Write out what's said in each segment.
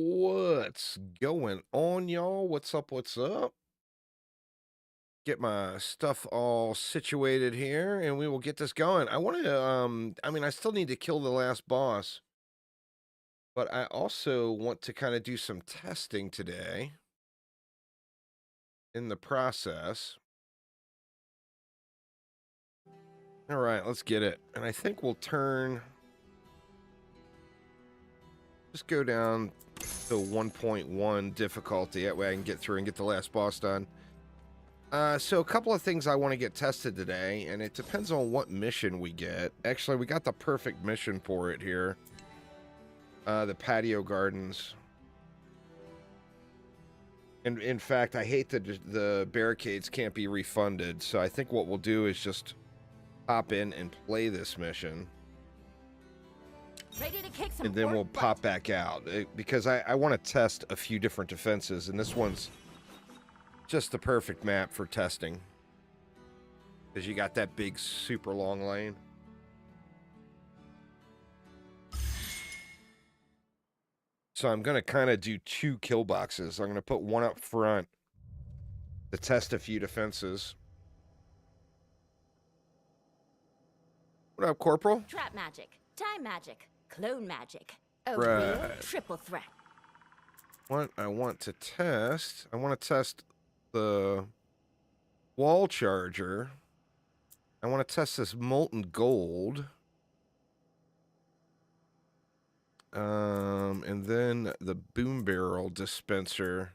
What's going on, y'all? What's up? What's up? Get my stuff all situated here and we will get this going. I still need to kill the last boss, but I also want to kind of do some testing today in the process. All right, let's get it. And I think we'll just go down to 1.1 difficulty. That way I can get through and get the last boss done. So a couple of things I want to get tested today, and it depends on what mission we get. Actually, we got the perfect mission for it here. The patio gardens. And in fact, I hate that the barricades can't be refunded, so I think what we'll do is just hop in and play this mission. Ready to kick some and then we'll butt. pop back out. Because I want to test a few different defenses, and this one's just the perfect map for testing. Because you got that big, super long lane. So I'm going to kind of do 2 kill boxes. I'm going to put one up front to test a few defenses. What up, Corporal? Trap magic, time magic, clone magic. A Right. real triple threat. What I want to test, I want to test the wall charger. I want to test this molten gold. And then the boom barrel dispenser.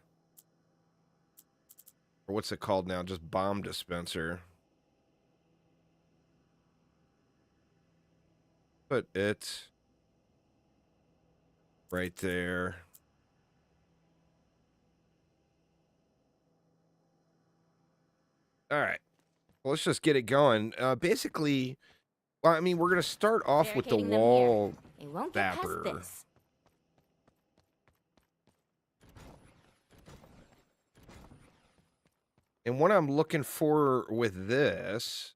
Or what's it called now? Just bomb dispenser. Put it right there. All right. Well, let's just get it going. Basically, well, I mean, we're going to start off with the Barricading them wall It won't get past zapper. this. And what I'm looking for with this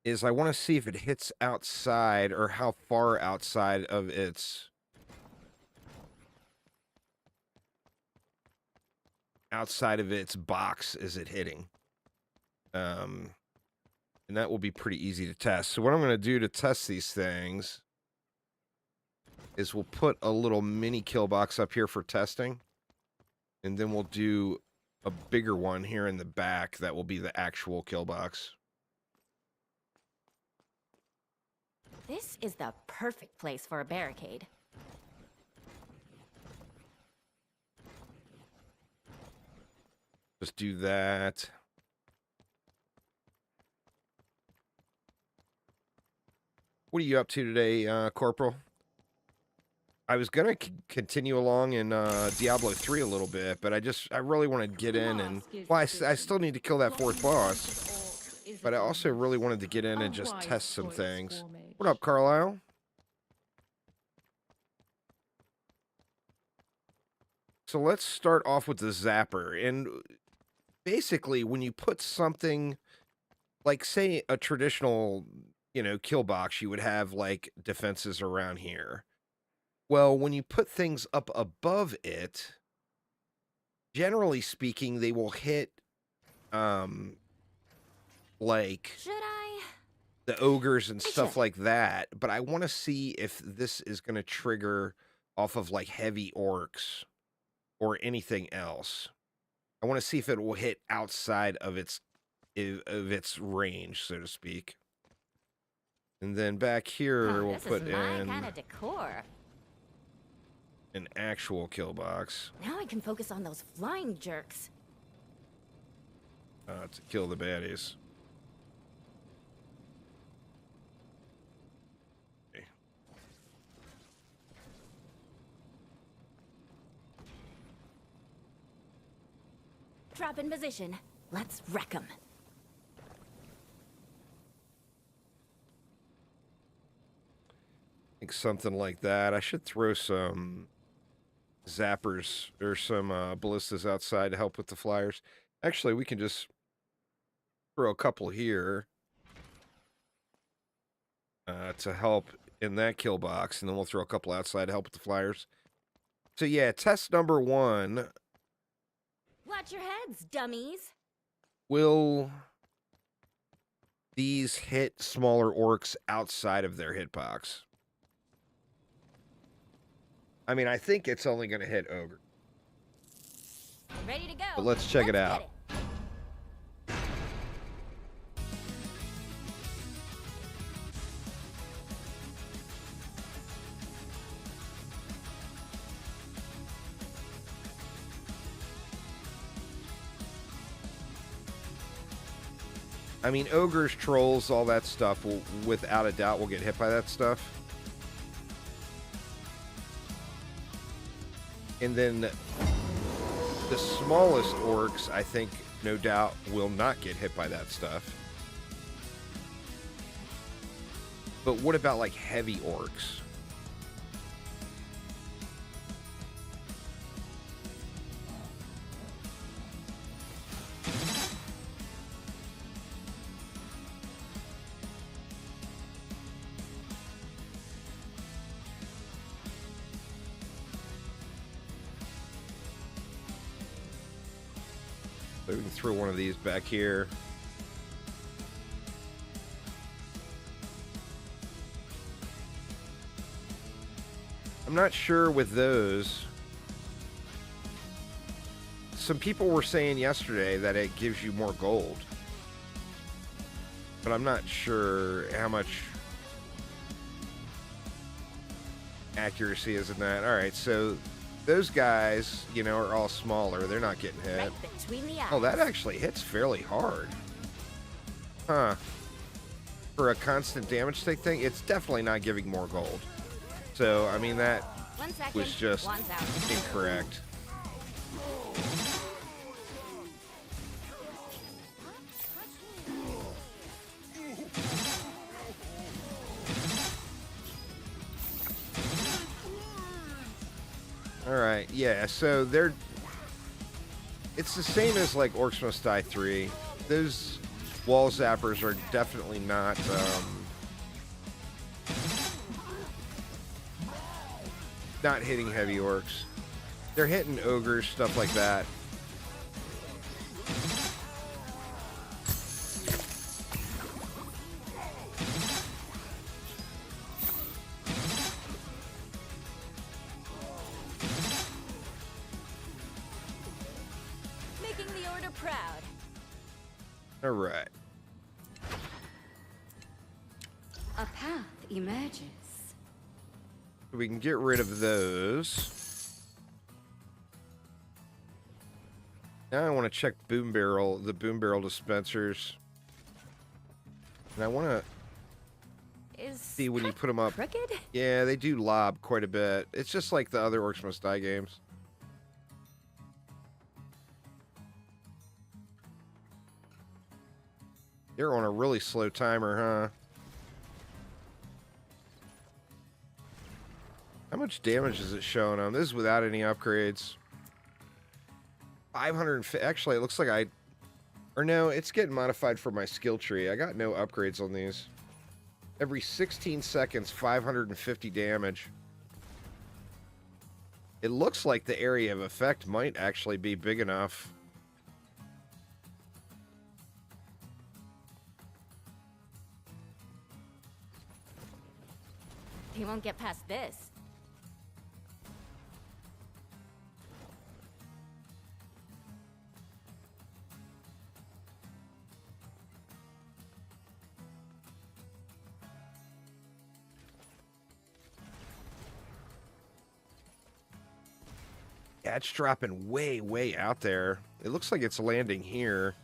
is I want to see if it hits outside or how far outside of its box is it hitting. And that will be pretty easy to test. So what I'm going to do to test these things is we'll put a little mini kill box up here for testing. And then we'll do a bigger one here in the back that will be the actual kill box. This is the perfect place for a barricade. Just do that. What are you up to today, Corporal? I was going to continue along in Diablo 3 a little bit, but I really want to get in and... Well, I still need to kill that 4th boss, but I also really wanted to get in and just test some things. What up, Carlisle? So let's start off with the zapper. And basically, when you put something, like, say, a traditional, kill box, you would have, like, defenses around here. Well, when you put things up above it, generally speaking, they will hit, like, Should I? the ogres and stuff like that. But I want to see if this is going to trigger off of, like, heavy orcs or anything else. I want to see if it will hit outside of its range, so to speak. And then back here, we'll put in kind of decor. an actual kill box Now I can focus on those flying jerks. to kill the baddies. Okay. Trap in position. Let's wreck them. I think something like that. I should throw some zappers or some ballistas outside to help with the flyers. Actually, we can just throw a couple here to help in that kill box, and then we'll throw a couple outside to help with the flyers. So yeah, test number 1. Watch your heads, dummies. Will these hit smaller orcs outside of their hitbox? I mean, I think it's only going to hit ogre. Ready to go. But let's check it Get out. I mean, ogres, trolls, all that stuff will, without a doubt, will get hit by that stuff. And then the smallest orcs, I think, no doubt, will not get hit by that stuff. But what about, like, heavy orcs? So we can throw one of these back here. I'm not sure with those. Some people were saying yesterday that it gives you more gold. But I'm not sure how much accuracy is in that. All right, so those guys, you know, are all smaller. They're not getting hit. Right between the eyes. Oh, that actually hits fairly hard. Huh. For a constant damage take thing, it's definitely not giving more gold. So, I mean, that 1 second. was just One's out. incorrect. Alright, yeah, so they're... It's the same as, like, Orcs Must Die 3. Those wall zappers are definitely not, not hitting heavy orcs. They're hitting ogres, stuff like that. Making the order proud. Alright. A path emerges. We can get rid of those. Now I want to check the boom barrel dispensers. And I want to see when you put them up. Crooked? Yeah, they do lob quite a bit. It's just like the other Orcs Must Die games. They're on a really slow timer, huh? How much damage is it showing on? This is without any upgrades. 550. Actually, it looks like or no, it's getting modified for my skill tree. I got no upgrades on these. Every 16 seconds, 550 damage. It looks like the area of effect might actually be big enough. They won't get past this. Yeah, it's dropping way, way out there. It looks like it's landing here.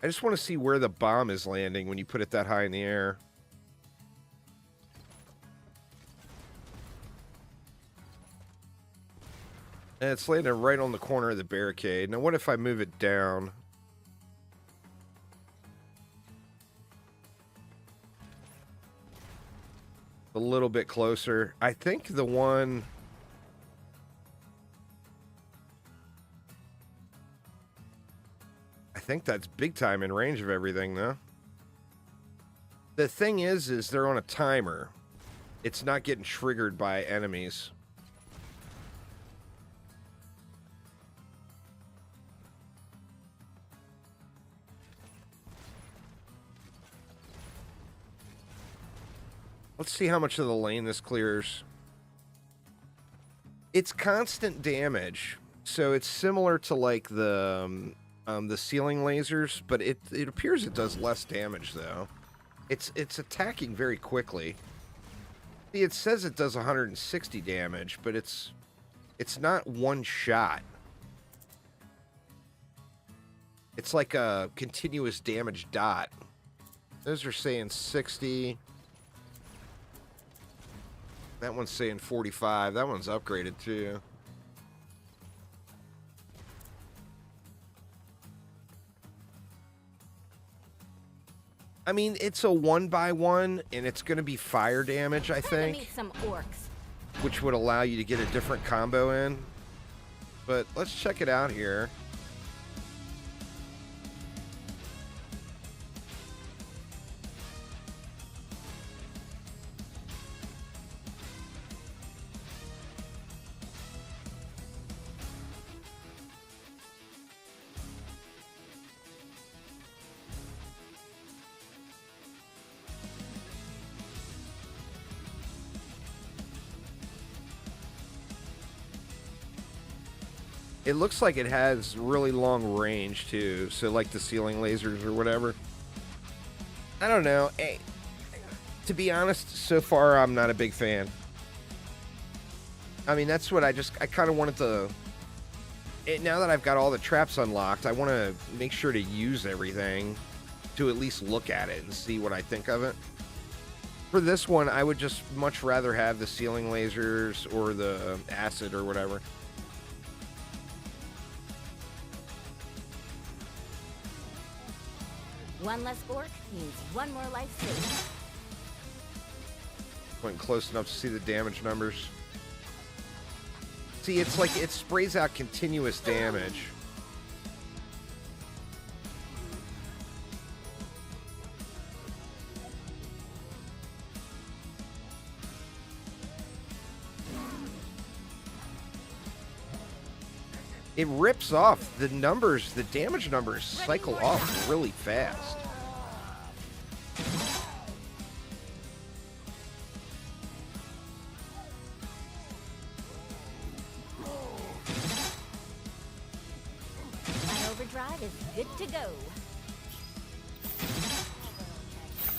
I just want to see where the bomb is landing when you put it that high in the air. And it's landing right on the corner of the barricade. Now, what if I move it down? A little bit closer. I think the one... I think that's big time in range of everything, though. The thing is they're on a timer. It's not getting triggered by enemies. Let's see how much of the lane this clears. It's constant damage, so it's similar to like the ceiling lasers, but it appears it does less damage though. It's attacking very quickly. See, it says it does 160 damage, but it's not one shot. It's like a continuous damage dot. Those are saying 60. That one's saying 45. That one's upgraded too. I mean, it's a 1x1, and it's going to be fire damage, I think. Meet some orcs. Which would allow you to get a different combo in. But let's check it out here. It looks like it has really long range, too. So, like the ceiling lasers or whatever. I don't know. Hey, to be honest, so far, I'm not a big fan. I mean, that's what I kind of wanted to... now that I've got all the traps unlocked, I want to make sure to use everything to at least look at it and see what I think of it. For this one, I would just much rather have the ceiling lasers or the acid or whatever. One less orc means one more life saved. Went close enough to see the damage numbers. See, it's like it sprays out continuous damage. It rips off the numbers, the damage numbers cycle off really fast. My overdrive is good to go.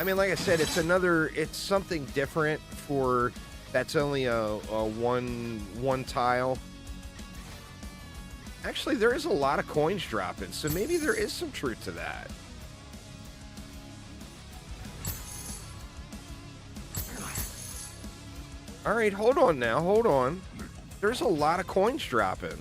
I mean, like I said, it's something different for that's only a one tile. Actually, there is a lot of coins dropping, so maybe there is some truth to that. All right, hold on now, hold on. There's a lot of coins dropping.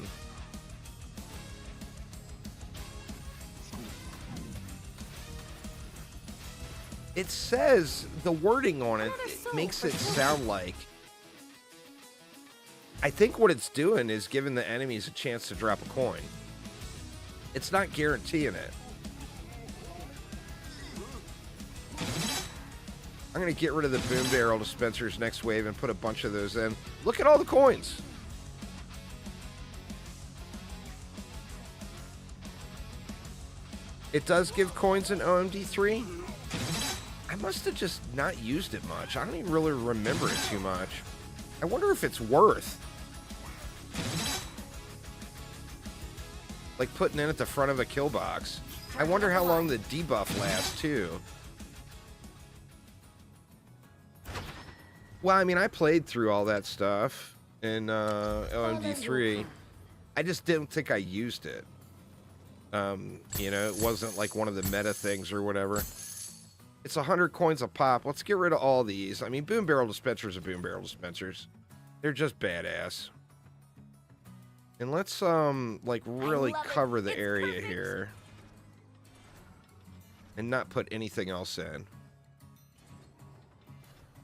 It says, the wording on it makes it sound like, I think what it's doing is giving the enemies a chance to drop a coin. It's not guaranteeing it. I'm going to get rid of the boom barrel dispensers next wave and put a bunch of those in. Look at all the coins. It does give coins in OMD3. I must have just not used it much. I don't even really remember it too much. I wonder if it's worth like putting in at the front of a kill box. I wonder how long the debuff lasts too. Well, I mean, I played through all that stuff in OMD3. I just didn't think I used it. You know, it wasn't like one of the meta things or whatever. It's 100 coins a pop. Let's get rid of all these. I mean, boom barrel dispensers are boom barrel dispensers. They're just badass. And let's, like, really cover the area here. And not put anything else in.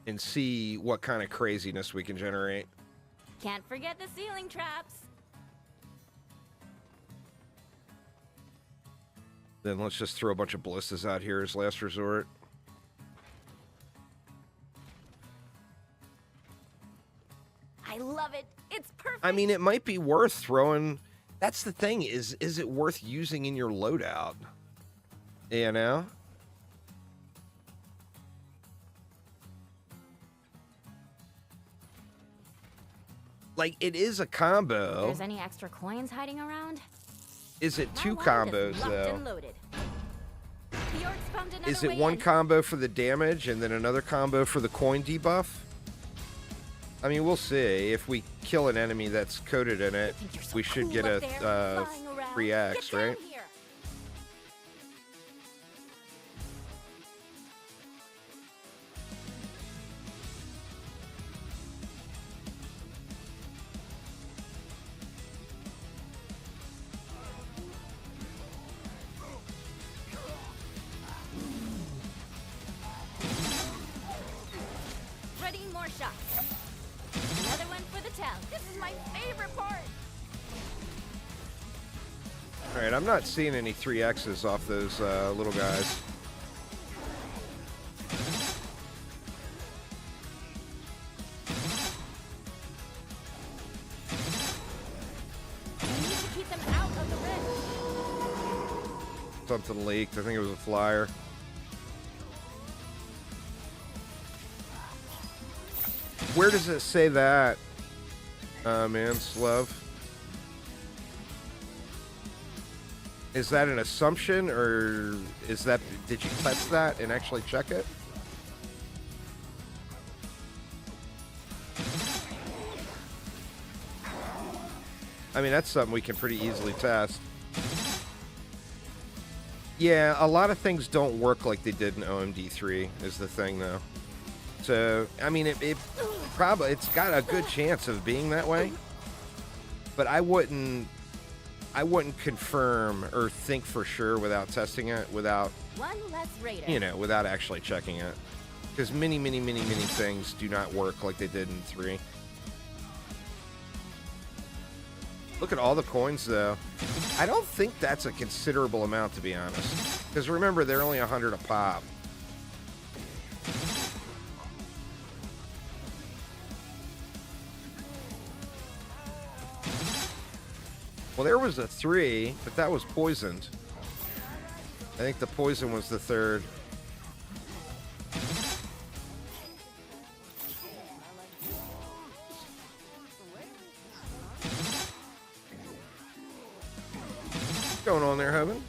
And see what kind of craziness we can generate. Can't forget the ceiling traps. Then let's just throw a bunch of ballistas out here as last resort. I love it. It's perfect. I mean, it might be worth throwing. That's the thing, is it worth using in your loadout? You know? Like, it is a If combo. there's any extra coins hiding around, Is it my two wallet is combos, locked though? and loaded. The orcs found another Is it way one in. combo for the damage and then another combo for the coin debuff? I mean, we'll see. If we kill an enemy that's coated in it, Think you're so we should cool get up a there, flying around? 3x, Get down right? here. Ready, more shots. Another one for the town. This is my favorite part. All right, I'm not seeing any 3x's off those little guys. We need to keep them out of the rift. Something leaked. I think it was a flyer. Where does it say that? Man, Slove. Is that an assumption, or is that, did you test that and actually check it? I mean, that's something we can pretty easily test. Yeah, a lot of things don't work like they did in OMD3 is the thing, though. So, I mean, it probably, it's got a good chance of being that way, but I wouldn't confirm or think for sure without testing it, without, One less raider. you know, without actually checking it. Because many things do not work like they did in 3. Look at all the coins, though. I don't think that's a considerable amount, to be honest. Because remember, they're only 100 a pop. Well, there was a 3, but that was poisoned. I think the poison was the 3rd. What's going on there, Hoven?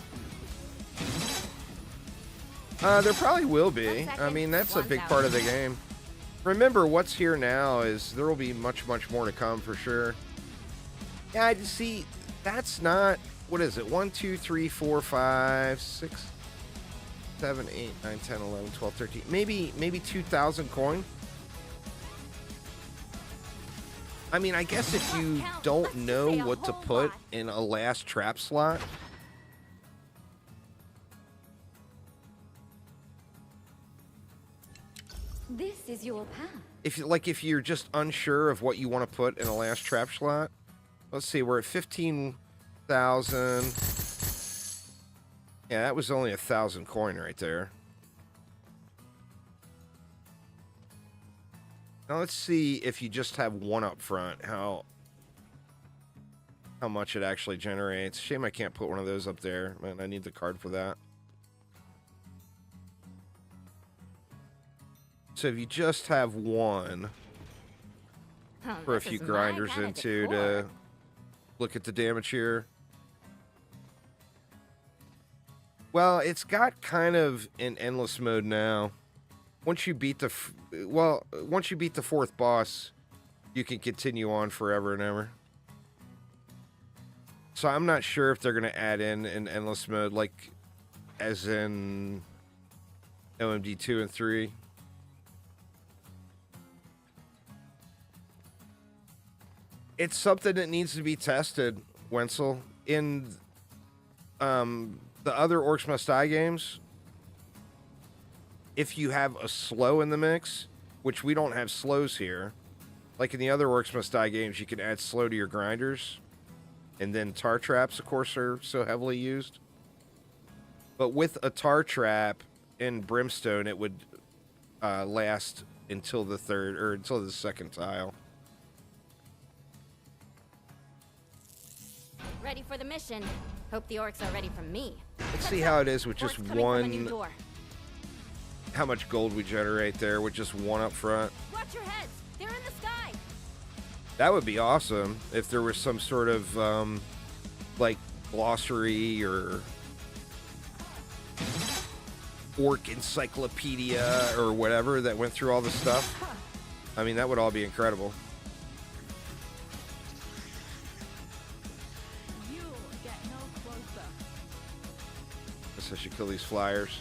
There probably will be. I mean, that's a big part of the game. Remember, what's here now is there will be much more to come for sure. Yeah, I just see that's not, what is it? 1, 2, 3, 4, 5, 6, 7, 8, 9, 10, 11, 12, 13. Maybe 2,000 coin. I mean, I guess if you don't know what to put in a last trap slot, This is your path. if you're just unsure of what you want to put in a last trap slot, let's see, we're at 15,000. Yeah, that was only 1,000 coin right there. Now let's see if you just have one up front, how much it actually generates. Shame I can't put one of those up there. Man, I need the card for that. So if you just have one, for a few grinders into to look at the damage here. Well, it's got kind of an endless mode now. Once you beat the 4th boss, you can continue on forever and ever. So I'm not sure if they're going to add in an endless mode like as in OMD 2 and 3. It's something that needs to be tested, Wenzel. In the other Orcs Must Die games, if you have a slow in the mix, which we don't have slows here, like in the other Orcs Must Die games, you can add slow to your grinders, and then tar traps, of course, are so heavily used. But with a tar trap in Brimstone, it would last until the 3rd or until the 2nd tile. Ready for the mission. Hope the orcs are ready for me. Let's see how it is with just Orcs coming from a new one. door. How much gold we generate there with just one up front. Watch your heads. They're in the sky. That would be awesome if there was some sort of like glossary or orc encyclopedia or whatever that went through all the stuff. I mean, that would all be incredible. You get no closer. Guess I should kill these flyers.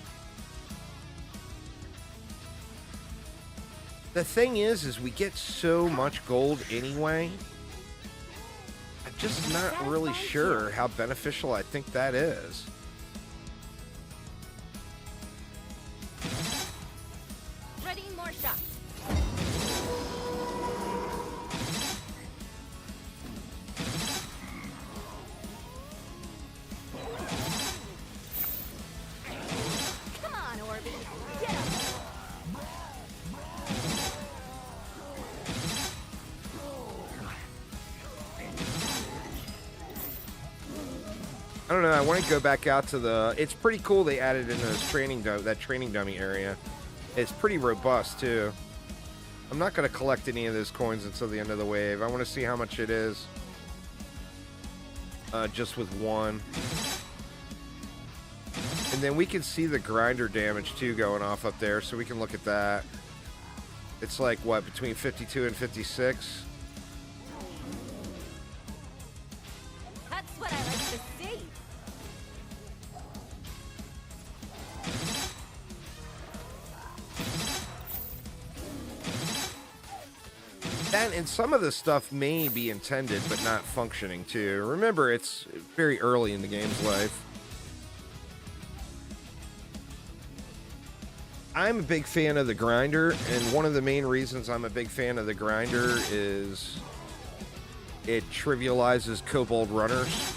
The thing is we get so much gold anyway. I'm just not really sure how beneficial I think that is. Ready, more shots. Come on, Orby. Get up. I don't know. I want to go back out to the. It's pretty cool they added in those that training dummy area. It's pretty robust too. I'm not going to collect any of those coins until the end of the wave. I want to see how much it is. Just with one. And then we can see the grinder damage too going off up there, so we can look at that. It's like what, between 52 and 56? That's what I like to see. And some of the stuff may be intended but not functioning too. Remember, it's very early in the game's life. I'm a big fan of the grinder, and one of the main reasons I'm a big fan of the grinder is it trivializes kobold runners.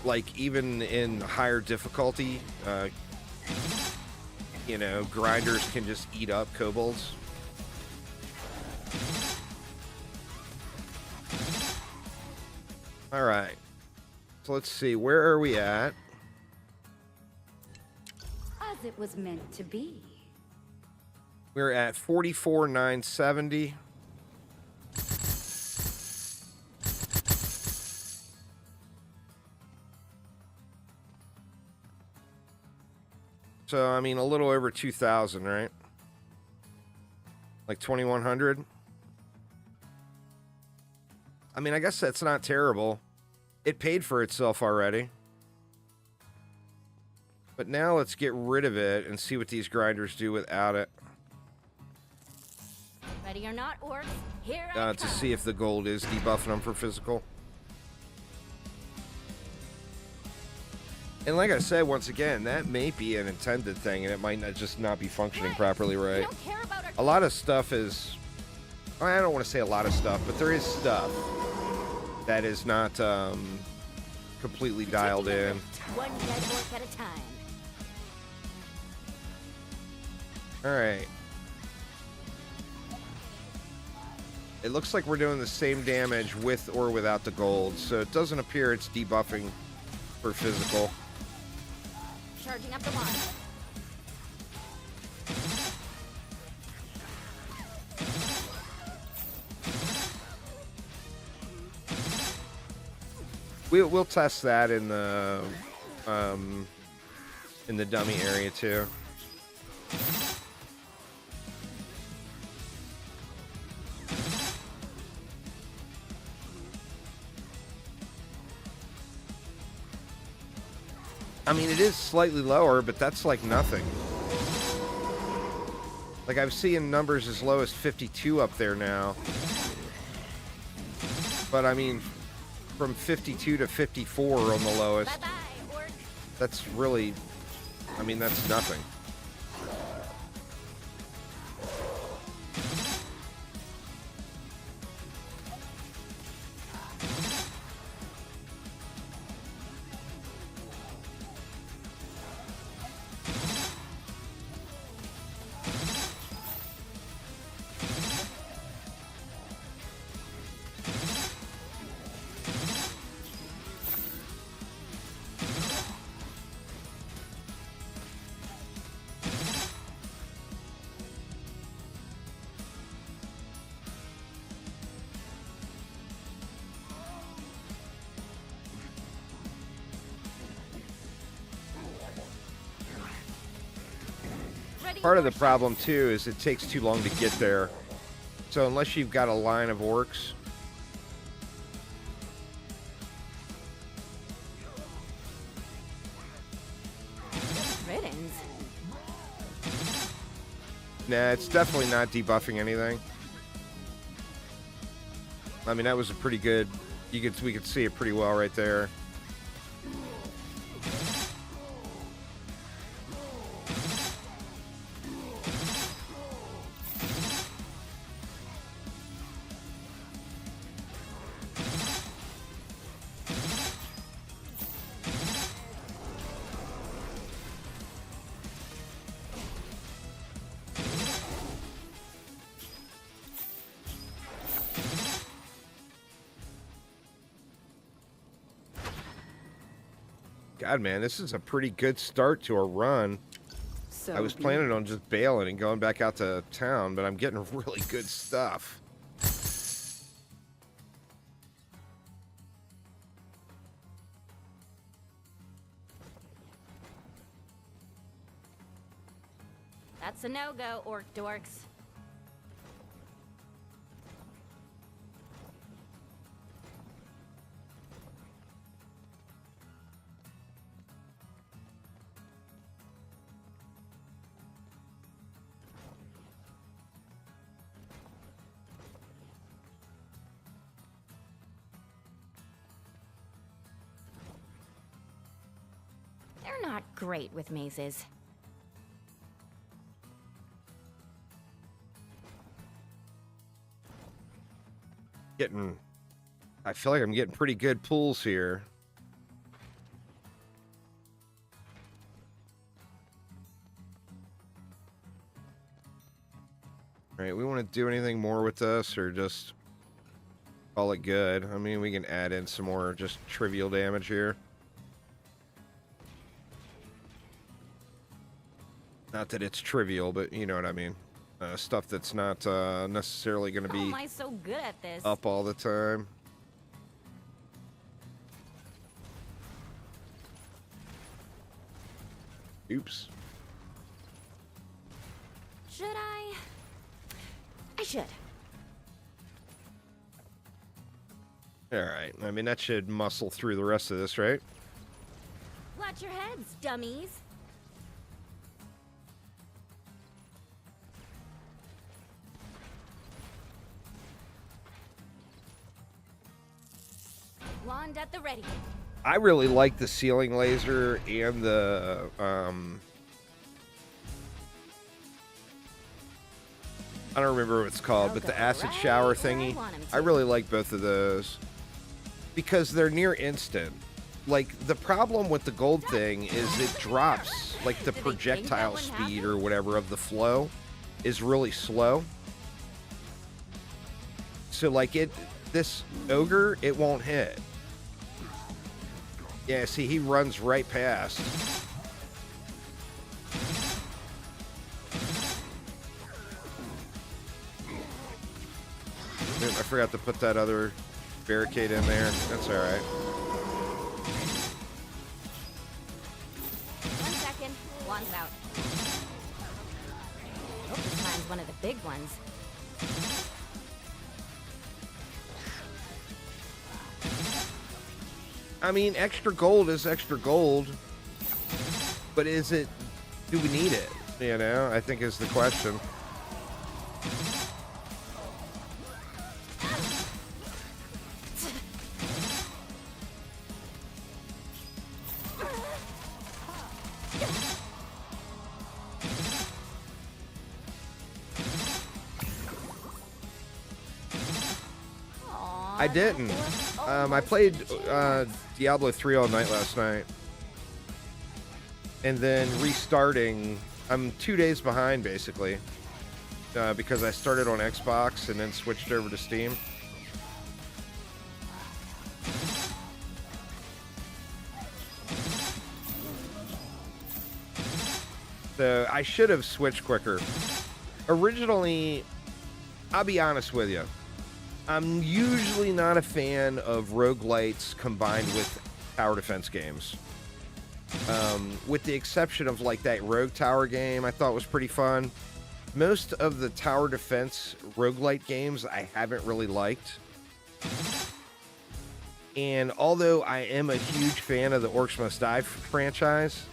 Like, even in higher difficulty, you know, grinders can just eat up kobolds. All right. So let's see. Where are we at? As it was meant to be. We're at 44,970. So, I mean, a little over 2,000, right? Like 2,100. I mean, I guess that's not terrible. It paid for itself already. But now let's get rid of it and see what these grinders do without it. Ready or not, orcs, here I come. To see if the gold is debuffing them for physical. And like I said, once again, that may be an intended thing, and it might not just not be functioning properly right. You don't care about our A lot of stuff is... I don't want to say a lot of stuff, but there is stuff that is not completely dialed in. one dead orc at a time. All right. It looks like we're doing the same damage with or without the gold, so it doesn't appear it's debuffing for physical. Charging up the line. We'll test that in the dummy area too. I mean, it is slightly lower, but that's like nothing. Like, I've seen numbers as low as 52 up there now. But I mean, from 52 to 54 on the lowest. Bye-bye, orc. That's really, I mean, that's nothing. Part of the problem, too, is it takes too long to get there. So unless you've got a line of orcs... Riddance. Nah, it's definitely not debuffing anything. I mean, that was a pretty good... we could see it pretty well right there. God, man, this is a pretty good start to a run. So I was planning on just bailing and going back out to town, but I'm getting really good stuff. That's a no-go, orc dorks. They're not great with mazes. I feel like I'm getting pretty good pulls here. All right, we want to do anything more with this or just call it good? I mean, we can add in some more just trivial damage here. Not that it's trivial, but you know what I mean. Stuff that's not necessarily going to How be am I so good at this? up all the time. Oops. Should I? I should. All right. I mean, that should muscle through the rest of this, right? Watch your heads, dummies. Wand at the ready. I really like the ceiling laser and the I don't remember what it's called, I'll but go the acid right shower where I thingy. want 'em I to. really like both of those because they're near instant. Like the problem with the gold thing is it drops, like the Did they think that projectile one speed happened? or whatever of the flow is really slow. So like this ogre, it won't hit. Yeah, see, he runs right past. Dude, I forgot to put that other barricade in there. That's all right. 1 second. Wand's out. Hope this time's one of the big ones. I mean, extra gold is extra gold, but do we need it? You know, I think is the question. Aw, I didn't. I played Diablo 3 all night last night. And then restarting, I'm 2 days behind basically. Because I started on Xbox and then switched over to Steam. So I should have switched quicker. Originally, I'll be honest with you. I'm usually not a fan of roguelites combined with tower defense games. With the exception of like that rogue tower game I thought was pretty fun. Most of the tower defense roguelite games I haven't really liked. And although I am a huge fan of the Orcs Must Die franchise,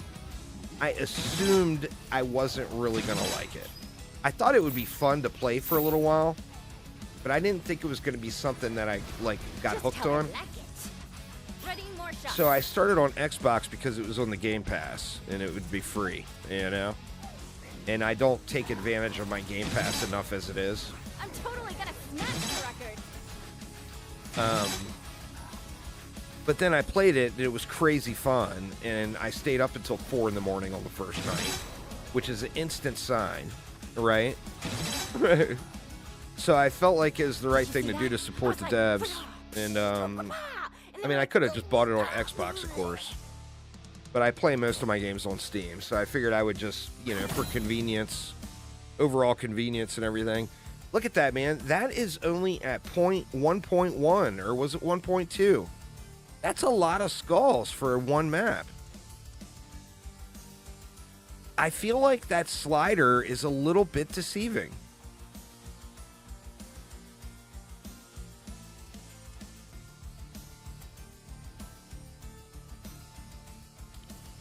I assumed I wasn't really going to like it. I thought it would be fun to play for a little while, but I didn't think it was going to be something that I like got hooked on. So I started on Xbox because it was on the Game Pass and it would be free, you know? And I don't take advantage of my Game Pass enough as it is. I'm totally gonna smash the record. But then I played it and it was crazy fun, and I stayed up until 4 in the morning on the first night, which is an instant sign, right? So I felt like it was the right thing to do to support the devs. And I mean, I could have just bought it on Xbox, of course, but I play most of my games on Steam, so I figured I would just, you know, for convenience, overall convenience and everything. Look at that, man. That is only at 1.1, or was it 1.2? That's a lot of skulls for one map. I feel like that slider is a little bit deceiving.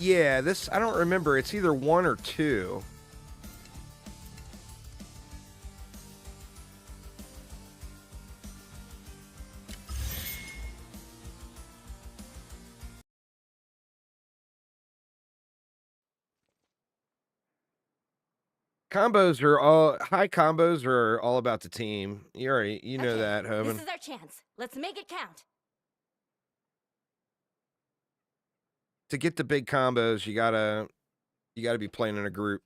Yeah, this, I don't remember. It's either 1 or 2. Combos are all, high combos are all about the team. You already, you know that, Hoban. This is our chance. Let's make it count. To get the big combos, you gotta be playing in a group.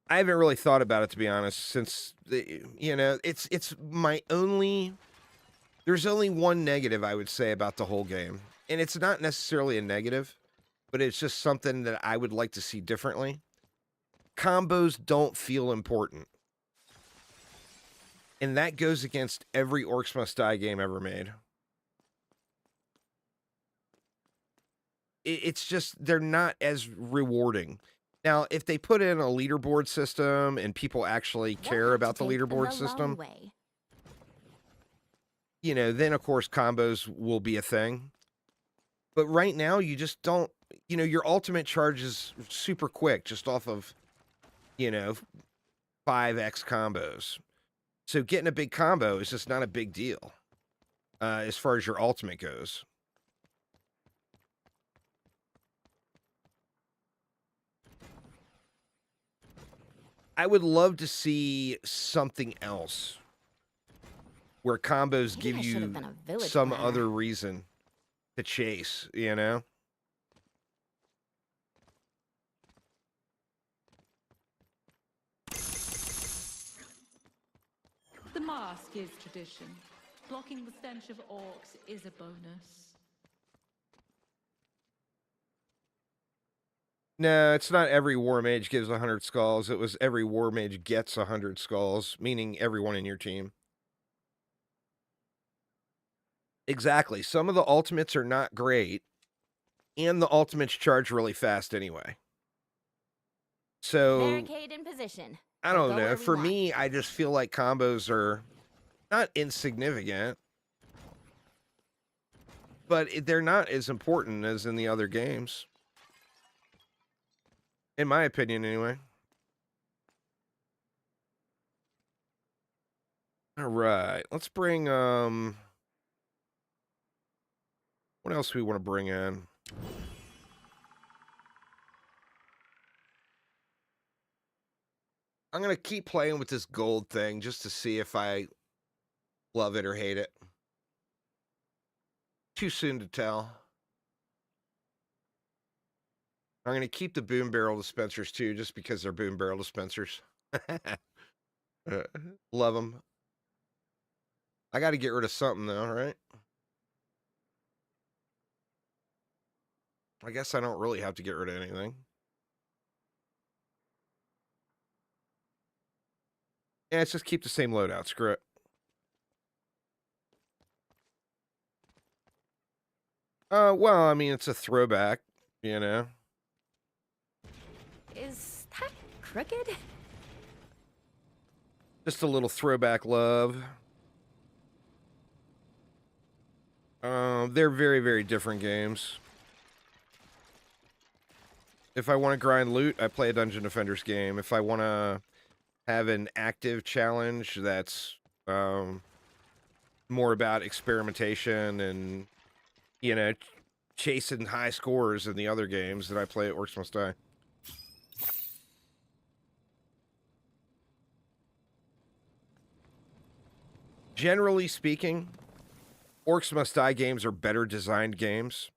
I haven't really thought about it, to be honest, since you know, it's my only. There's only one negative I would say about the whole game, and it's not necessarily a negative, but it's just something that I would like to see differently. Combos don't feel important, and that goes against every Orcs Must Die game ever made. It's just, they're not as rewarding. Now, if they put in a leaderboard system and people actually care about the leaderboard system, you know, then of course combos will be a thing. But right now, you just don't, you know, your ultimate charge is super quick just off of, you know, 5x combos. So getting a big combo is just not a big deal as far as your ultimate goes. I would love to see something else where combos give you some other reason to chase, you know? The mask is tradition. Blocking the stench of orcs is a bonus. No, it's not every war mage gives 100 skulls. It was every war mage gets 100 skulls, meaning everyone in your team. Exactly. Some of the ultimates are not great, and the ultimates charge really fast anyway. So, barricade in position. I don't know. For me, I just feel like combos are not insignificant, but they're not as important as in the other games. In my opinion, anyway. All right. Let's bring, what else do we want to bring in? I'm going to keep playing with this gold thing just to see if I love it or hate it. Too soon to tell. I'm going to keep the boom barrel dispensers too, just because they're boom barrel dispensers. Love them. I got to get rid of something though, right? I guess I don't really have to get rid of anything. Yeah, let's just keep the same loadout. Screw it. Well, I mean, it's a throwback, you know. Is that crooked? Just a little throwback love. They're very, very different games. If I want to grind loot, I play a Dungeon Defenders game. If I want to have an active challenge that's more about experimentation and, you know, chasing high scores in the other games, that I play at Orcs Must Die. Generally speaking, Orcs Must Die games are better designed games,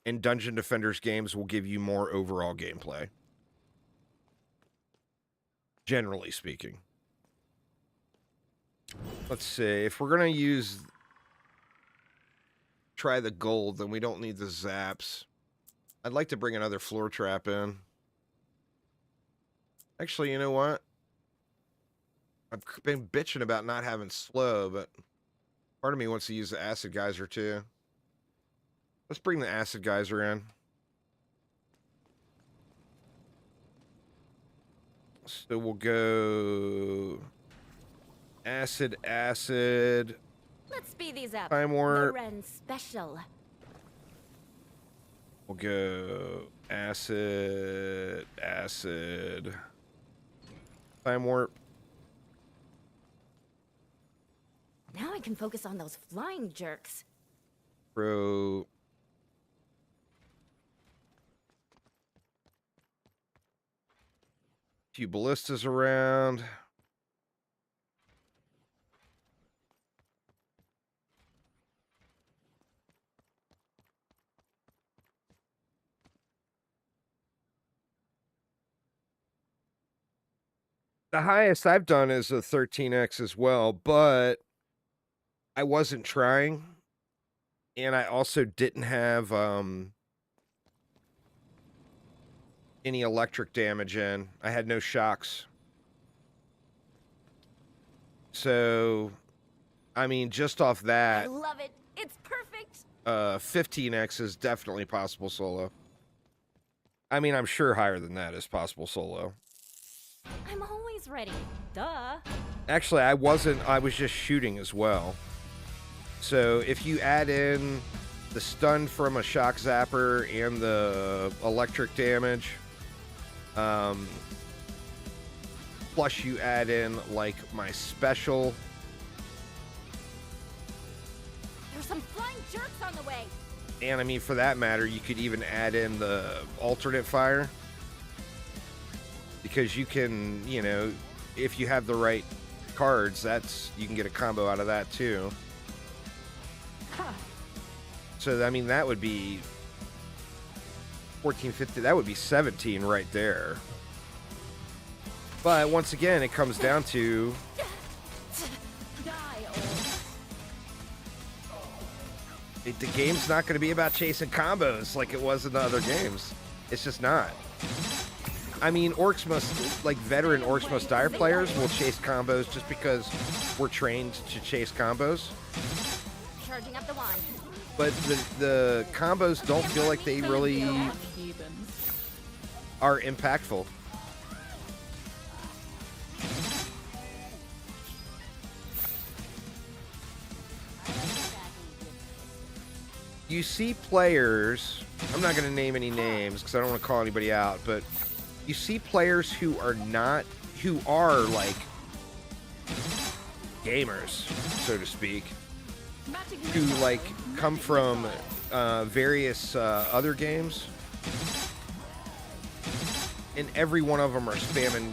and Dungeon Defenders games will give you more overall gameplay. Generally speaking. Let's see. If we're going to try the gold, then we don't need the zaps. I'd like to bring another floor trap in. Actually, you know what? I've been bitching about not having slow, but part of me wants to use the acid geyser too. Let's bring the acid geyser in. So we'll go acid. Let's speed these up. Time warp. The Ren special. We'll go acid. Time warp. Now I can focus on those flying jerks. Throw few ballistas around. The highest I've done is a 13x as well, but I wasn't trying, and I also didn't have any electric damage in. I had no shocks. So, I mean, just off I that, love it. It's perfect. 15x is definitely possible solo. I mean, I'm sure higher than that is possible solo. I'm always ready. Duh. Actually, I wasn't. I was just shooting as well. So if you add in the stun from a shock zapper and the electric damage, plus you add in like my special. There's some flying jerks on the way. And I mean, for that matter, you could even add in the alternate fire. Because you can, you know, if you have the right cards, you can get a combo out of that too. So, I mean, that would be 14, 15, that would be 17 right there. But once again, it comes down to the game's not going to be about chasing combos like it was in the other games. It's just not. I mean, veteran Orcs Must Die players will chase combos just because we're trained to chase combos. Charging up the wand. But the combos don't feel like they really are impactful. You see players, I'm not going to name any names because I don't want to call anybody out, but you see players who are like gamers, so to speak, who like come from various other games, and every one of them are spamming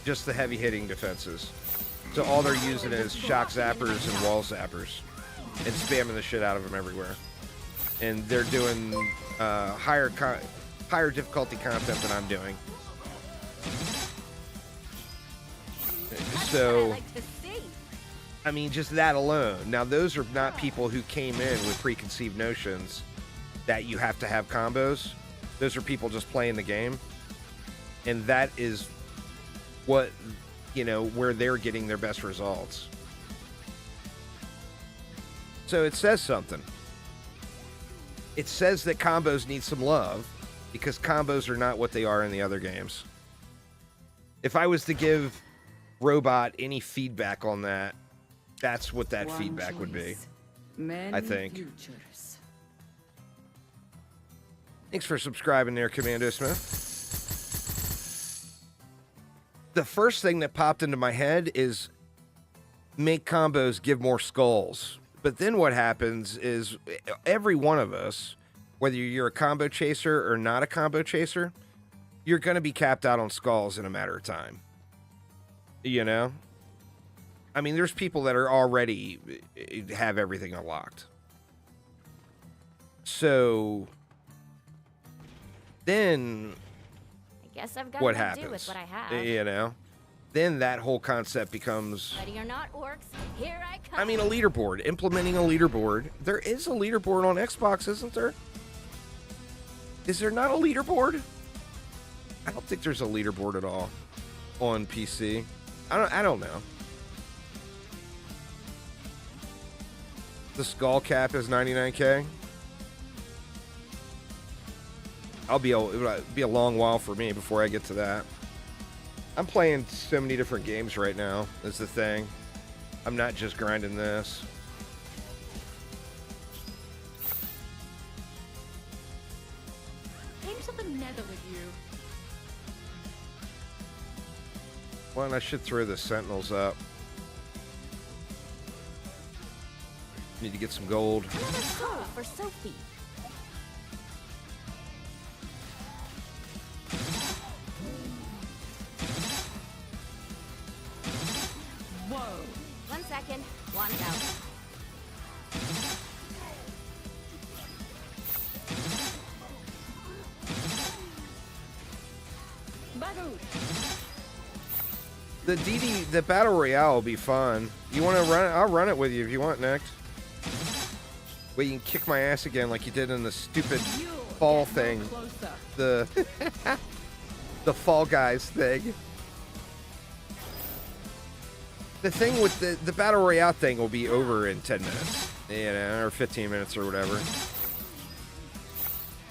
just the heavy hitting defenses. So all they're using is shock zappers and wall zappers and spamming the shit out of them everywhere. And they're doing higher difficulty content than I'm doing. So, I mean, just that alone. Now, those are not people who came in with preconceived notions that you have to have combos. Those are people just playing the game. And that is what, you know, where they're getting their best results. So it says something. It says that combos need some love because combos are not what they are in the other games. If I was to give Robot any feedback on that, that's what that feedback would be. I think. Futures. Thanks for subscribing there, Commando Smith. The first thing that popped into my head is make combos give more skulls. But then what happens is every one of us, whether you're a combo chaser or not a combo chaser, you're going to be capped out on skulls in a matter of time. You know? I mean, there's people that are already have everything unlocked. So then I guess I've got what to happens? do with what I have. You know? Then that whole concept becomes... Ready or not, orcs, here I come. I mean, a leaderboard. Implementing a leaderboard. There is a leaderboard on Xbox, isn't there? Is there not a leaderboard? I don't think there's a leaderboard at all on PC. I don't know. The skull cap is 99K. It'll be a long while for me before I get to that. I'm playing so many different games right now, is the thing. I'm not just grinding this. Into the nether with you. Well, I should throw the sentinels up. Need to get some gold. Another soul for Sophie. Whoa. 1 second. Wand out. The battle royale will be fun. You want to run it? I'll run it with you if you want next. Wait, you can kick my ass again like you did in the stupid fall thing. The the Fall Guys thing. The thing with the battle royale thing will be over in 10 minutes, you know, or 15 minutes or whatever.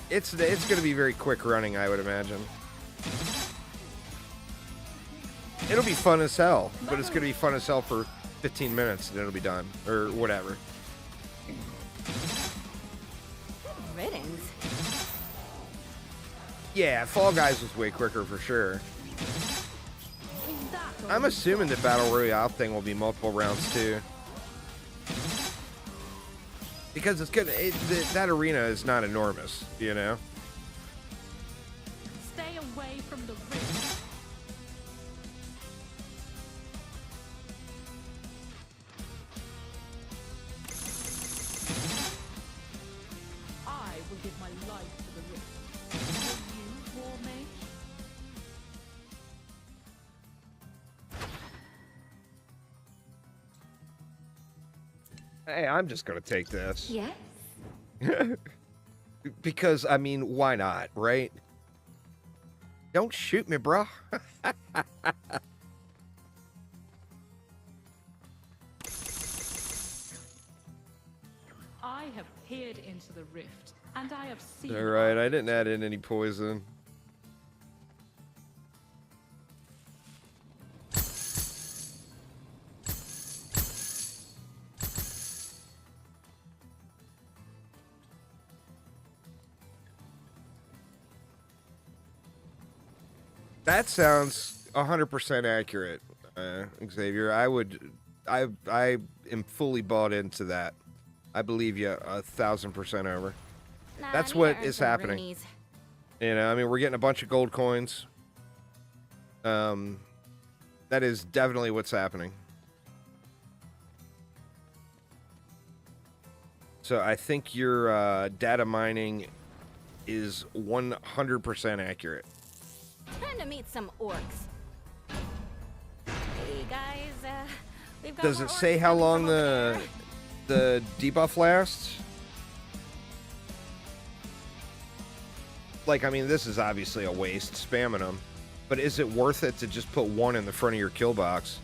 It's going to be very quick running, I would imagine. It'll be fun as hell, but it's going to be fun as hell for 15 minutes and it'll be done, or whatever. Riddance. Yeah, Fall Guys was way quicker for sure. I'm assuming the Battle Royale thing will be multiple rounds too. Because it's gonna, that arena is not enormous, you know? Stay away from the rift. I will give my life to the rift. Will you, War Mage? Hey, I'm just gonna take this. Yes. Because, I mean, why not, right? Don't shoot me, bro. I have peered into the rift, and I have seen. All right, I didn't add in any poison. That sounds 100% accurate, Xavier. I am fully bought into that. I believe you 1,000% over. Nah, That's I need what to earn is some happening. roonies. You know, I mean, we're getting a bunch of gold coins. That is definitely what's happening. So I think your data mining is 100% accurate. Time to meet some orcs. Hey guys, we've got Does more it say orcs how coming long from over there. the debuff lasts? Like, I mean, this is obviously a waste, spamming them. But is it worth it to just put one in the front of your kill box?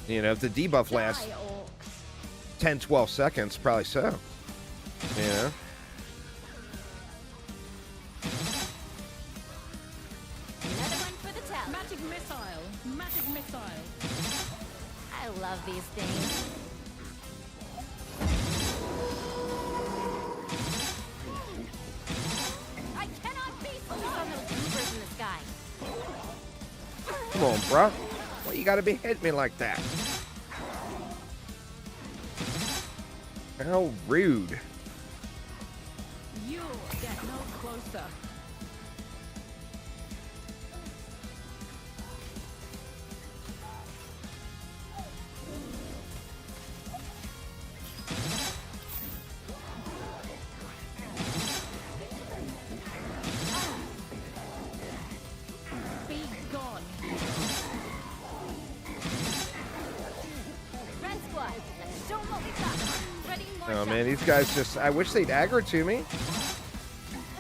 You know, if the debuff lasts Die, orcs. 10, 12 seconds, probably so. You know? love these things. I cannot be focused on those goobers in the sky. Come on, bruh. Why you gotta be hitting me like that? How rude. You get no closer. Be gone. Red squad, let's show 'em what we got. Ready, more Oh shots. man, these guys just, I wish they'd aggro to me.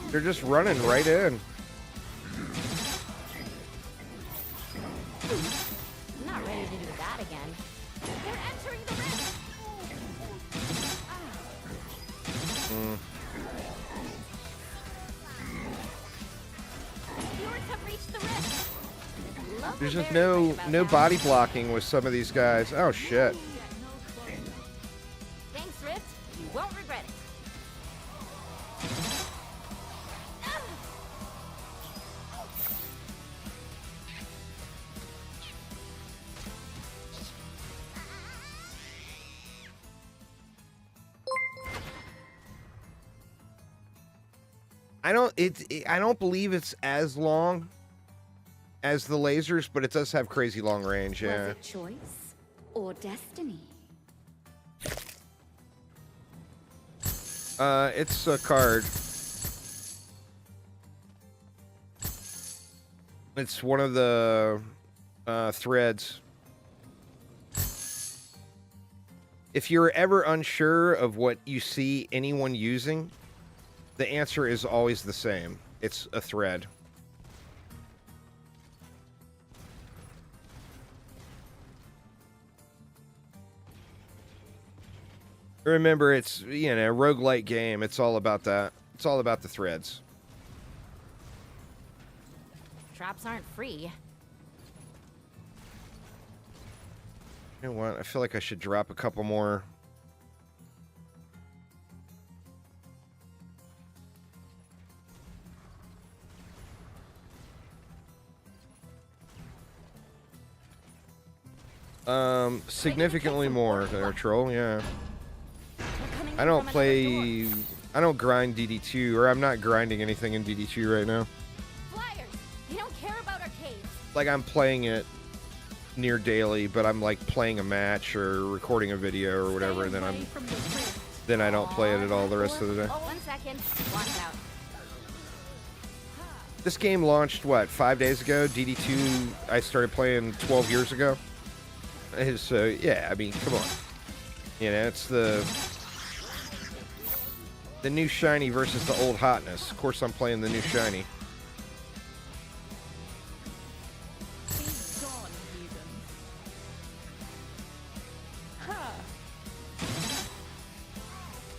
They're just running right in. I'm not ready to do that again. They're entering the rift. The orcs have reached the rift. Love There's the just berry no right about no that. body blocking with some of these guys. Oh shit. Get no closer. Thanks, Rift. You won't regret it. I don't believe it's as long as the lasers, but it does have crazy long range, yeah. Was it choice or destiny? It's a card. It's one of the threads. If you're ever unsure of what you see anyone using, the answer is always the same. It's a thread. Remember, it's, you know, roguelite game. It's all about that. It's all about the threads. Traps aren't free. You know what? I feel like I should drop a couple more. Significantly more there, troll, yeah. They're coming I in don't from another play, door. I don't grind DD2, or I'm not grinding anything in DD2 right now. Flyers. They don't care about arcades. Like, I'm playing it near daily, but I'm like playing a match or recording a video or whatever, and then Stay away from the rift. then I don't play it at all the rest of the day. Oh, 1 second. One's out. This game launched, what, 5 days ago? DD2, I started playing 12 years ago. So, yeah, I mean, come on. You know, it's the new shiny versus the old hotness. Of course, I'm playing the new shiny. Be gone, heathen. Ha!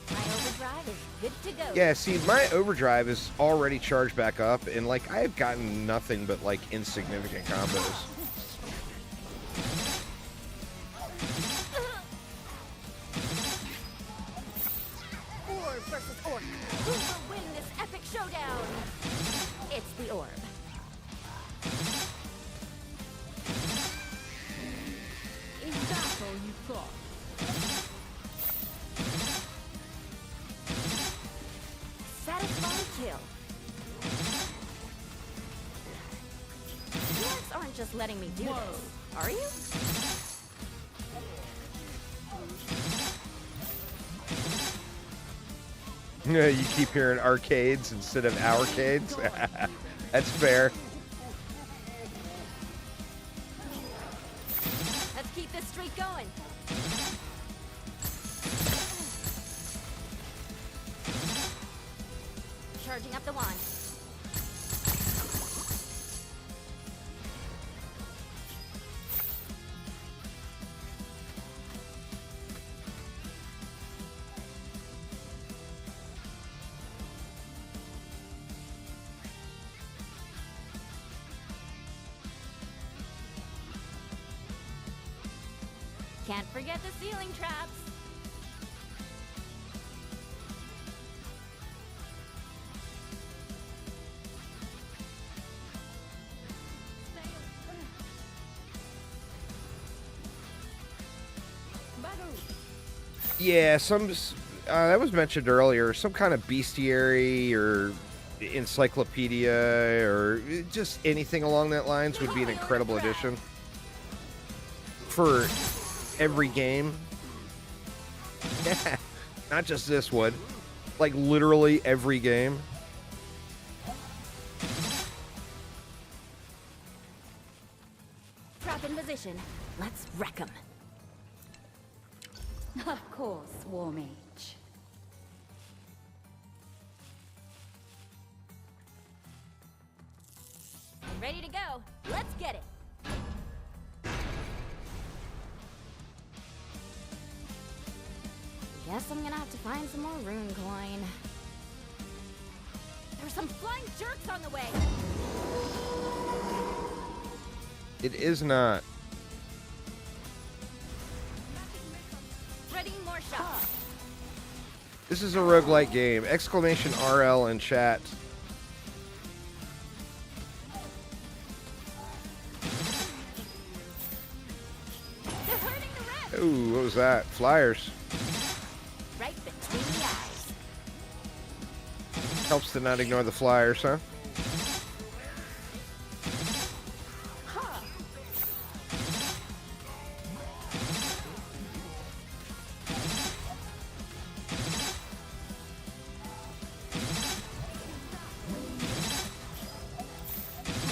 My overdrive is good to go. Yeah, see, my overdrive is already charged back up, and, like, I have gotten nothing but, like, insignificant combos. Orb versus orc. Who will win this epic showdown? It's the orb. Is that all you thought? Satisfying kill. You orcs aren't just letting me do Whoa. this, are you? You keep hearing arcades instead of ourcades. That's fair. Let's keep this streak going. Charging up the wand. Can't forget the ceiling traps. Yeah, that was mentioned earlier. Some kind of bestiary or encyclopedia or just anything along that lines would be an incredible addition for every game. Not just this one. Like literally every game. Trap in position. Let's wreck 'em. Of course, War Mage. I'm ready to go. Let's get it. Guess I'm gonna have to find some more rune coin. There's some flying jerks on the way. It is not. Ready, more shots. This is a roguelite game. Exclamation RL in chat. They're hurting the rest. Ooh, what was that? Flyers. Right between the eyes. Helps to not ignore the flyers, huh?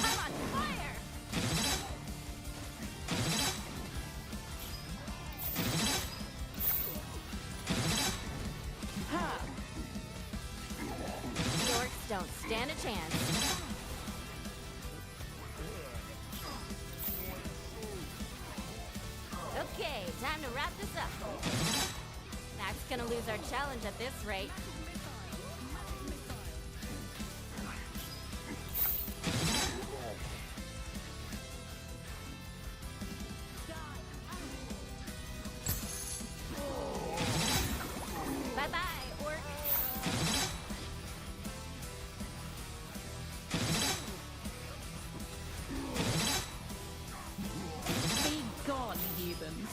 I'm on fire. The orcs don't stand a chance. Okay, time to wrap this up. Mac's gonna lose our challenge at this rate. Bye-bye, orc. Be gone, heathens.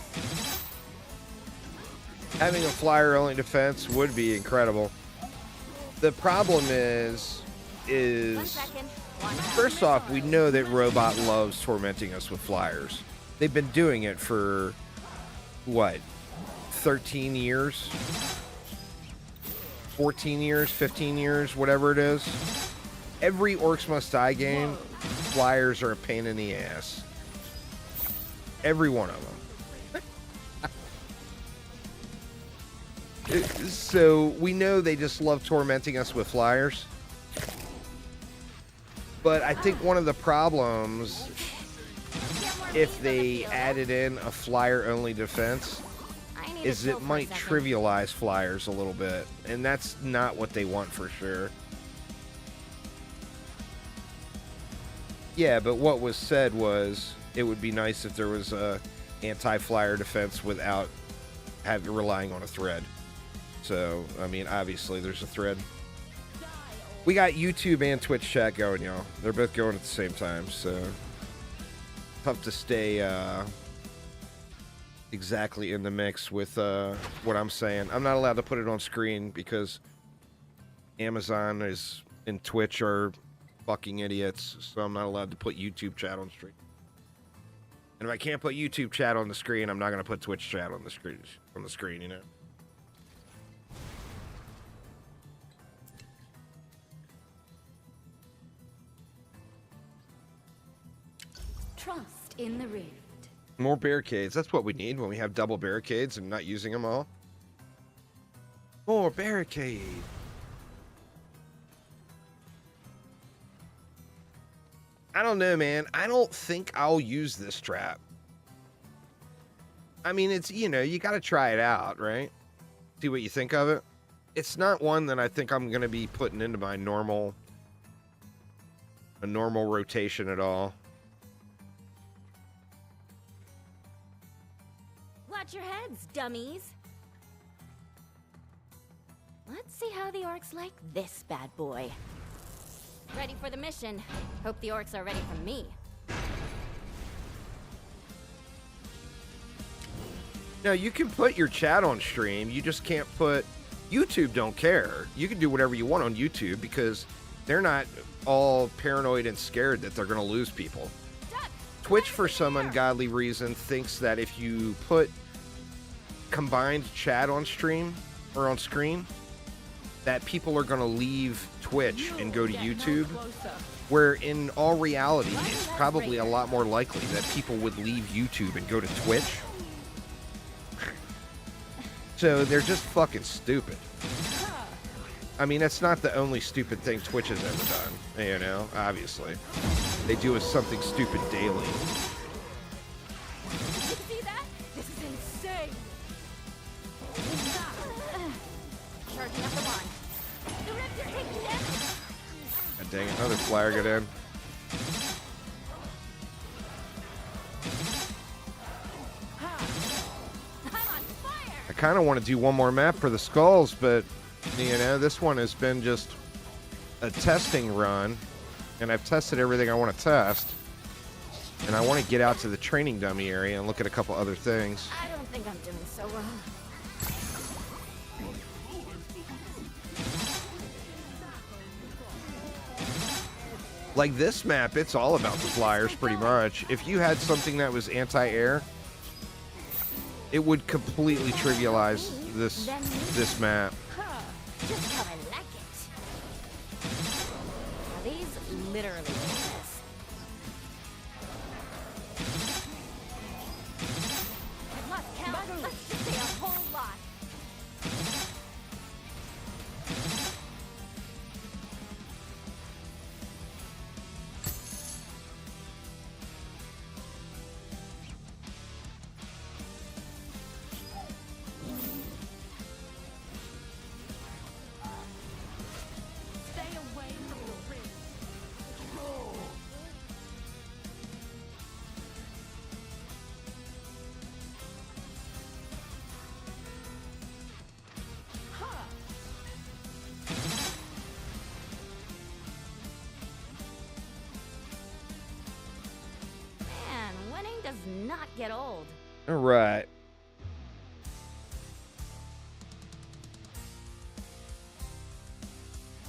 Having a flyer only defense would be incredible. The problem is 1 second. first off, we know that Robot loves tormenting us with flyers. They've been doing it for what? 13 years? 14 years, 15 years, whatever it is. Every Orcs Must Die game, flyers are a pain in the ass. Every one of them. So we know they just love tormenting us with flyers. But I think one of the problems, if they added in a flyer-only defense, is it might trivialize flyers a little bit. And that's not what they want for sure. Yeah, but what was said was it would be nice if there was a anti-flyer defense without relying on a thread. So, I mean, obviously there's a thread. We got YouTube and Twitch chat going, y'all. They're both going at the same time, so tough to stay exactly in the mix with what I'm saying. I'm not allowed to put it on screen because Amazon and Twitch are fucking idiots, so I'm not allowed to put YouTube chat on screen. And if I can't put YouTube chat on the screen, I'm not going to put Twitch chat on the screen, you know? Trust in the rift. More barricades. That's what we need when we have double barricades and not using them all. More barricade. I don't know, man. I don't think I'll use this trap. I mean, it's, you know, you got to try it out, right? See what you think of it. It's not one that I think I'm going to be putting into my normal rotation at all. Watch Watch your heads, dummies. Let's see how the orcs like this bad boy. Ready for the mission. Hope the orcs are ready for me. Now, you can put your chat on stream, you just can't put... YouTube don't care. You can do whatever you want on YouTube because they're not all paranoid and scared that they're going to lose people. Twitch, for some ungodly reason, thinks that if you put combined chat on stream or on screen, that people are going to leave Twitch and go to YouTube, where in all reality, it's probably a lot more likely that people would leave YouTube and go to Twitch. So they're just fucking stupid. I mean, that's not the only stupid thing Twitch has ever done, you know, obviously. They do something stupid daily. Did you see that? This is insane. Charging up the wand. The rips are taking damage. God dang it, another flyer got in. I kind of want to do one more map for the skulls, but, you know, this one has been just a testing run, and I've tested everything I want to test, and I want to get out to the training dummy area and look at a couple other things. I don't think I'm doing so well. Like this map, it's all about the flyers pretty much. If you had something that was anti-air, it would completely trivialize this map. Just how I like it. Now these literally do this. I've lost count. Let's just say a whole lot. Man, winning does not get old. All right.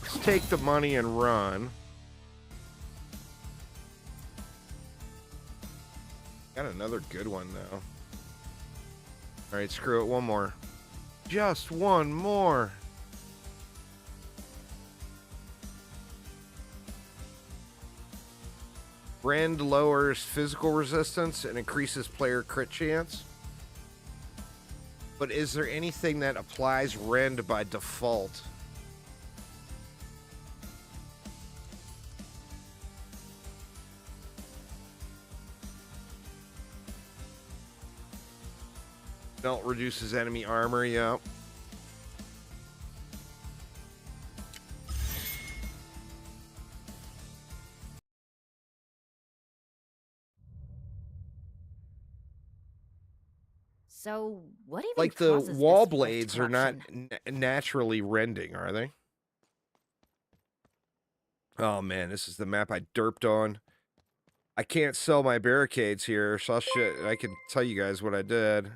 Let's take the money and run. Got another good one, though. All right, screw it. One more. Just one more. Rend lowers physical resistance and increases player crit chance. But is there anything that applies Rend by default? Belt reduces enemy armor, yeah. So, what even Like the causes wall this blades are not corruption? naturally rending, are they? Oh man, this is the map I derped on. I can't sell my barricades here, so I can tell you guys what I did.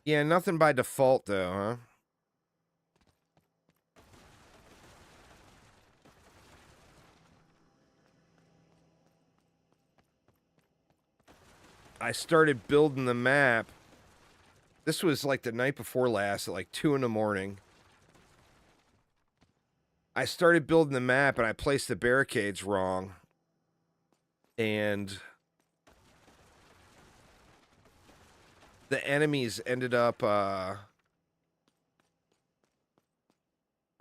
Yeah, nothing by default though, huh? I started building the map. This was like the night before last at like 2 in the morning. I started building the map and I placed the barricades wrong. And the enemies ended up, or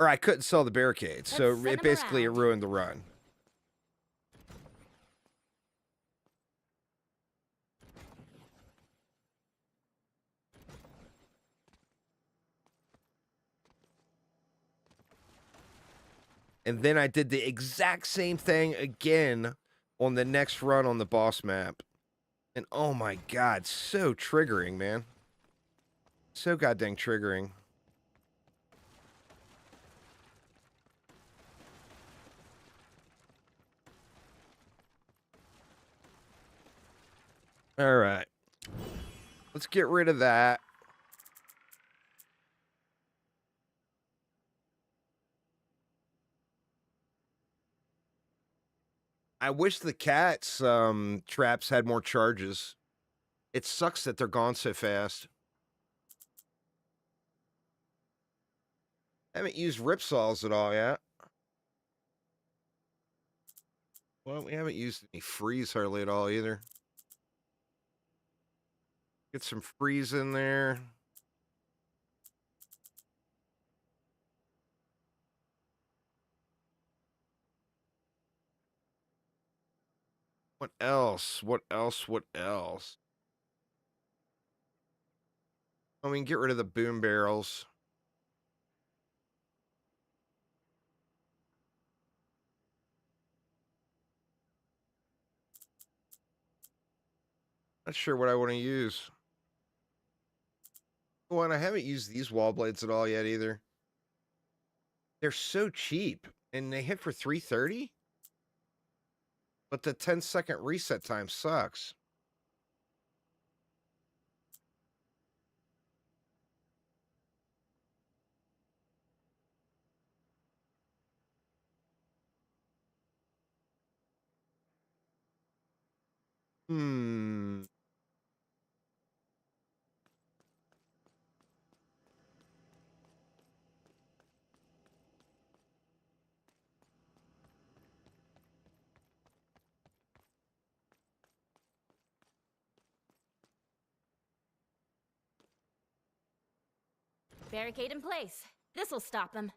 I couldn't sell the barricades. So Let's send it 'em basically around. ruined the run. And then I did the exact same thing again on the next run on the boss map. And oh my god, so triggering, man. So goddamn triggering. All right. Let's get rid of that. I wish the cats traps had more charges. It sucks that they're gone so fast. I haven't used ripsaws at all yet. Well, we haven't used any freeze hardly at all either. Get some freeze in there. What else? What else? What else? I mean, get rid of the boom barrels. Not sure what I want to use. Oh, and I haven't used these wall blades at all yet either. They're so cheap, and they hit for 330. But the 10-second reset time sucks. Hmm. Barricade in place. This'll stop them.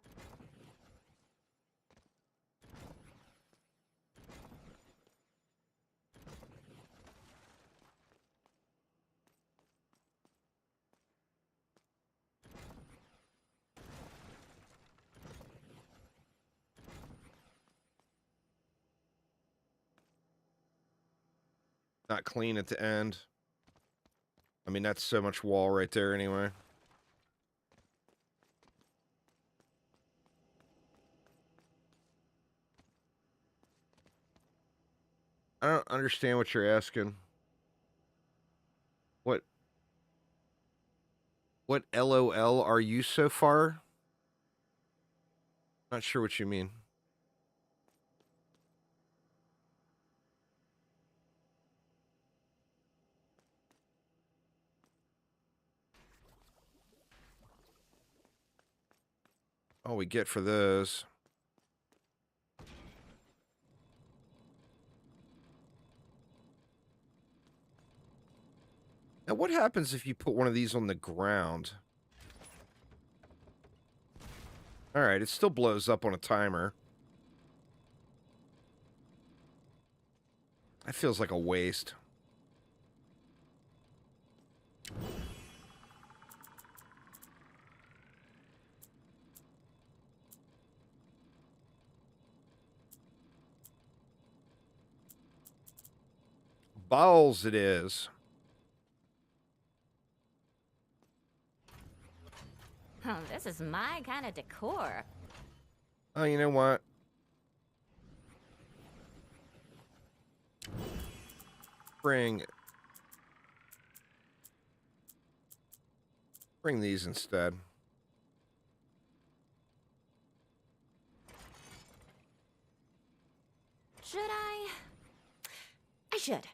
Not clean at the end. I mean, that's so much wall right there anyway. I don't understand what you're asking. What LOL are you so far? Not sure what you mean. All we get for those. Now, what happens if you put one of these on the ground? All right, it still blows up on a timer. That feels like a waste. Balls it is. Oh, this is my kind of decor. Oh, you know what? Bring these instead. Should I? I should.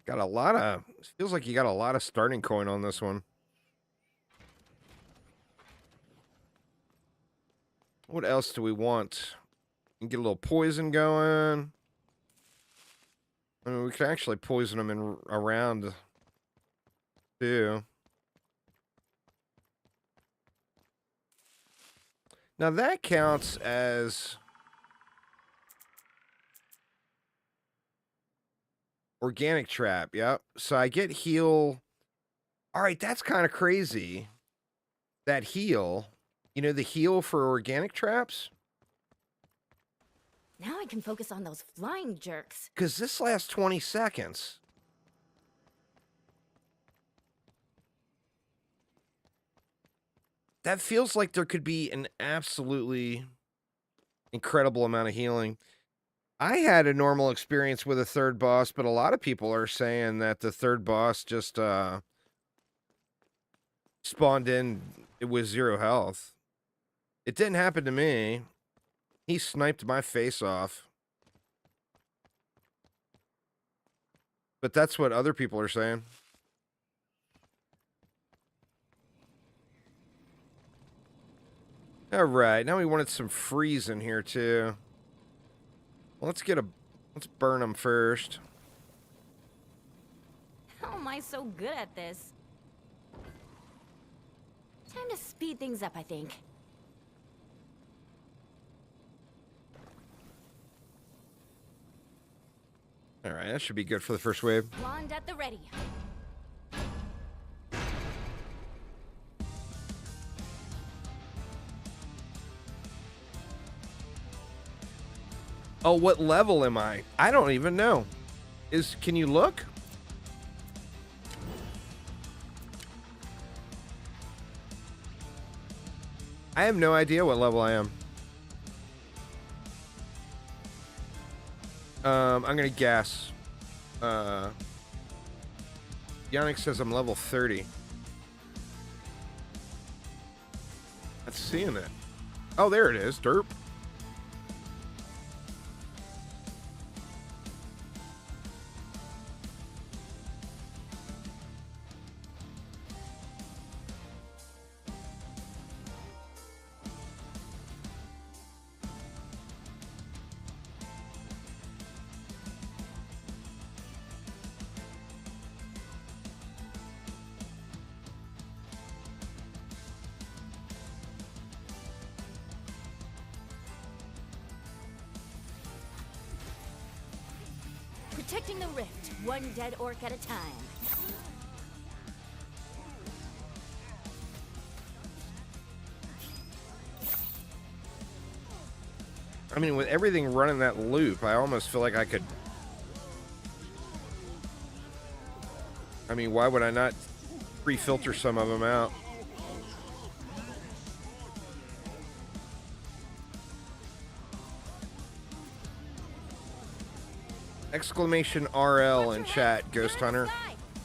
Got a lot of... Feels like you got a lot of starting coin on this one. What else do we want? Get a little poison going. I mean, we can actually poison them in around too. Now that counts as organic trap. Yep. So I get heal. All right, that's kind of crazy. That heal, you know, the heal for organic traps? Now I can focus on those flying jerks. Because this lasts 20 seconds. That feels like there could be an absolutely incredible amount of healing. I had a normal experience with a third boss, but a lot of people are saying that the third boss just spawned in with 0 health. It didn't happen to me. He sniped my face off. But that's what other people are saying. All right, now we wanted some freeze in here too. Well, let's burn them first. How am I so good at this? Time to speed things up, I think. All right, that should be good for the first wave. Wand at the ready. Oh, what level am I? I don't even know. Can you look? I have no idea what level I am. I'm gonna guess. Yannick says I'm level 30. Not seeing it. Oh, there it is. Derp. Protecting the rift, one dead orc at a time. I mean, with everything running that loop, I almost feel like I could... I mean, why would I not pre-filter some of them out? Exclamation RL in chat, Ghost Hunter.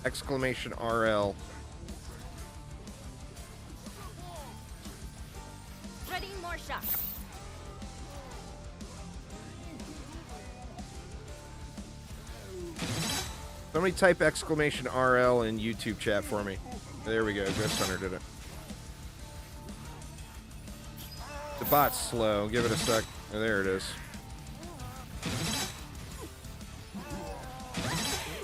Exclamation RL. Ready, more shots. Somebody type exclamation RL in YouTube chat for me. There we go, Ghost Hunter did it. The bot's slow, give it a sec. Oh, there it is.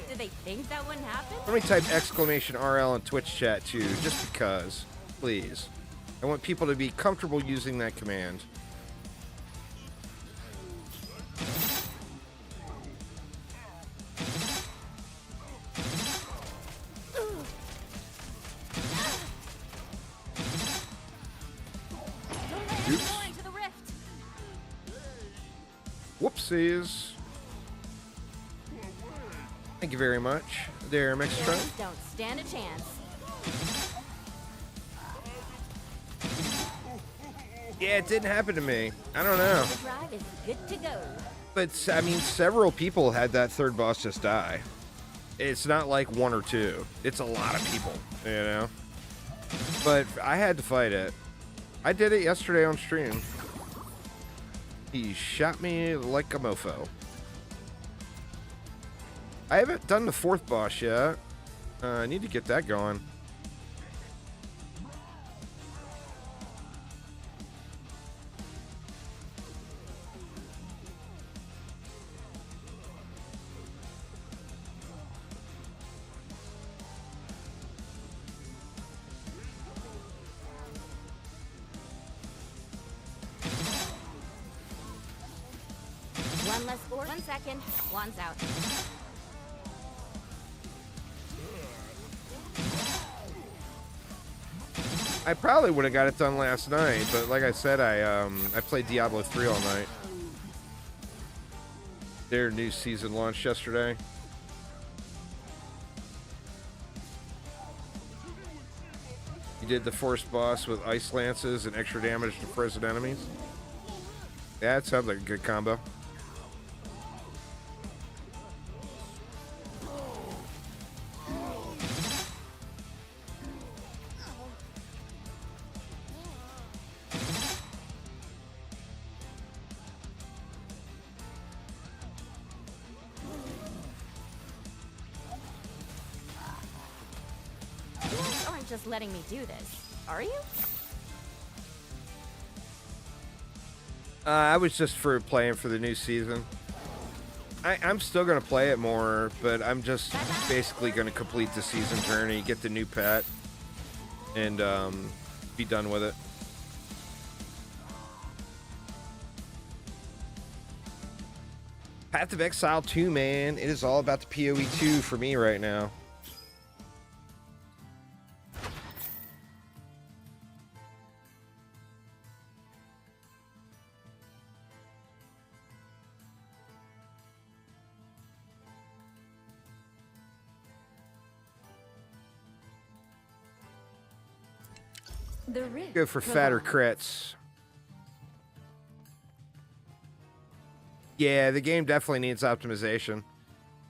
Did they think that wouldn't happen? Somebody type exclamation RL in Twitch chat too, just because. Please. I want people to be comfortable using that command. Whoopsies. Thank you very much, there, Mextro. Don't stand a chance. Yeah, it didn't happen to me. I don't know. The drive is good to go. But, I mean, several people had that third boss just die. It's not like 1 or 2. It's a lot of people, you know? But I had to fight it. I did it yesterday on stream. He shot me like a mofo. I haven't done the 4th boss yet. I need to get that going. One less orc. 1 second. Wand's out. I probably would have got it done last night, but like I said, I played Diablo 3 all night. Their new season launched yesterday. You did the forced boss with ice lances and extra damage to frozen enemies. Yeah, it sounds like a good combo. Just letting me do this, are you? I was just playing for the new season. I'm still gonna play it more, but I'm just basically gonna complete the season journey, get the new pet, and be done with it. Path of Exile 2, man. It is all about the PoE 2 for me right now. The rift Go for fatter prolongs. crits. Yeah, the game definitely needs optimization.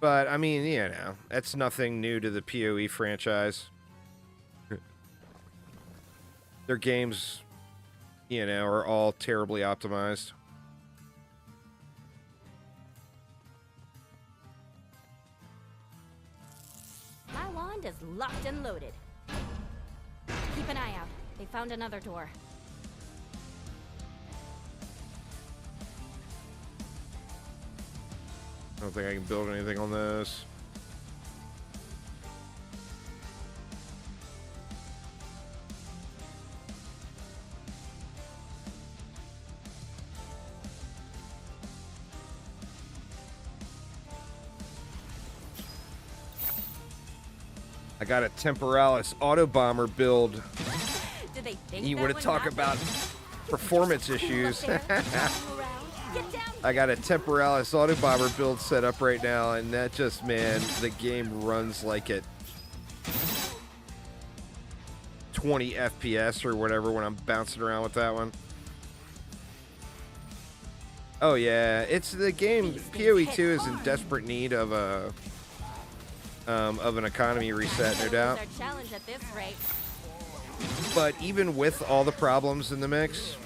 But, I mean, you know, that's nothing new to the PoE franchise. Their games, you know, are all terribly optimized. My wand is locked and loaded. Keep an eye out. They found another door. I don't think I can build anything on this. I got a Temporalis auto bomber build. Did they think You that want to would talk happen? about performance issues? Look there. Around. Get down. I got a Temporalis auto bomber build set up right now, and that just, man, the game runs like it 20 FPS or whatever when I'm bouncing around with that one. Oh yeah, it's the game. PoE 2 is in desperate need of an economy reset, no doubt. Our challenge at this rate. But even with all the problems in the mix,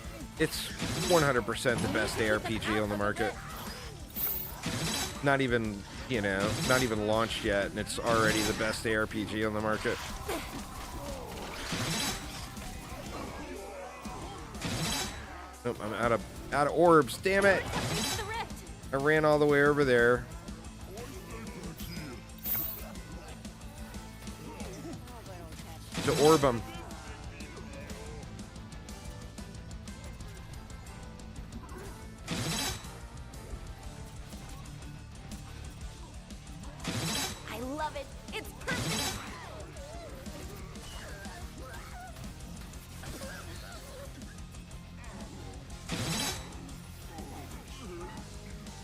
it's 100% the best ARPG on the market. Not even, you know, not even launched yet, and it's already the best ARPG on the market. Nope, I'm out of orbs. Damn it! Reach the rift. I ran all the way over there. To orb them. I love it. It's perfect.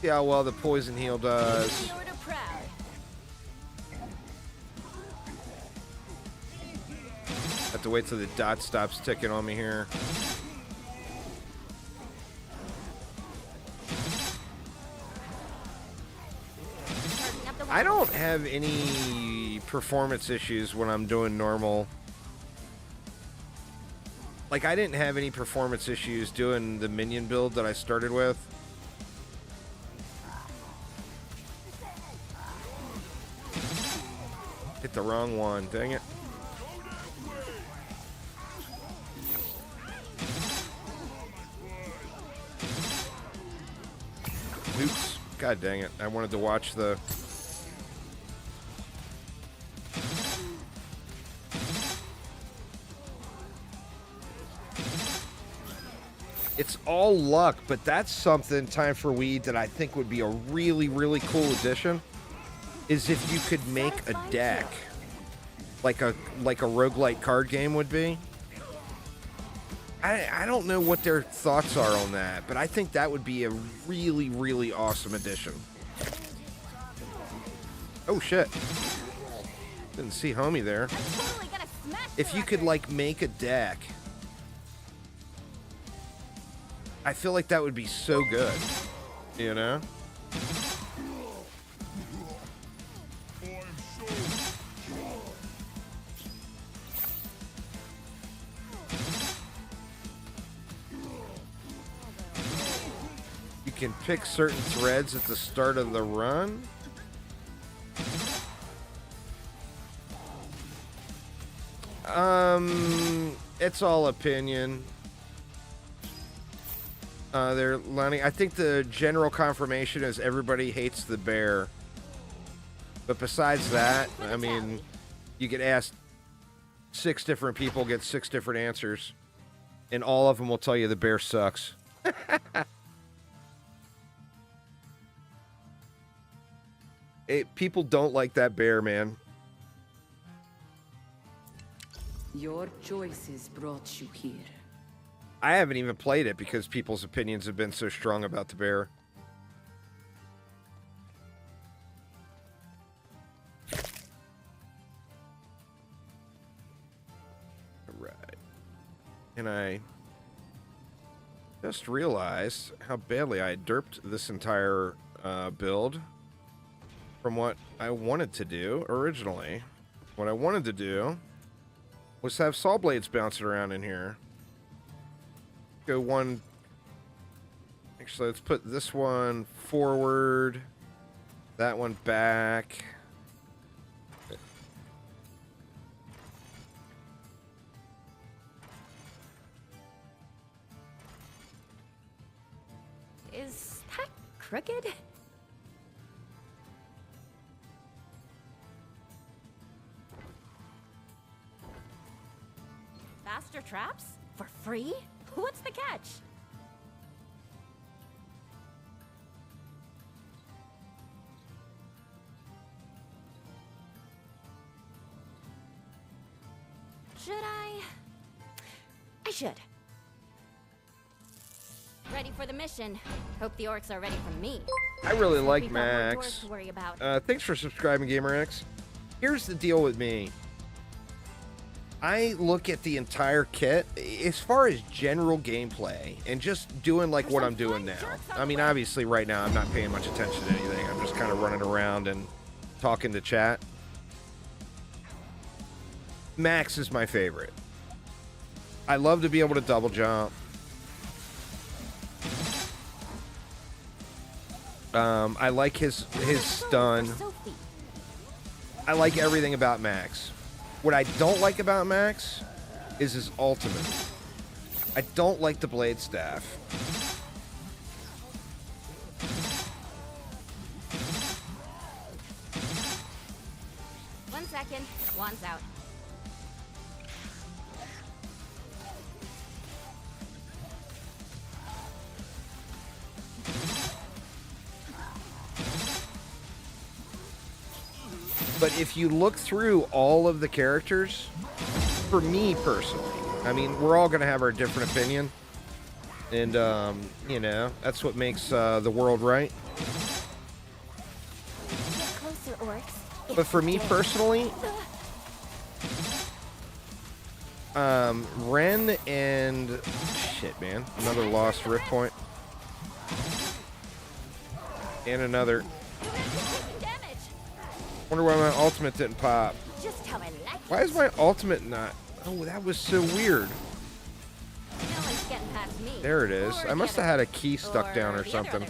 See how well the poison heal does. The order proud. Have to wait till the dot stops ticking on me here. Charging up the I wand. don't have any performance issues when I'm doing normal. Like, I didn't have any performance issues doing the minion build that I started with. Hit the wrong one, dang it. Oops. God dang it. I wanted to watch the... It's all luck, but that's something, Time for Weed, that I think would be a really, really cool addition, is if you could make a deck, like a roguelite card game would be. I don't know what their thoughts are on that, but I think that would be a really, really awesome addition. Oh, shit. Didn't see homie there. If you could, like, make a deck, I feel like that would be so good, you know? You can pick certain threads at the start of the run. It's all opinion. They're lining. I think the general confirmation is everybody hates the bear. But besides that, I mean, you get asked 6 different people, get 6 different answers, and all of them will tell you the bear sucks. People don't like that bear, man. Your choices brought you here. I haven't even played it because people's opinions have been so strong about the bear. Alright. And I just realized how badly I derped this entire build from what I wanted to do originally. What I wanted to do was have saw blades bouncing around in here. Go one. Actually, let's put this one forward, that one back. Is that crooked? Faster traps? For free? What's the catch? Should I? I should. Ready for the mission. Hope the orcs are ready for me. I really Some like people have more Max. doors to worry about. Thanks for subscribing, GamerX. Here's the deal with me. I look at the entire kit as far as general gameplay and just doing like what I'm doing now. I mean, obviously right now I'm not paying much attention to anything. I'm just kind of running around and talking to chat. Max is my favorite. I love to be able to double jump. I like his stun. I like everything about Max. What I don't like about Max is his ultimate. I don't like the blade staff. 1 second. Wand's out. But if you look through all of the characters, for me personally, I mean, we're all going to have our different opinion. And, you know, that's what makes the world right. Get closer, orcs. But for me personally, Ren and... Shit, man. Another lost rift point. And another... Wonder why my ultimate didn't pop. Just how I like it. Why is my ultimate not... Oh, that was so weird. No one's getting past me. There it is. Or I must the have other- had a key stuck down or the other something. me.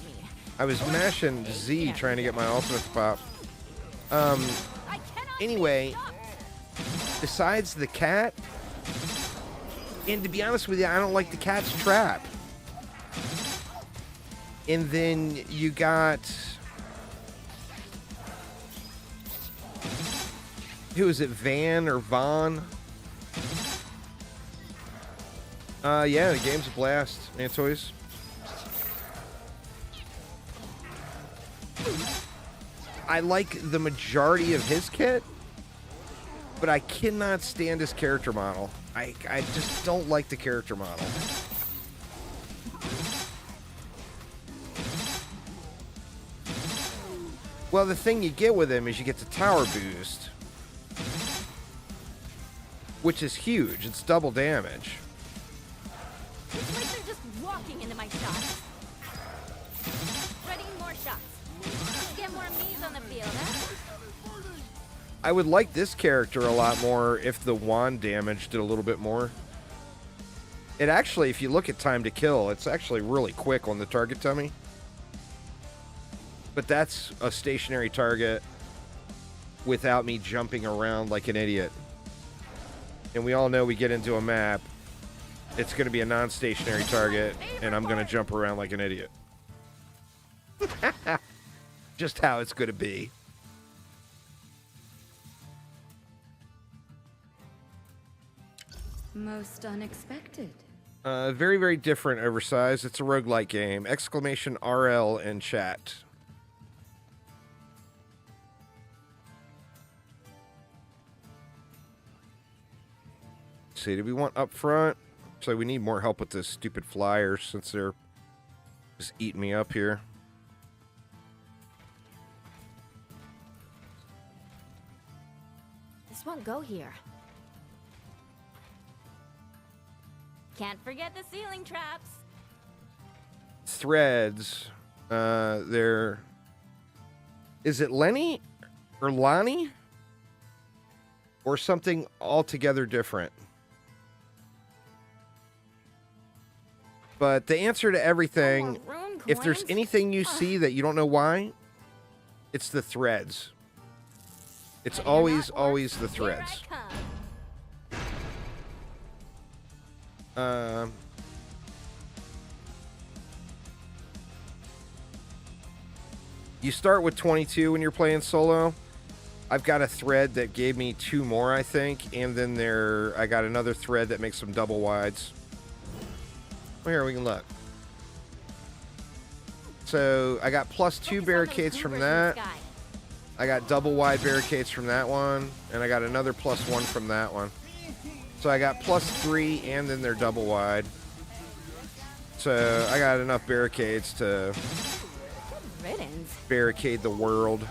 I was mashing Z trying to get my ultimate to pop. I cannot Anyway, be stopped. besides the cat, and to be honest with you, I don't like the cat's trap. And then you got... Who is it, Van or Vaughn? Yeah, the game's a blast. Antois. I like the majority of his kit, but I cannot stand his character model. I just don't like the character model. Well, the thing you get with him is you get the tower boost, which is huge. It's double damage. It's like they're just walking into my shots. Ready more shots. Get more me's on the field, huh? I would like this character a lot more if the wand damage did a little bit more. It actually, if you look at time to kill, it's actually really quick on the target tummy. But that's a stationary target without me jumping around like an idiot. And we all know we get into a map, it's going to be a non-stationary target, and I'm going to jump around like an idiot. Just how it's going to be. Most unexpected. Very, very different oversized. It's a roguelite game. Exclamation RL in chat. Let's see, do we want up front? So we need more help with this stupid flyers since they're just eating me up here. This won't go here. Can't forget the ceiling traps. Threads. They're... Is it Lenny? Or Lonnie? Or something altogether different? But the answer to everything, if there's anything you see that you don't know why, it's the threads. It's always the threads. You start with 22 when you're playing solo. I've got a thread that gave me 2 more, I think, and then I got another thread that makes some double wides. Well, here we can look. So I got +2 barricades from that. I got double wide barricades from that one, and I got another +1 from that one. So I got +3, and then they're double wide. So I got enough barricades to barricade the world.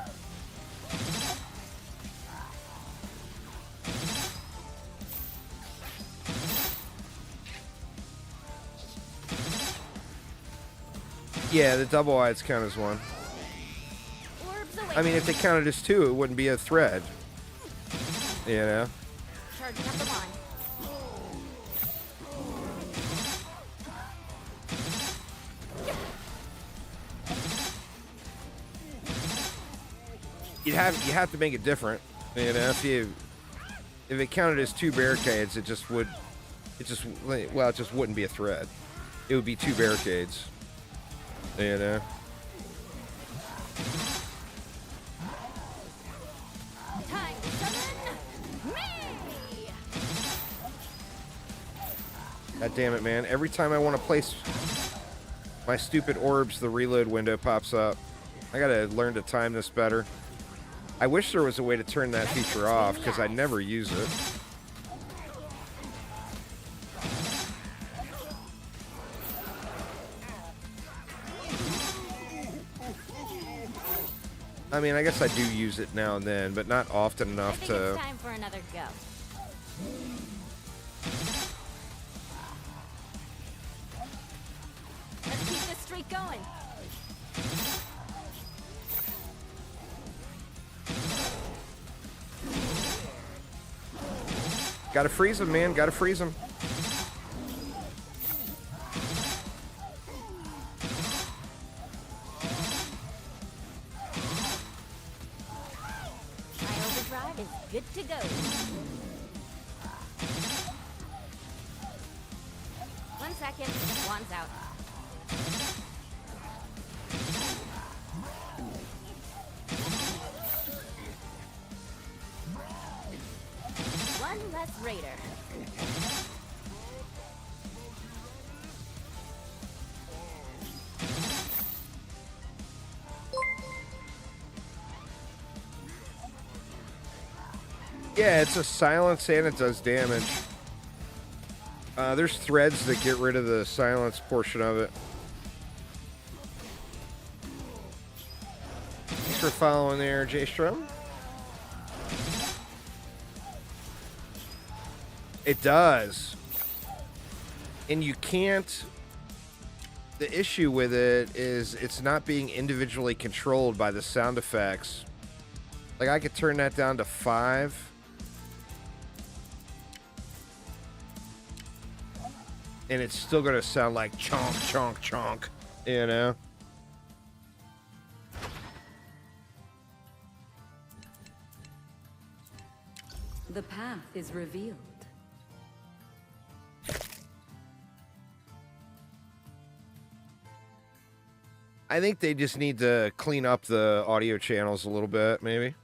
Yeah, the double wides count as one. I mean, if they counted as 2, it wouldn't be a thread. You know? Charging up the line. You have to make it different. You know, if it counted as 2 barricades, it just wouldn't be a thread. It would be 2 barricades. You know. Time to summon me. God damn it, man. Every time I want to place my stupid orbs, the reload window pops up. I gotta learn to time this better. I wish there was a way to turn that feature off, because I never use it. I mean, I guess I do use it now and then, but not often enough to... It's time for another go. Let's keep this streak going. Gotta freeze him, man. Gotta freeze him. My overdrive is good to go. 1 second. Wand's out. One less raider. Yeah, it's a silence and it does damage. There's threads that get rid of the silence portion of it. Thanks for following there, J Strom. It does. And you can't... The issue with it is it's not being individually controlled by the sound effects. Like, I could turn that down to 5. And it's still going to sound like chonk, chonk, chonk, you know? The path is revealed. I think they just need to clean up the audio channels a little bit, maybe.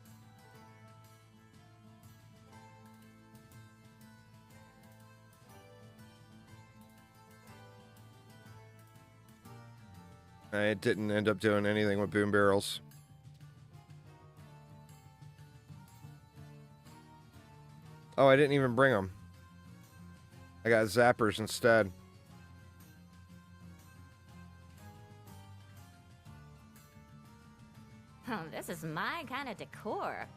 I didn't end up doing anything with boom barrels. Oh, I didn't even bring them. I got zappers instead. Oh, this is my kind of decor.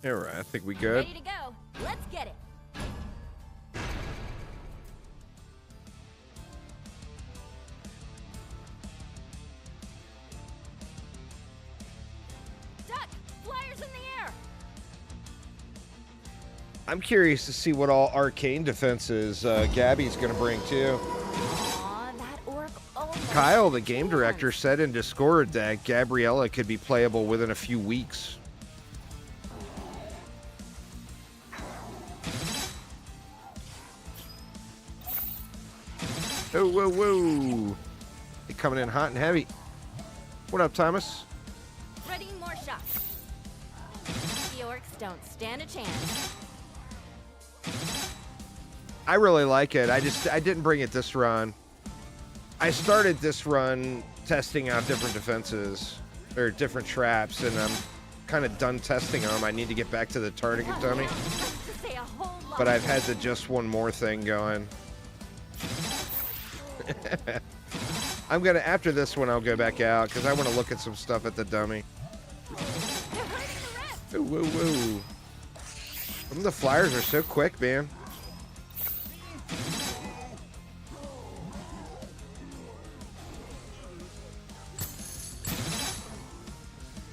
All right, I think we good. Ready to go. Let's get it. Duck! Flyers in the air! I'm curious to see what all arcane defenses Gabby's going to bring, too. Aw, that orc almost Kyle, the game killed director, us. said in Discord that Gabriella could be playable within a few weeks. Oh, whoa, whoa. They coming in hot and heavy. What up, Thomas? Ready, more shots. The orcs don't stand a chance. I really like it. I didn't bring it this run. I started this run testing out different defenses or different traps, and I'm kind of done testing them. I need to get back to the target dummy, To say a whole lot. but I've had the just one more thing going. I'm gonna, after this one, I'll go back out because I want to look at some stuff at the dummy. They're hurting the rip. Whoa, whoa, whoa. Some of the flyers are so quick, man.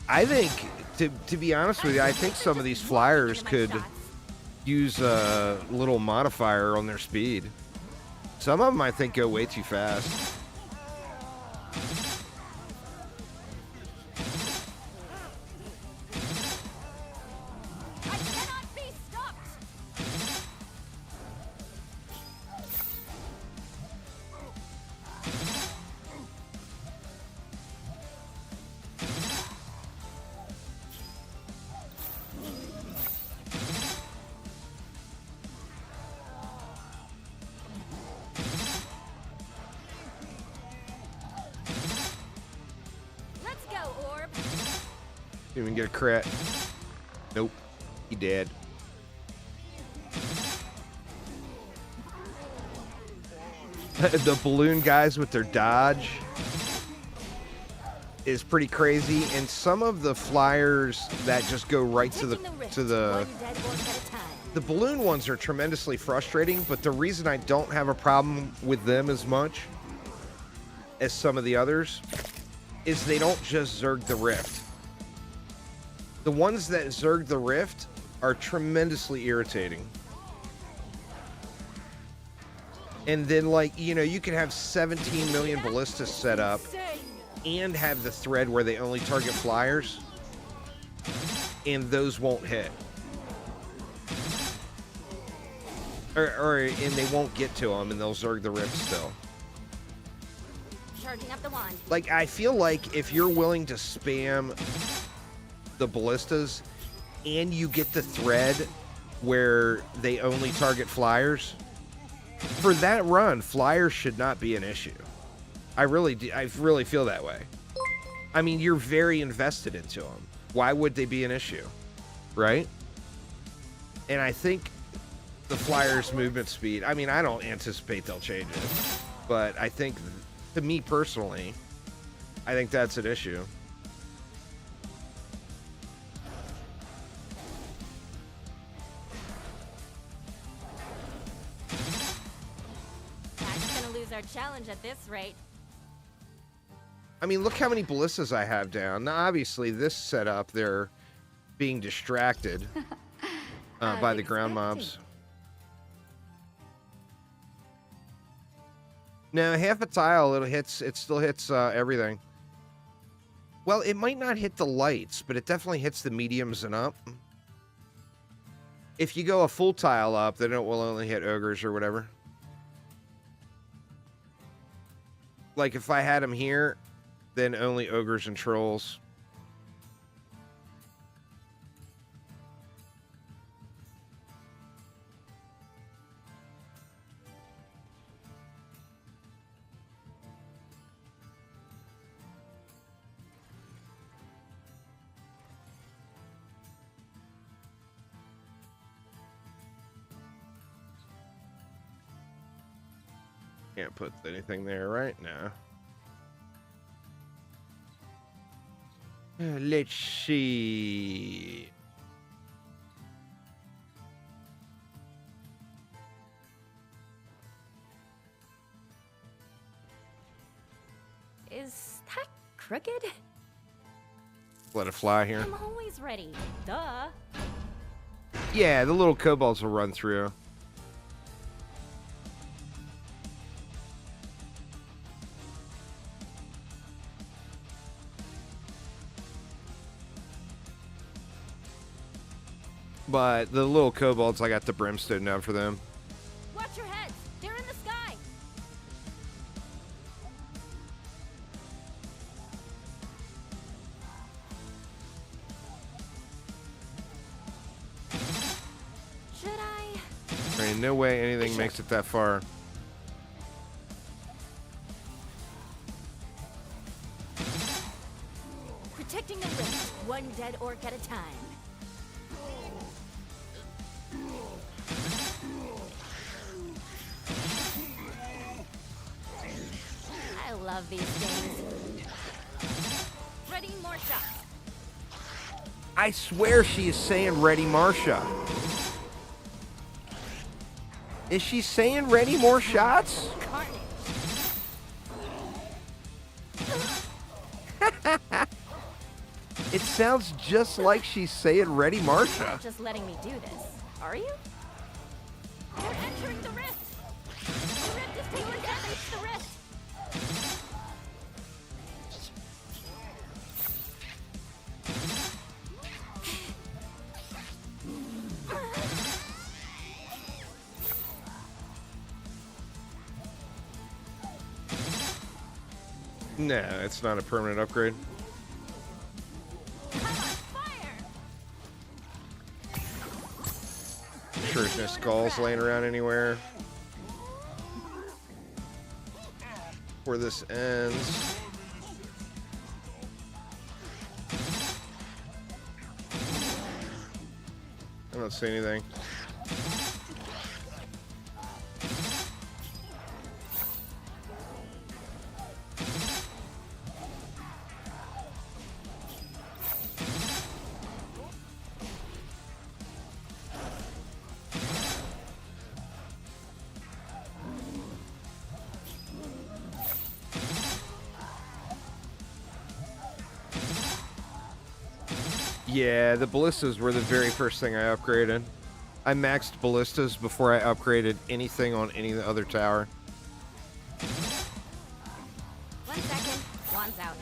I think, to be honest with you, I think some of these flyers could use a little modifier on their speed. Some of them, I think, go way too fast. I cannot be stopped. Let's go, orb. Didn't even get a crit. Nope. He dead. The balloon guys with their dodge is pretty crazy, and some of the flyers that just go right to the Taking rift, to the one dead orc at a time. the balloon ones are tremendously frustrating, but the reason I don't have a problem with them as much as some of the others is they don't just zerg the rift. The ones that zerg the rift are tremendously irritating. And then, like, you know, you can have 17 million ballistas set up, and have the thread where they only target flyers, and those won't hit. And they won't get to them, and they'll Zerg the Rip still. Charging up the wand. Like, I feel like if you're willing to spam the ballistas, and you get the thread where they only target flyers, for that run, flyers should not be an issue. I really feel that way. I mean, you're very invested into them. Why would they be an issue? Right? And I think the flyers' movement speed, I mean, I don't anticipate they'll change it. But I think, to me personally, I think that's an issue. Mac's gonna lose our challenge at this rate. I mean, look how many ballistas I have down. Now, obviously, this setup, they're being distracted by the ground mobs. No, half a tile, it still hits everything. Well, it might not hit the lights, but it definitely hits the mediums and up. If you go a full tile up, then it will only hit ogres or whatever. Like, if I had them here, then only ogres and trolls. Can't put anything there right now. Let's see. Is that crooked? Let it fly here. I'm always ready. Duh. Yeah, the little kobolds will run through. But the little kobolds, I got the brimstone down for them. Watch your heads. They're in the sky. Should I? There ain't no way anything makes it that far. Protecting the rift, one dead orc at a time. I love these things. Ready, more shots. I swear she is saying ready Marsha. Is she saying ready more shots? Carnage. It sounds just like she's saying ready Marsha. Not just letting me do this, are you? You're entering the rift. The rift is taking damage. The rift. No, it's not a permanent upgrade. I'm on fire. Sure, there's no skulls laying around anywhere. Where this ends. I don't see anything. Yeah, the ballistas were the very first thing I upgraded. I maxed ballistas before I upgraded anything on any other tower. 1 second. spawns out.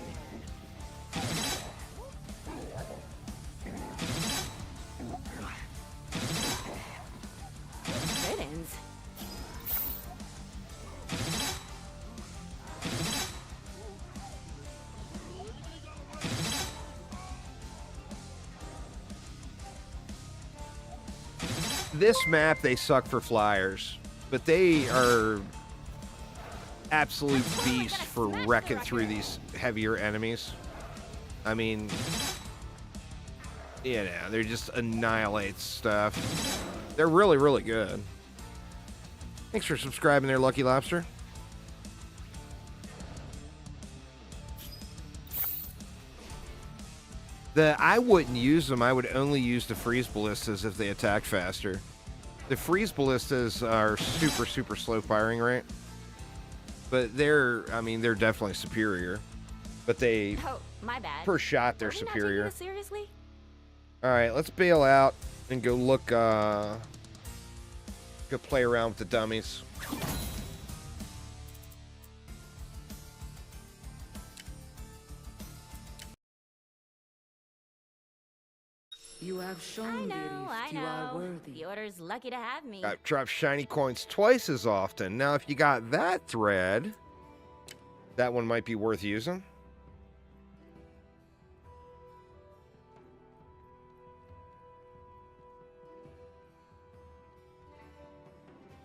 Riddance. This map, they suck for flyers, but they are absolute beasts for wrecking through these heavier enemies. I mean, you know, they just annihilate stuff. They're really, really good. Thanks for subscribing there, Lucky Lobster. I wouldn't use them. I would only use the freeze ballistas if they attack faster. The freeze ballistas are super, super slow firing rate. But they're definitely superior. But they, Oh, my bad. per shot, they're Are we not superior. taking this seriously? All right, let's bail out and go look, go play around with the dummies. You have I shown know, the I rift you are know. worthy. The Order's lucky to have me. Drop shiny coins twice as often. Now, if you got that thread, that one might be worth using.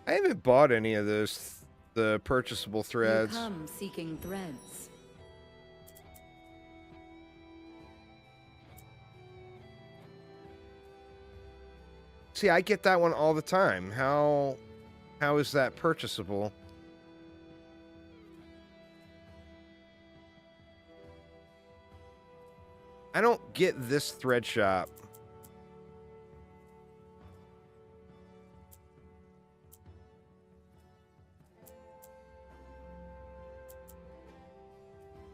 I haven't bought any of those, the purchasable threads. You come seeking threads. See, I get that one all the time. How is that purchasable? I don't get this thread shop.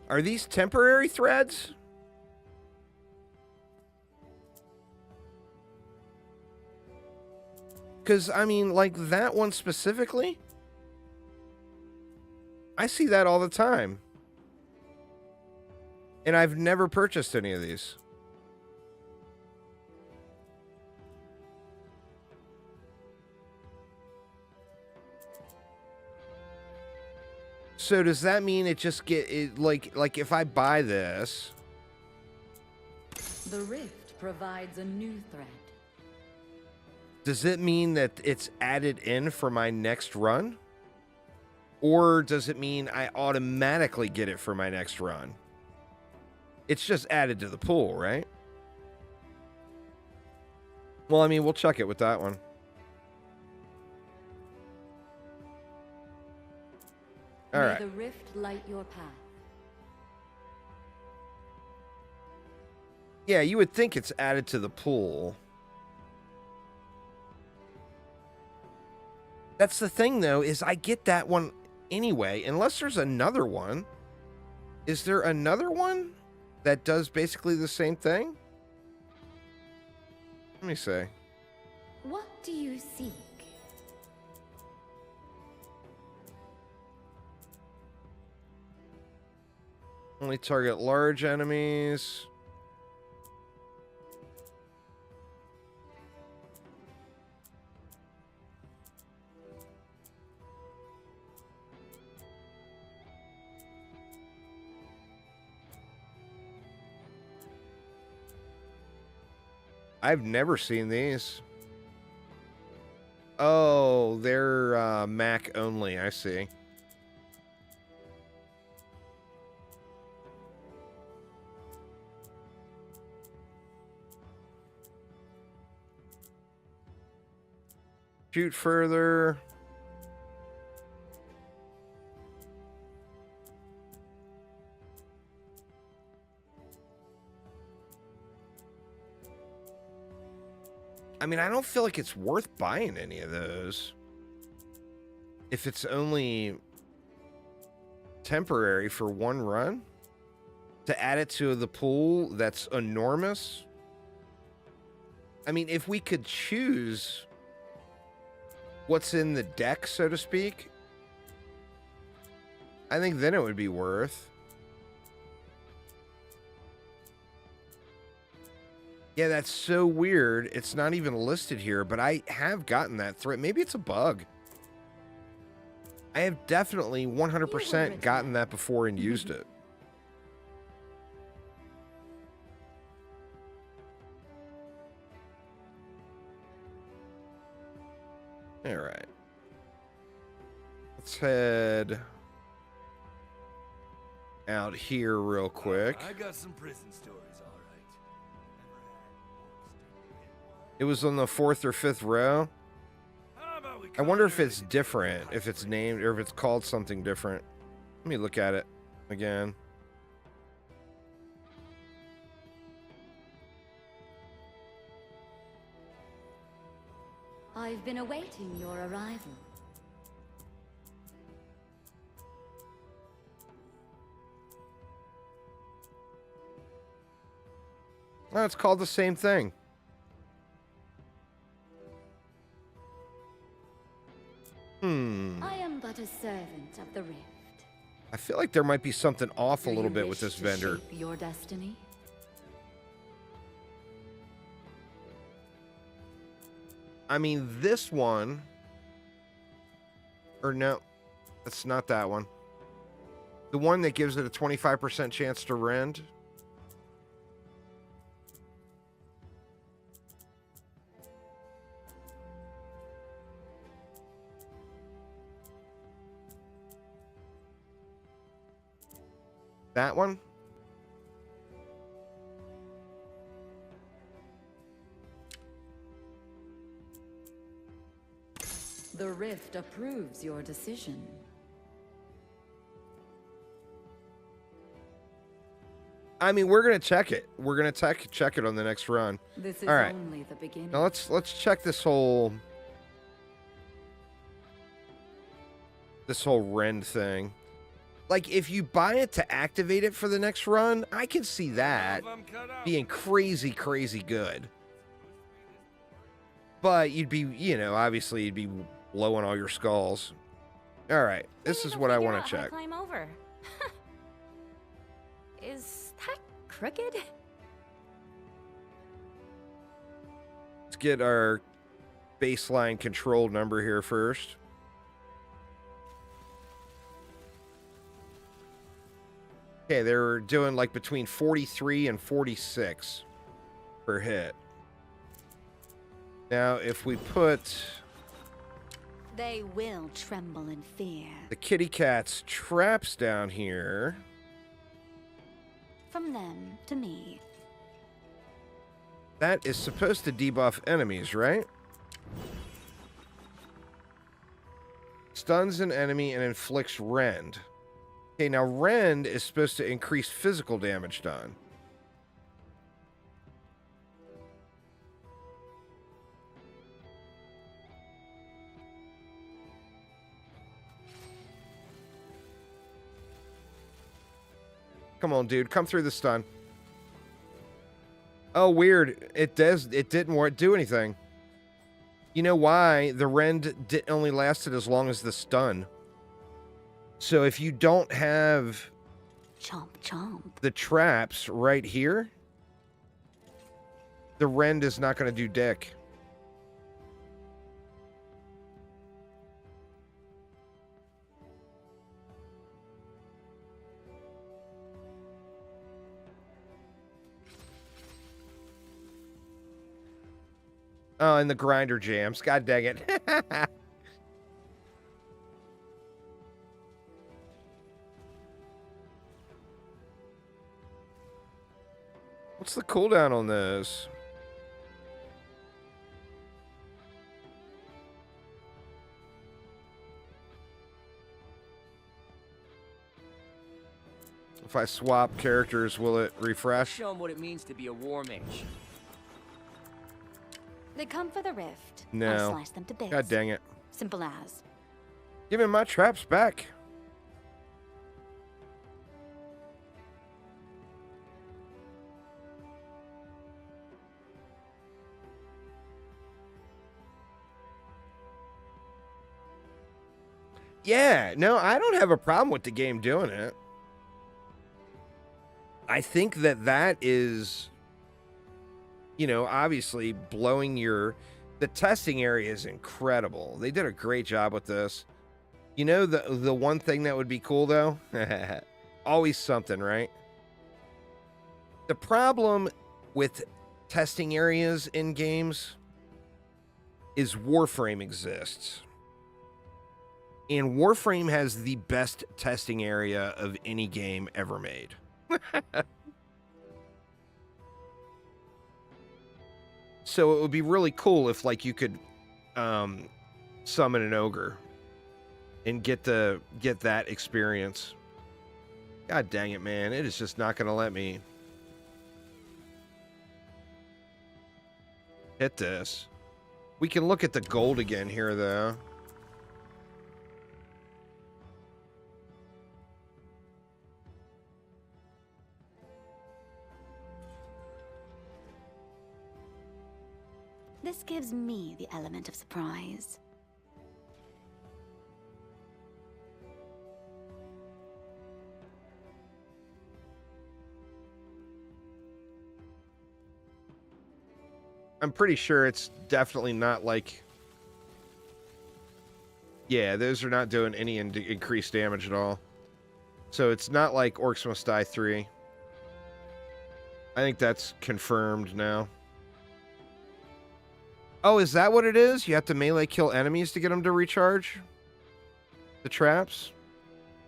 Are these temporary threads? Because, I mean, like that one specifically, I see that all the time. And I've never purchased any of these. So does that mean it just like if I buy this? The rift provides a new thread. Does it mean that it's added in for my next run? Or does it mean I automatically get it for my next run? It's just added to the pool, right? Well, I mean, we'll check it with that one. All May right. the rift light your path. Yeah, you would think it's added to the pool. That's the thing, though, is I get that one anyway, unless there's another one. Is there another one that does basically the same thing? Let me see. What do you seek? Only target large enemies. I've never seen these. Oh, they're Mac only, I see. Shoot further. I mean, I don't feel like it's worth buying any of those. If it's only temporary for one run. To add it to the pool, that's enormous. I mean, if we could choose what's in the deck, so to speak, I think then it would be worth. Yeah, that's so weird. It's not even listed here, but I have gotten that threat. Maybe it's a bug. I have definitely 100% gotten that before and used it. All right. Let's head out here real quick. I got some prison stories, all right. It was on the 4th or 5th row. How about we I call wonder it if it's everything? different, if it's named, or if it's called something different. Let me look at it again. I've been awaiting your arrival. No, it's called the same thing. I am but a servant of the Rift. I feel like there might be something off a Do little you bit with wish this to vendor. shape your destiny? I mean, this one... Or no, that's not that one. The one that gives it a 25% chance to rend. That one? The Rift approves your decision. I mean, we're gonna check it. We're gonna check it on the next run. This is All right. only the beginning. Now let's check this whole rend thing. Like, if you buy it to activate it for the next run, I can see that I'm cut out. being crazy good. But you'd be, you know, obviously you'd be blowing all your skulls. All right, this is what I want to check. Climb over. Is that crooked? Let's get our baseline control number here first. Okay, they're doing like between 43 and 46 per hit. Now, if we put They will tremble in fear. the kitty cat's traps down here, From them to me. that is supposed to debuff enemies, right? Stuns an enemy and inflicts rend. Okay, now rend is supposed to increase physical damage done. Come on, dude. Come through the stun. Oh, weird. It didn't do anything. You know why? The rend only lasted as long as the stun. So if you don't have Chomp chomp. the traps right here, the rend is not going to do dick. Oh, and the grinder jams. God dang it. What's the cooldown on this? If I swap characters, will it refresh? Show them what it means to be a war mage. They come for the rift. No. I'll slice them to bits. God dang it. Simple as. Give me my traps back. Yeah, no, I don't have a problem with the game doing it. I think that is you know, obviously blowing the testing area is incredible. They did a great job with this. You know, the one thing that would be cool though, always something, right? The problem with testing areas in games is Warframe exists. And Warframe has the best testing area of any game ever made. So it would be really cool if, like, you could summon an ogre and get that experience. God dang it, man. It is just not going to let me hit this. We can look at the gold again here, though. This gives me the element of surprise. I'm pretty sure it's definitely not like... Yeah, those are not doing any increased damage at all. So it's not like Orcs Must Die 3. I think that's confirmed now. Oh, is that what it is? You have to melee kill enemies to get them to recharge? The traps?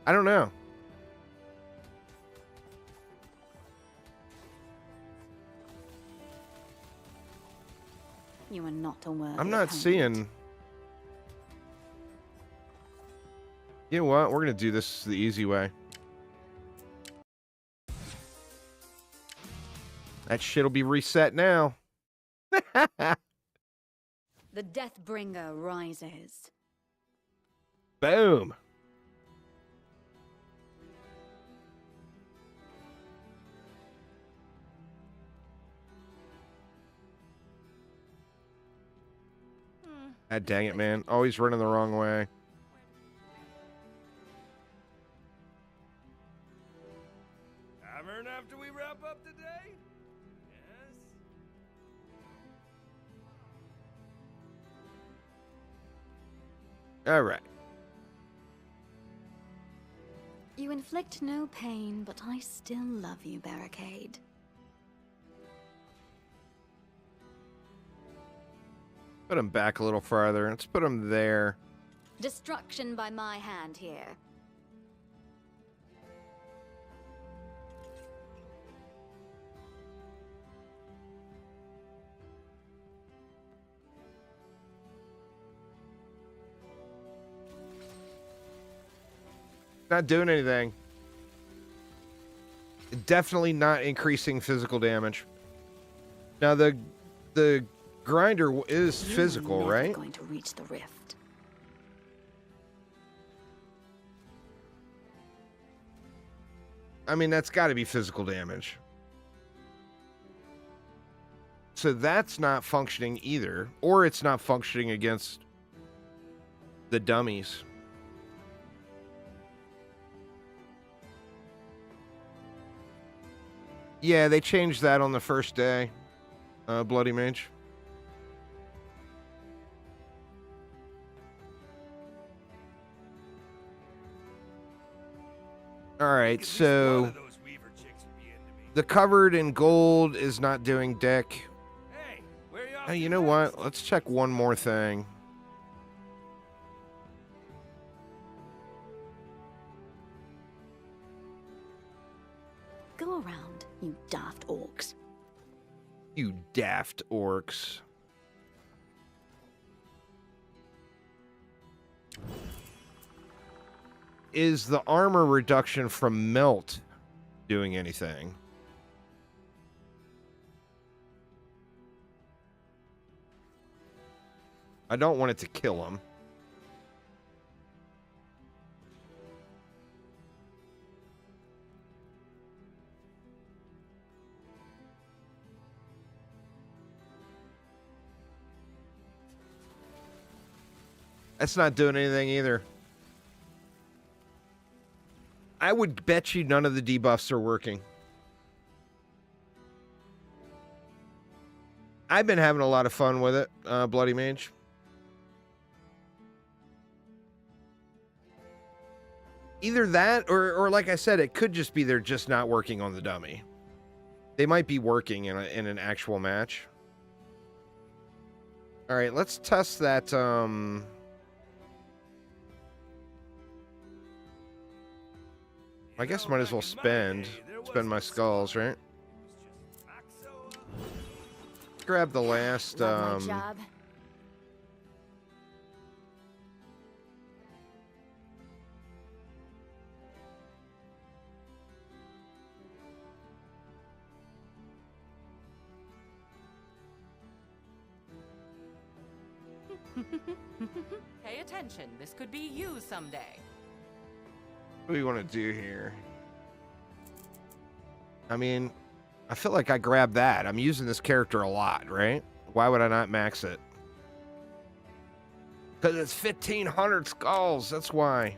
I don't know. You are not a worthy I'm not opponent. seeing... You know what? We're going to do this the easy way. That shit'll be reset now. The Deathbringer rises. Boom. God dang it, man. Always running the wrong way. Hammering after we wrap up today? Yes? All right. You inflict no pain, but I still love you, Barricade. Put him back a little farther. Let's put him there. Destruction by my hand here. Not doing anything. Definitely not increasing physical damage. Now the grinder is physical, You're never right? going to reach the rift. I mean, that's got to be physical damage. So that's not functioning either. Or it's not functioning against the dummies. Yeah, they changed that on the first day. Bloody Mage. All right, At least one so of those Weaver chicks would be into me. the covered in gold is not doing dick. Hey, where you off Hey, to you know next? what? Let's check one more thing. Go around, you daft orcs. You daft orcs. Is the armor reduction from melt doing anything? I don't want it to kill him. That's not doing anything either. I would bet you none of the debuffs are working. I've been having a lot of fun with it, Bloody Mage. Either that, or like I said, it could just be they're just not working on the dummy. They might be working in an actual match. All right, let's test that. I guess might as well spend my skulls, right? Grab the last. Love my job. Pay attention. This could be you someday. What do you want to do here? I mean, I feel like I grabbed that. I'm using this character a lot, right? Why would I not max it? Because it's 1,500 skulls. That's why.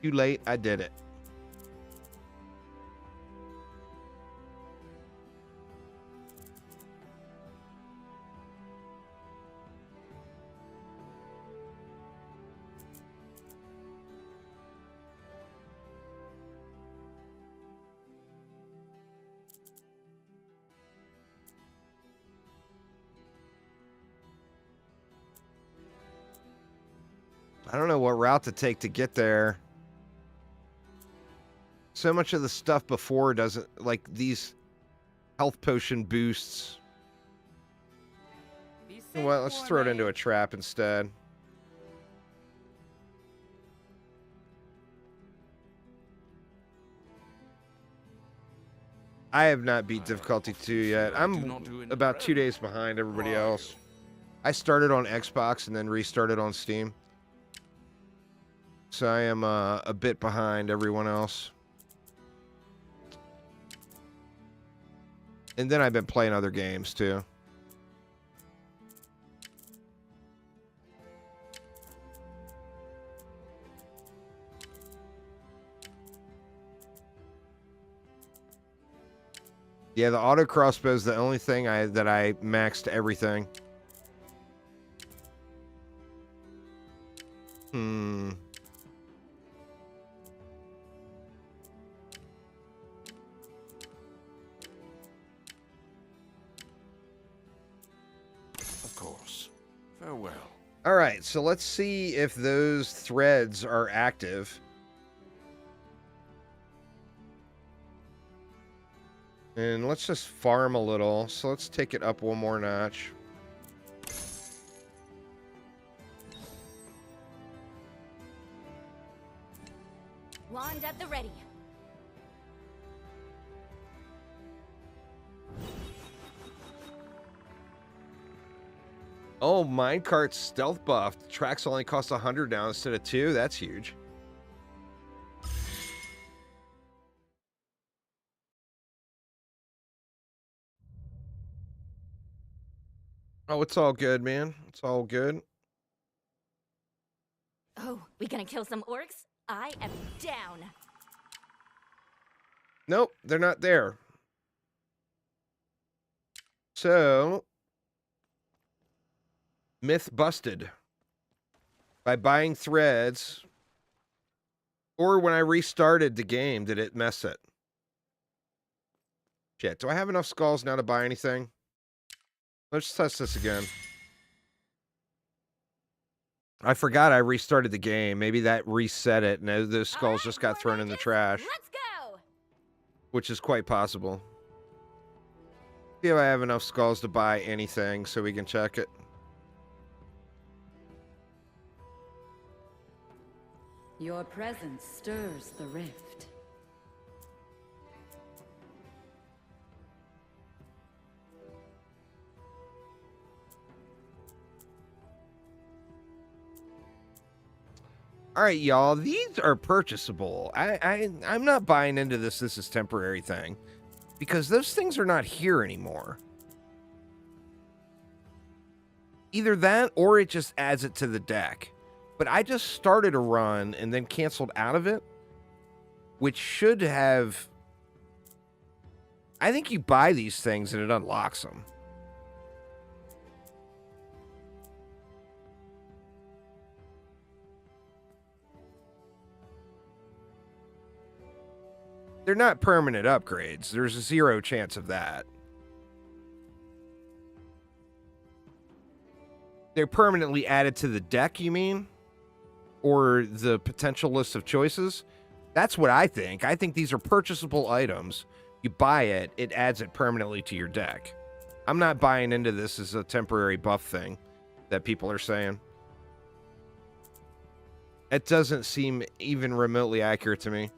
Too late. I did it. I don't know what route to take to get there. So much of the stuff before doesn't, like these health potion boosts. You know what? Let's throw it into a trap instead. I have not beat difficulty 2 yet. I'm about 2 days behind everybody else. I started on Xbox and then restarted on Steam. So I am a bit behind everyone else. And then I've been playing other games too. Yeah, the auto crossbow is the only thing that I maxed everything. Of course. Farewell. All right, so let's see if those threads are active. And let's just farm a little. So let's take it up one more notch. Wand at the ready. Oh, minecart's stealth buff. The tracks only cost 100 now instead of 2. That's huge. Oh, it's all good, man. It's all good. Oh, we gonna kill some orcs? I am down. Nope, they're not there. So, myth busted. By buying threads, or when I restarted the game, did it mess it? Shit, do I have enough skulls now to buy anything? Let's test this again. I forgot I restarted the game. Maybe that reset it, and those skulls just got thrown in the trash. Let's go. Which is quite possible. See if I have enough skulls to buy anything so we can check it. Your presence stirs the rift. All right, y'all. These are purchasable. I'm not buying into this is temporary thing. Because those things are not here anymore. Either that or it just adds it to the deck. But I just started a run and then canceled out of it. Which should have... I think you buy these things and it unlocks them. They're not permanent upgrades. There's a 0 chance of that. They're permanently added to the deck, you mean? Or the potential list of choices? That's what I think. I think these are purchasable items. You buy it, it adds it permanently to your deck. I'm not buying into this as a temporary buff thing that people are saying. It doesn't seem even remotely accurate to me.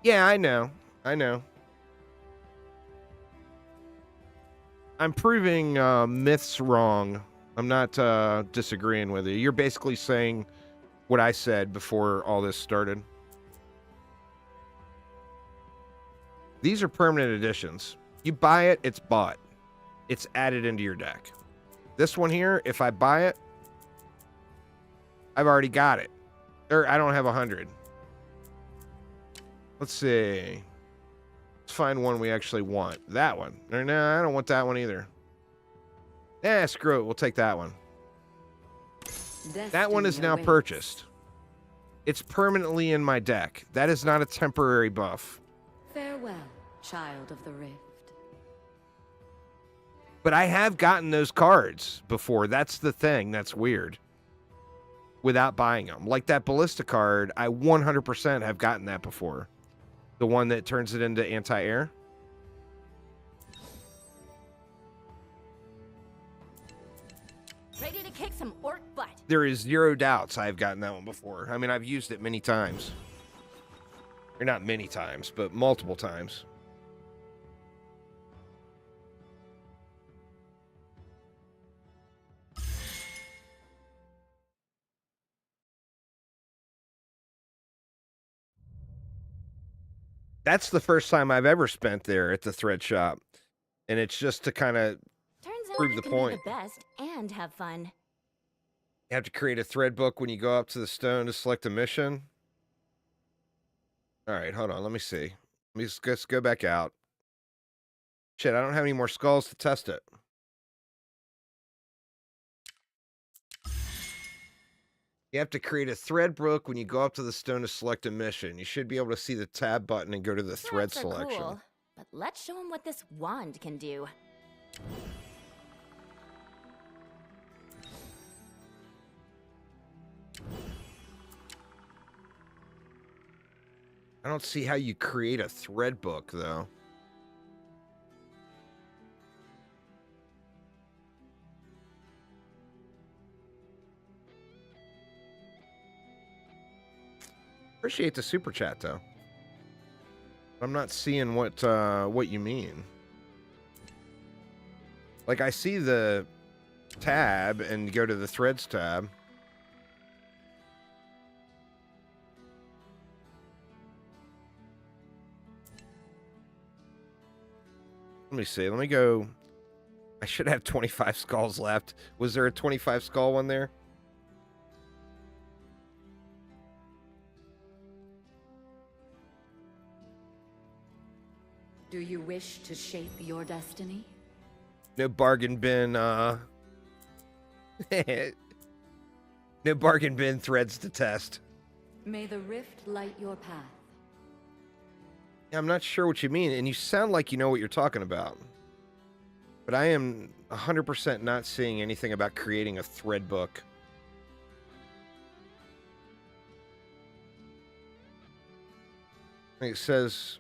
Yeah, I know. I know. I'm proving myths wrong. I'm not disagreeing with you. You're basically saying what I said before all this started. These are permanent additions. You buy it, it's bought. It's added into your deck. This one here, if I buy it, I've already got it. Or I don't have 100. Let's see. Let's find one we actually want. That one. Or, no, I don't want that one either. Screw it. We'll take that one. That one is now purchased. It's permanently in my deck. That is not a temporary buff. Farewell, child of the rift. But I have gotten those cards before. That's the thing. That's weird. Without buying them. Like that Ballista card, I 100% have gotten that before. The one that turns it into anti-air. Ready to kick some orc butt. There is 0 doubts I've gotten that one before. I mean, I've used it many times. Or not many times, but multiple times. That's the first time I've ever spent there at the thread shop. And it's just to kind of Turns out prove you the can point. be the best and have fun. You have to create a thread book when you go up to the stone to select a mission. All right, hold on. Let me see. Let me just go back out. Shit, I don't have any more skulls to test it. You have to create a thread book when you go up to the stone to select a mission. You should be able to see the tab button and go to the thread Threads are selection. cool, but let's show him what this wand can do. I don't see how you create a thread book, though. Appreciate the super chat, though. I'm not seeing what you mean. Like, I see the tab and go to the threads tab. Let me see. Let me go. I should have 25 skulls left. Was there a 25 skull one there? Do you wish to shape your destiny? No bargain bin, no bargain bin threads to test. May the rift light your path. I'm not sure what you mean, and you sound like you know what you're talking about. But I am 100% not seeing anything about creating a thread book. It says...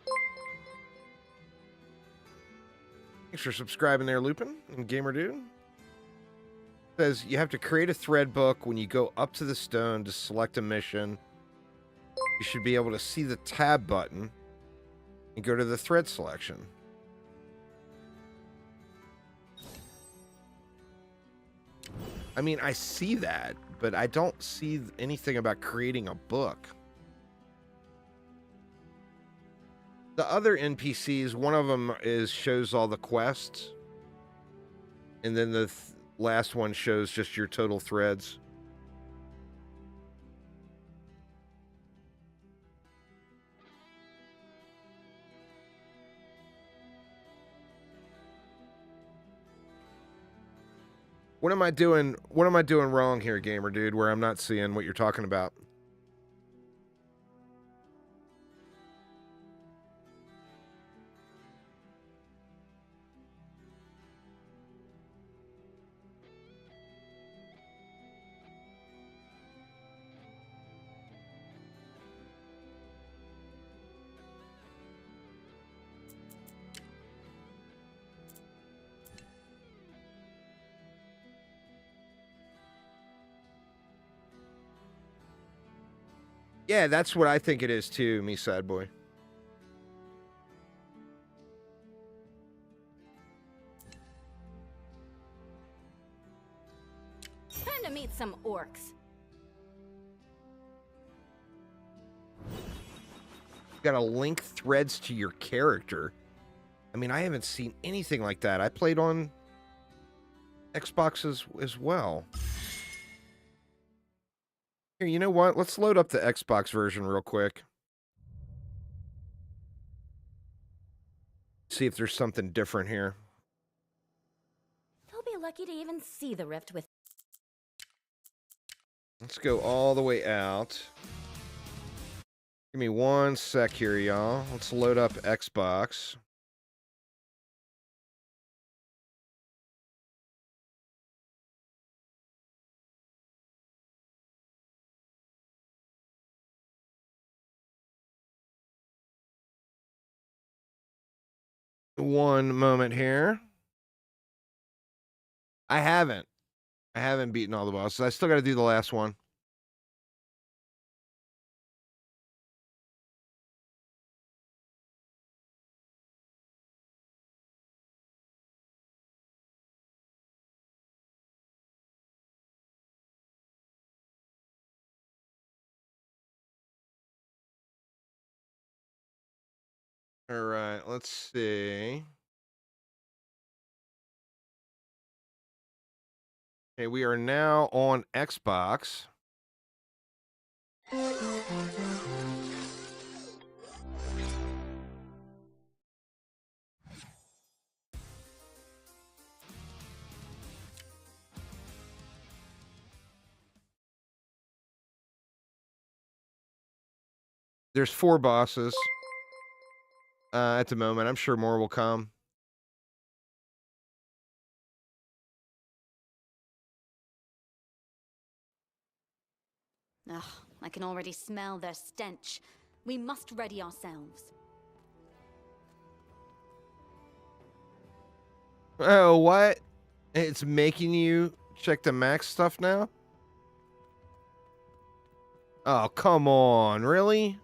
Thanks for subscribing there, Lupin and Gamer Dude. It says you have to create a thread book when you go up to the stone to select a mission. You should be able to see the tab button and go to the thread selection. I mean, I see that, but I don't see anything about creating a book. The other NPCs, one of them shows all the quests, and then the last one shows just your total threads. What am I doing? What am I doing wrong here, gamer dude, where I'm not seeing what you're talking about? Yeah, that's what I think it is too, me sad boy. Time to meet some orcs. You gotta link threads to your character. I mean, I haven't seen anything like that. I played on Xbox as well. Here, you know what? Let's load up the Xbox version real quick. See if there's something different here. They'll be lucky to even see the rift with. Let's go all the way out. Give me 1 sec here, y'all. Let's load up Xbox. One moment here. I haven't beaten all the bosses. I still got to do the last one. All right, let's see. Okay, we are now on Xbox. There's 4 bosses at the moment. I'm sure more will come. Ugh, I can already smell their stench. We must ready ourselves. Oh, what? It's making you check the max stuff now? Oh, come on. Really?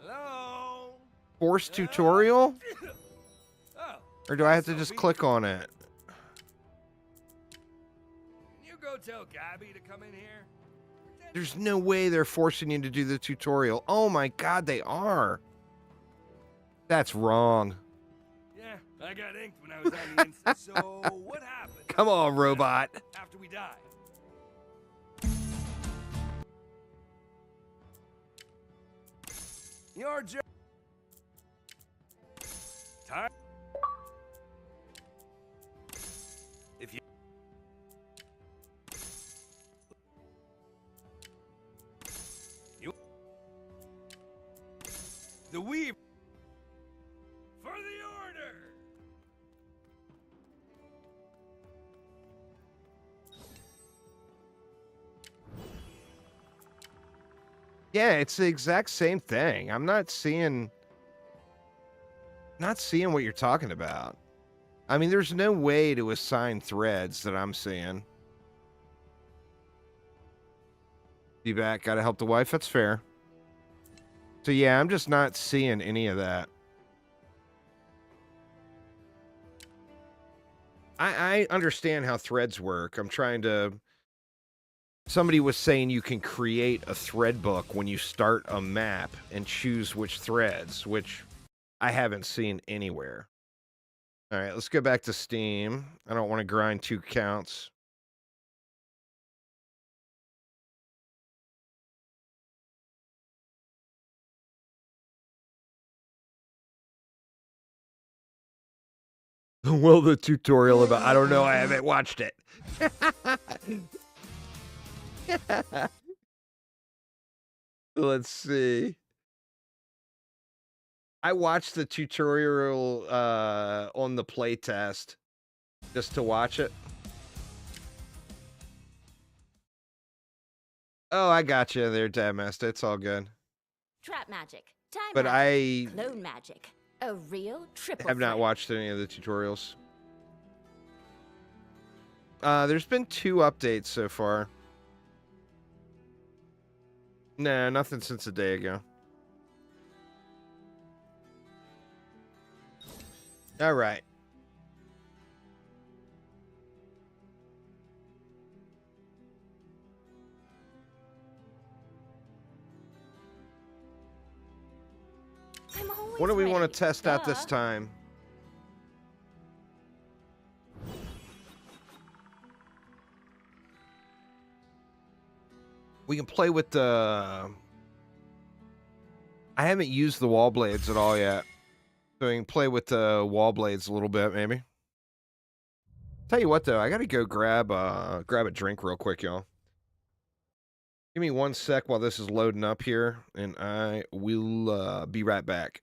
Hello? Force tutorial? Oh, Or do I have to so just we- click on it? Can you go tell Gabby to come in here? There's no way they're forcing you to do the tutorial. Oh my god, they are. That's wrong. Yeah, I got inked when I was on the inside. So what happened? Come on, robot. After we died. Your job. Time. If you. The weave. For the order. Yeah, it's the exact same thing. I'm not seeing what you're talking about. I mean, there's no way to assign threads that I'm seeing. Be back, gotta help the wife, that's fair. So yeah, I'm just not seeing any of that. I understand how threads work. I'm trying to... Somebody was saying you can create a thread book when you start a map and choose which threads, which I haven't seen anywhere. All right, let's go back to Steam. I don't want to grind 2 counts. Well, the tutorial about I don't know. I haven't watched it. Let's see. I watched the tutorial on the playtest just to watch it. Oh, I got you there, Dabmaster. It's all good. Trap magic. Time But magic. Clone magic. A real triple have not threat. watched any of the tutorials. There's been 2 updates so far. Nah, nothing since a day ago. All right. I'm always What do we want ready. to test out this Duh. time? We can play with the... I haven't used the wall blades at all yet. So we can play with the wall blades a little bit, maybe. Tell you what, though, I gotta go grab a drink real quick, y'all. Give me 1 sec while this is loading up here, and I will be right back.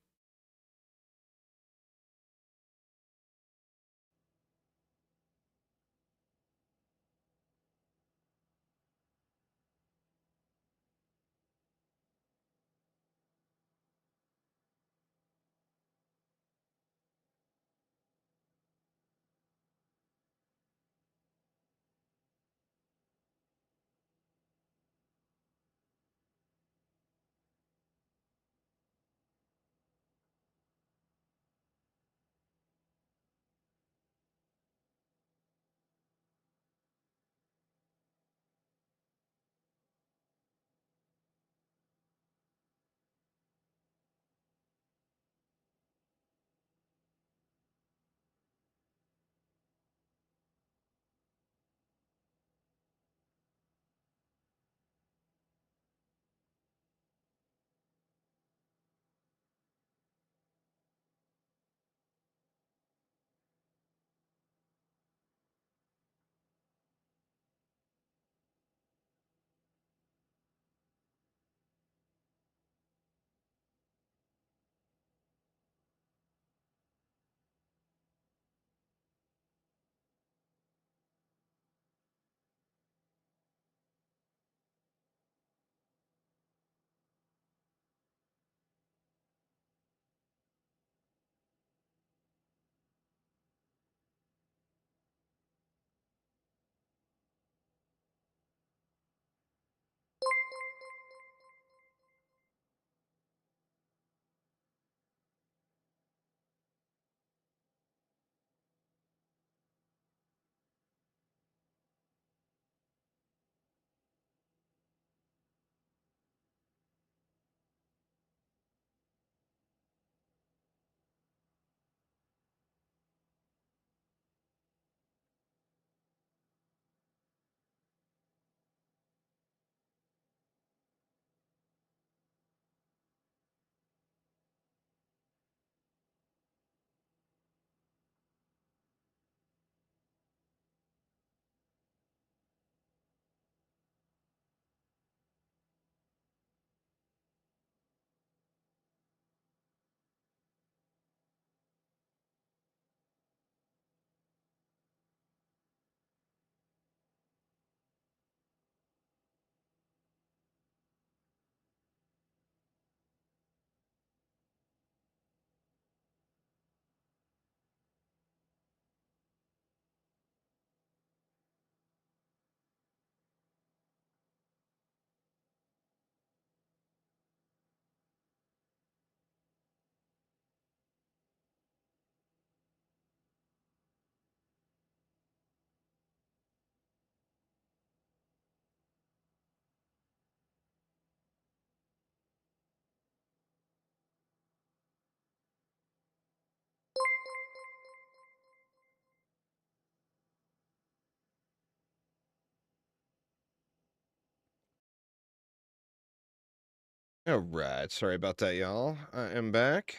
All right. Sorry about that, y'all. I am back.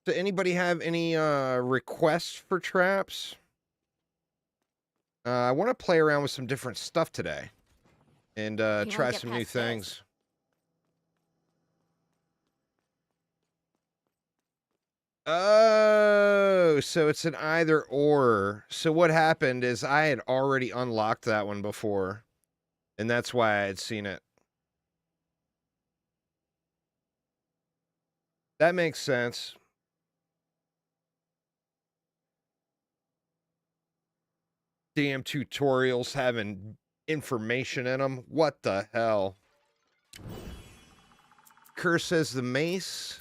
So anybody have any requests for traps? I want to play around with some different stuff today and won't try get some new past this. things. Oh, so it's an either or. So what happened is I had already unlocked that one before, and that's why I had seen it. That makes sense. Damn tutorials having information in them. What the hell? Kerr says the mace.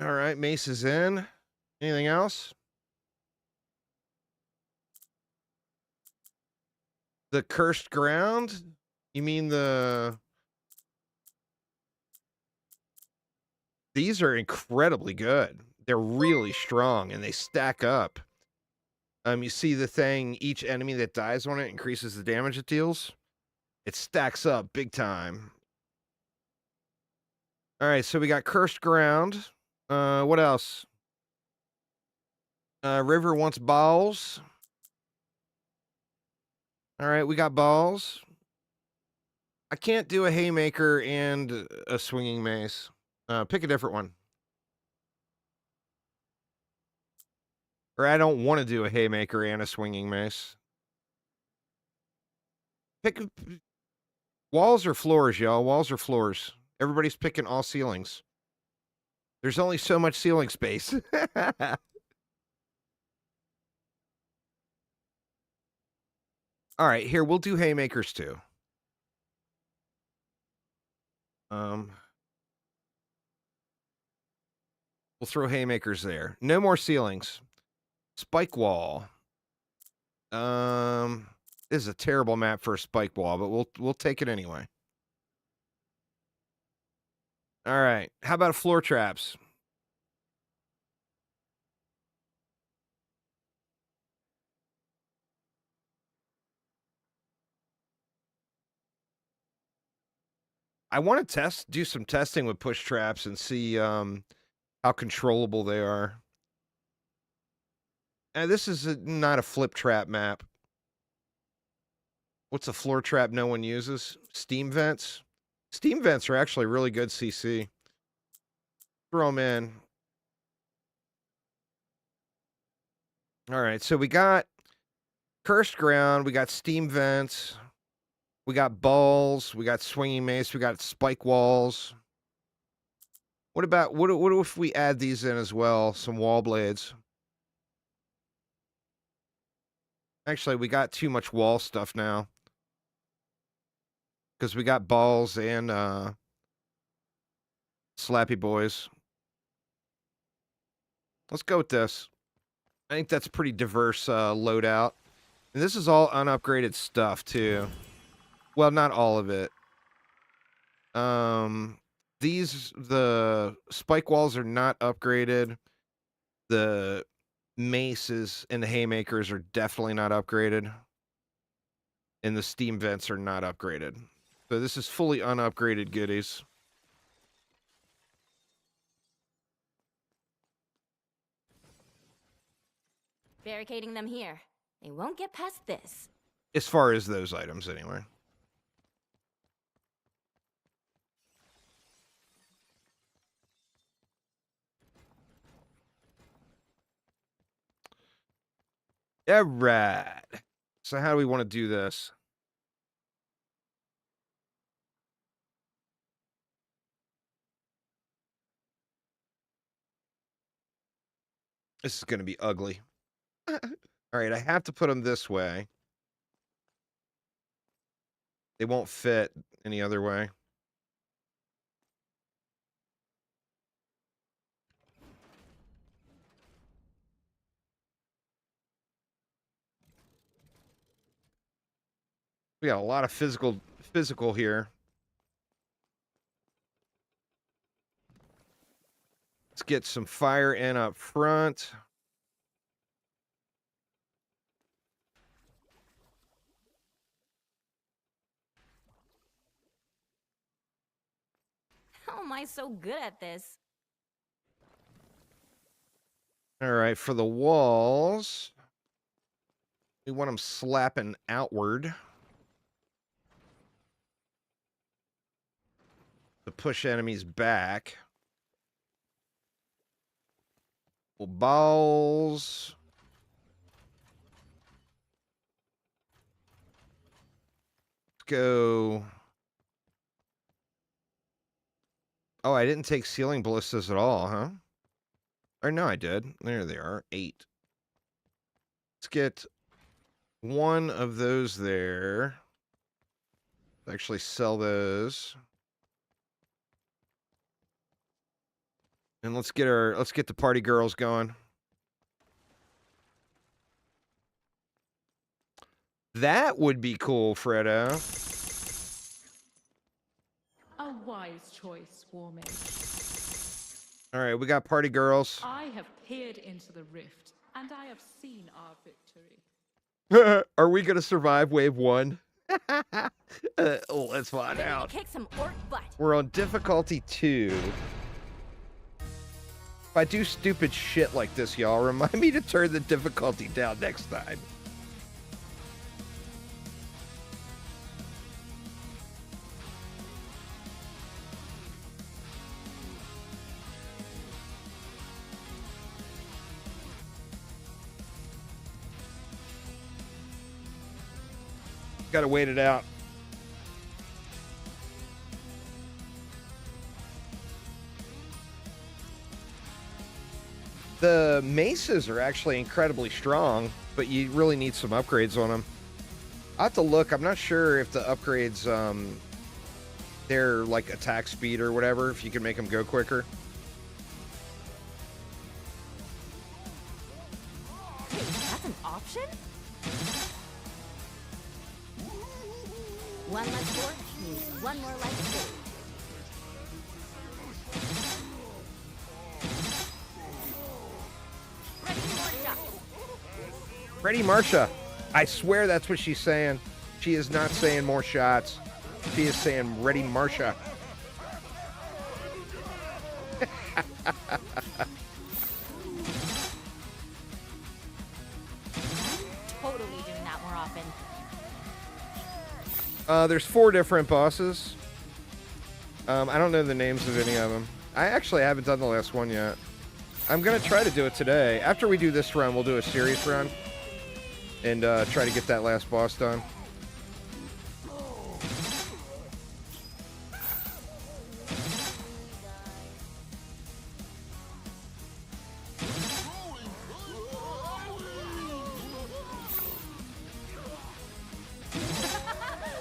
All right, mace is in. Anything else? The cursed ground? You mean the... These are incredibly good. They're really strong, and they stack up. You see the thing, each enemy that dies on it increases the damage it deals. It stacks up big time. All right, so we got cursed ground. What else? River wants balls. All right, we got balls. I can't do a haymaker and a swinging mace. Pick a different one. Or I don't want to do a haymaker and a swinging mace. Pick walls or floors, y'all. Walls or floors. Everybody's picking all ceilings. There's only so much ceiling space. All right, here, we'll do haymakers too. We'll throw haymakers there. No more ceilings. Spike wall. This is a terrible map for a spike wall, but we'll take it anyway. All right. How about floor traps? I want to do some testing with push traps and see how controllable they are. And this is not a flip trap map. What's a floor trap no one uses? Steam vents. Steam vents are actually really good CC. Throw them in. All right, so we got cursed ground. We got steam vents. We got balls. We got swinging mace. We got spike walls. What about what if we add these in as well? Some wall blades. Actually, we got too much wall stuff now. Because we got balls and slappy boys. Let's go with this. I think that's pretty diverse loadout. And this is all unupgraded stuff too. Well, not all of it. The spike walls are not upgraded. The maces and the haymakers are definitely not upgraded. And the steam vents are not upgraded. So this is fully unupgraded goodies. Barricading them here. They won't get past this. As far as those items, anyway. All right. So how do we want to do this? This is going to be ugly. All right, I have to put them this way. They won't fit any other way. We got a lot of physical here. Let's get some fire in up front. How am I so good at this? All right, for the walls, we want them slapping outward to push enemies back. Well, balls. Let's go. Oh, I didn't take ceiling ballistas at all, huh? Or no, I did. There they are. 8. Let's get one of those there. Actually sell those. And let's get the party girls going. That would be cool, Fredo. A wise choice, War Mage. All right, we got party girls. I have peered into the rift, and I have seen our victory. Are we going to survive wave 1? Let's find Ready to out. kick some orc butt. We're on difficulty 2. If I do stupid shit like this, y'all, remind me to turn the difficulty down next time. Gotta wait it out. The maces are actually incredibly strong, but you really need some upgrades on them. I have to look. I'm not sure if the upgrades, their like attack speed or whatever, if you can make them go quicker. Hey, that's an option? One less orc means one more life saved. Ready more shots. Ready, Marsha. I swear that's what she's saying. She is not saying more shots. She is saying ready, Marsha. Totally doing that more often. There's 4 different bosses. I don't know the names of any of them. I actually haven't done the last one yet. I'm going to try to do it today. After we do this run, we'll do a serious run. And try to get that last boss done.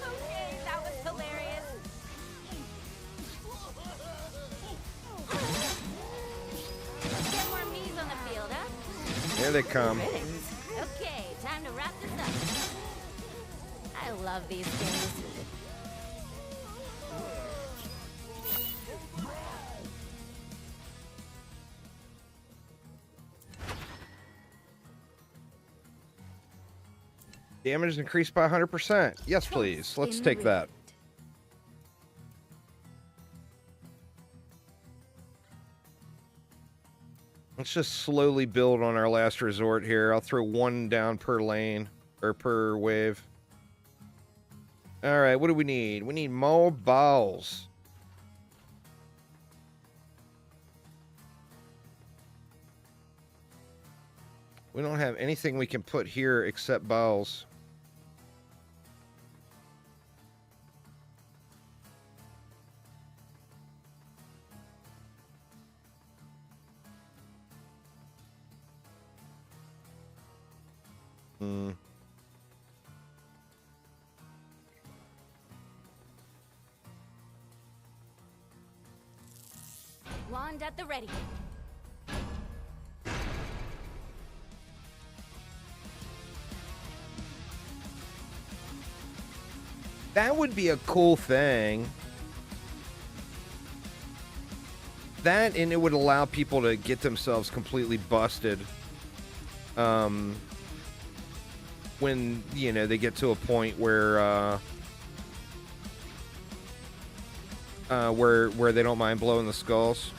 Okay, that was hilarious. Get more me's on the field, huh? Here they come. Okay, time to wrap this up. I love these things. Damage is increased by 100%. Yes, please. Let's take that. Let's just slowly build on our last resort here. I'll throw 1 down per lane, or per wave. All right, what do we need? We need more balls. We don't have anything we can put here except balls. Wand at the ready. That would be a cool thing. That, and it would allow people to get themselves completely busted. When, you know, they get to a point where where they don't mind blowing the skulls.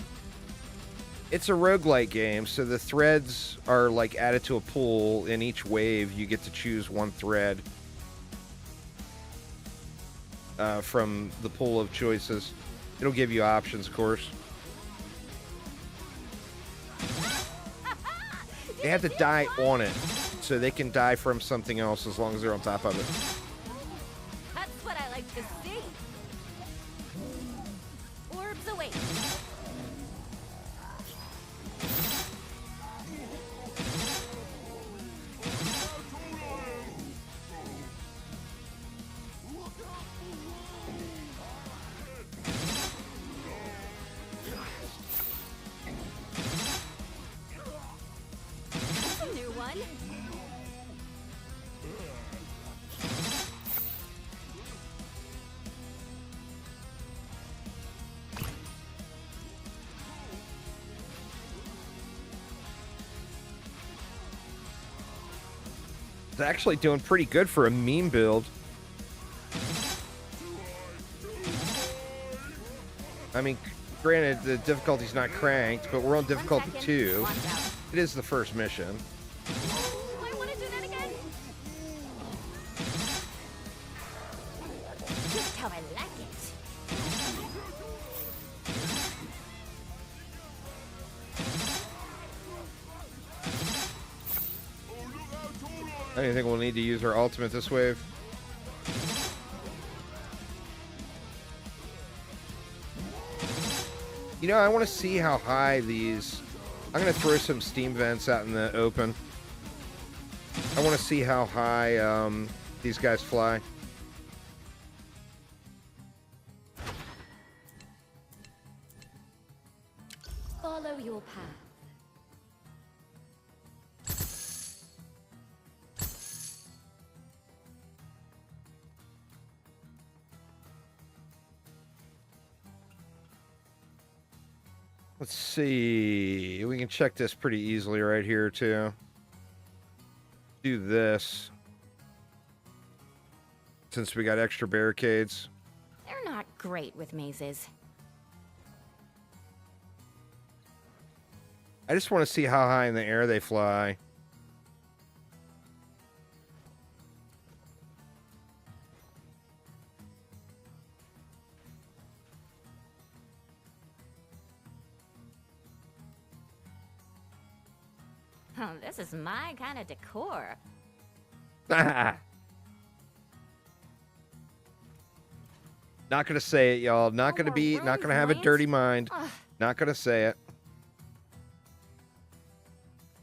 It's a roguelite game, so the threads are like added to a pool. In each wave, you get to choose one thread from the pool of choices. It'll give you options, of course. They have to die on it, so they can die from something else as long as they're on top of it. That's what I like to see. Orbs await. That's a new one. It's actually doing pretty good for a meme build. I mean, granted, the difficulty's not cranked, but we're on difficulty 1 second. 2. Launch out. It is the first mission. Do I want to do that again? Just how I like it. I don't think we'll need to use our ultimate this wave. You know, I want to see how high these... I'm going to throw some steam vents out in the open. I want to see how high these guys fly. Follow your path. Let's see. We can check this pretty easily right here, too. Do this. Since we got extra barricades. They're not great with mazes. I just want to see how high in the air they fly. Oh, this is my kind of decor. Not gonna say it, y'all. Not gonna be. Not gonna have a dirty mind. Not gonna say it.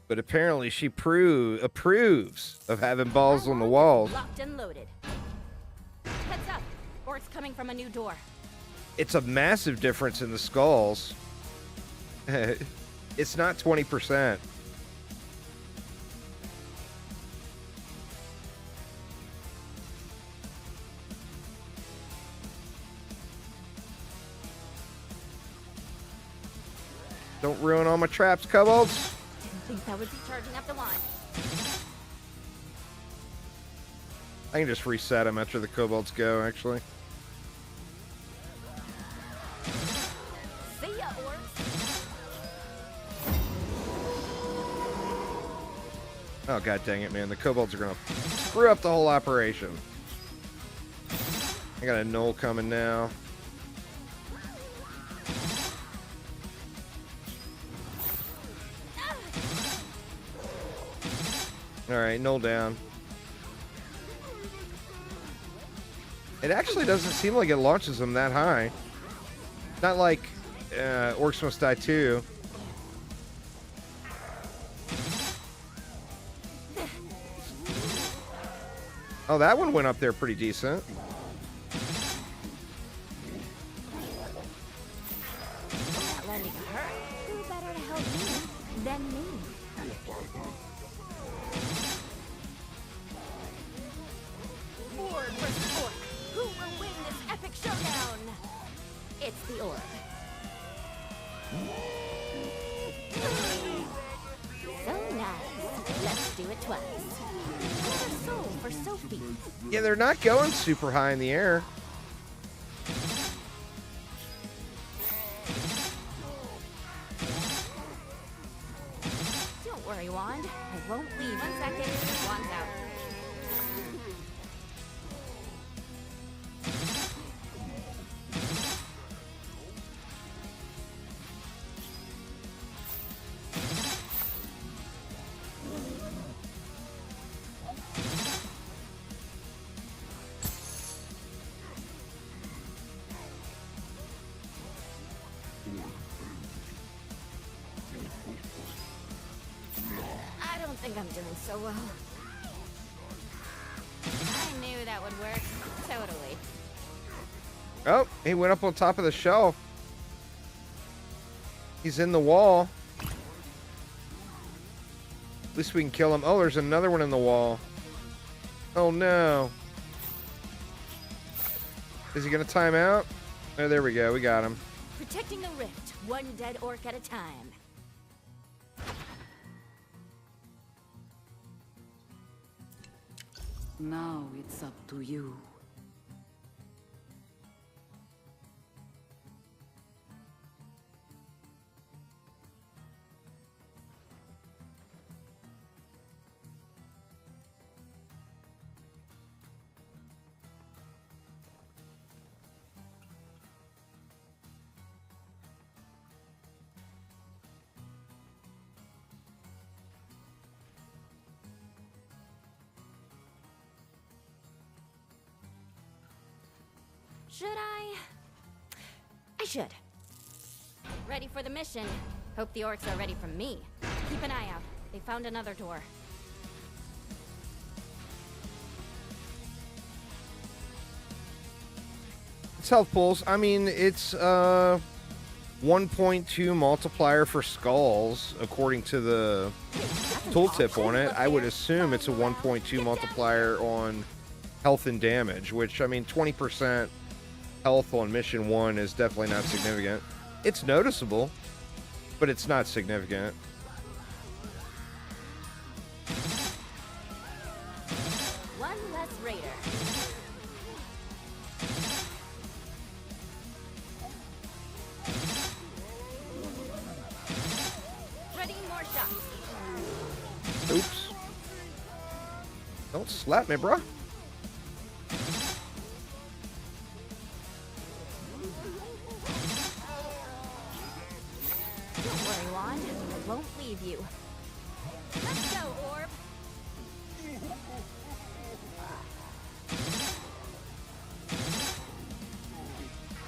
But apparently she approves of having balls on the walls. Locked and loaded. Heads up. Orcs coming from a new door. It's a massive difference in the skulls. It's not 20%. Don't ruin all my traps, kobolds. Didn't think that would be charging up the wand. I can just reset them after the kobolds go, actually. See ya, orcs. Oh, god dang it, man. The kobolds are gonna screw up the whole operation. I got a knoll coming now. Alright, knoll down. It actually doesn't seem like it launches them that high. Not like Orcs Must Die 2. Oh, that one went up there pretty decent. Not letting it hurt. Who better to help me than me? Orc versus orc. Who will win this epic showdown? It's the orc. So nice. Let's do it twice. Another soul for Sophie. Yeah, they're not going super high in the air. Won't leave. 1 second. Wands out. I don't think I'm doing so well. I knew that would work. Totally. Oh, he went up on top of the shelf. He's in the wall. At least we can kill him. Oh, there's another one in the wall. Oh, no. Is he going to time out? Oh, there we go. We got him. Protecting the rift, one dead orc at a time. Now it's up to you. Should I? I should. Ready for the mission. Hope the orcs are ready for me. Keep an eye out. They found another door. It's health pools. I mean, it's 1.2 multiplier for skulls, according to the tooltip on it. I would assume it's a 1.2 multiplier on health and damage, which, I mean, 20% health on mission 1 is definitely not significant. It's noticeable, but it's not significant. One less raider. Ready, more shots. Oops. Don't slap me, bruh. Don't worry, Wand. I won't leave you. Let's go, Orb.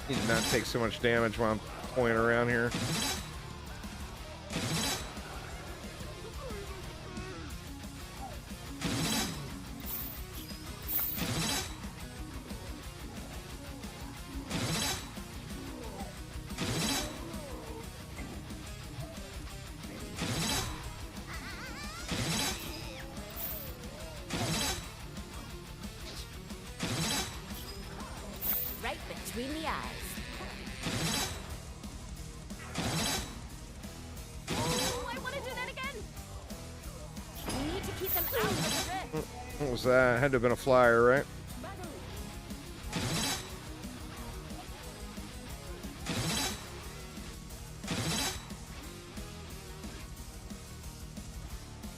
Need to not take so much damage while I'm pointing around here. Right between the eyes. Oh, I want to do that again. We need to keep them out of the rift. What was that? Had to have been a flyer, right?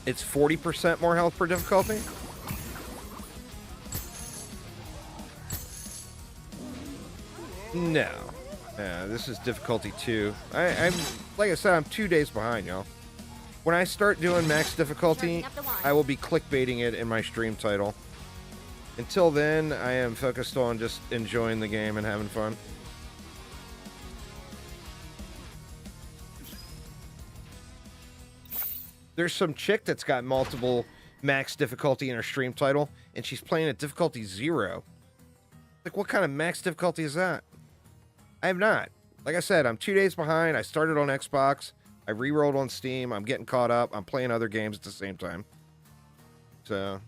It's 40% more health per difficulty? No. Yeah, this is difficulty 2. I'm like I said, I'm 2 days behind, y'all. When I start doing max difficulty, I will be clickbaiting it in my stream title. Until then, I am focused on just enjoying the game and having fun. There's some chick that's got multiple max difficulty in her stream title, and she's playing at difficulty 0. Like, what kind of max difficulty is that? I have not. Like I said, I'm 2 days behind. I started on Xbox. I re-rolled on Steam. I'm getting caught up. I'm playing other games at the same time. So...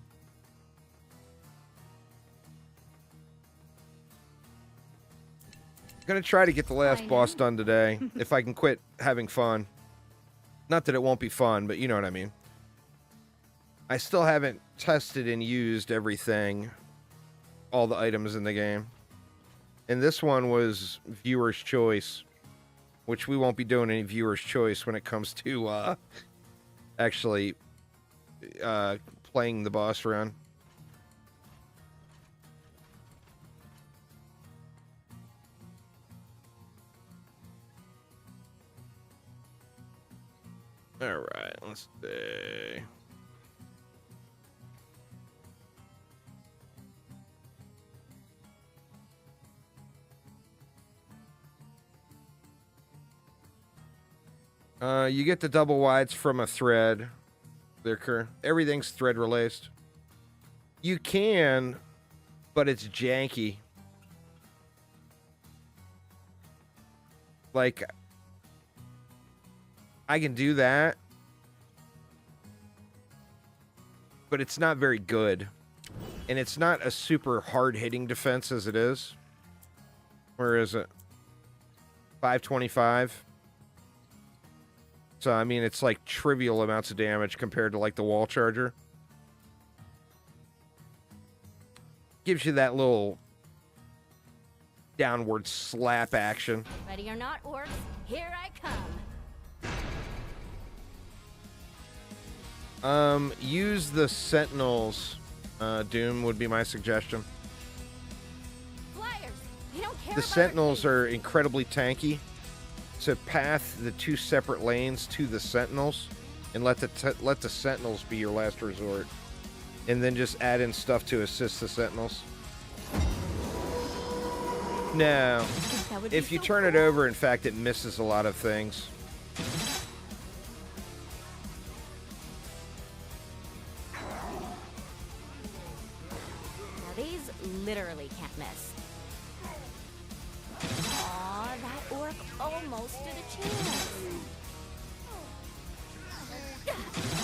gonna try to get the last boss done today, if I can quit having fun. Not that it won't be fun, but you know what I mean. I still haven't tested and used everything, all the items in the game. And this one was viewer's choice, which we won't be doing any viewer's choice when it comes to actually playing the boss run. All right, let's see. You get the double wides from a thread. Everything's thread released. You can, but it's janky. Like, I can do that, but it's not very good. And it's not a super hard-hitting defense as it is. Where is it? 525. So, I mean, it's like trivial amounts of damage compared to, like, the wall charger. Gives you that little downward slap action. Ready or not, orcs, here I come. Use the sentinels, Doom, would be my suggestion. Flyers, you don't care The about sentinels our are incredibly tanky. So path the two separate lanes to the sentinels and let the sentinels be your last resort. And then just add in stuff to assist the sentinels. No. That would be If you so turn it cool. over, in fact, it misses a lot of things. Now these literally can't miss. Aw, that orc almost stood a chance.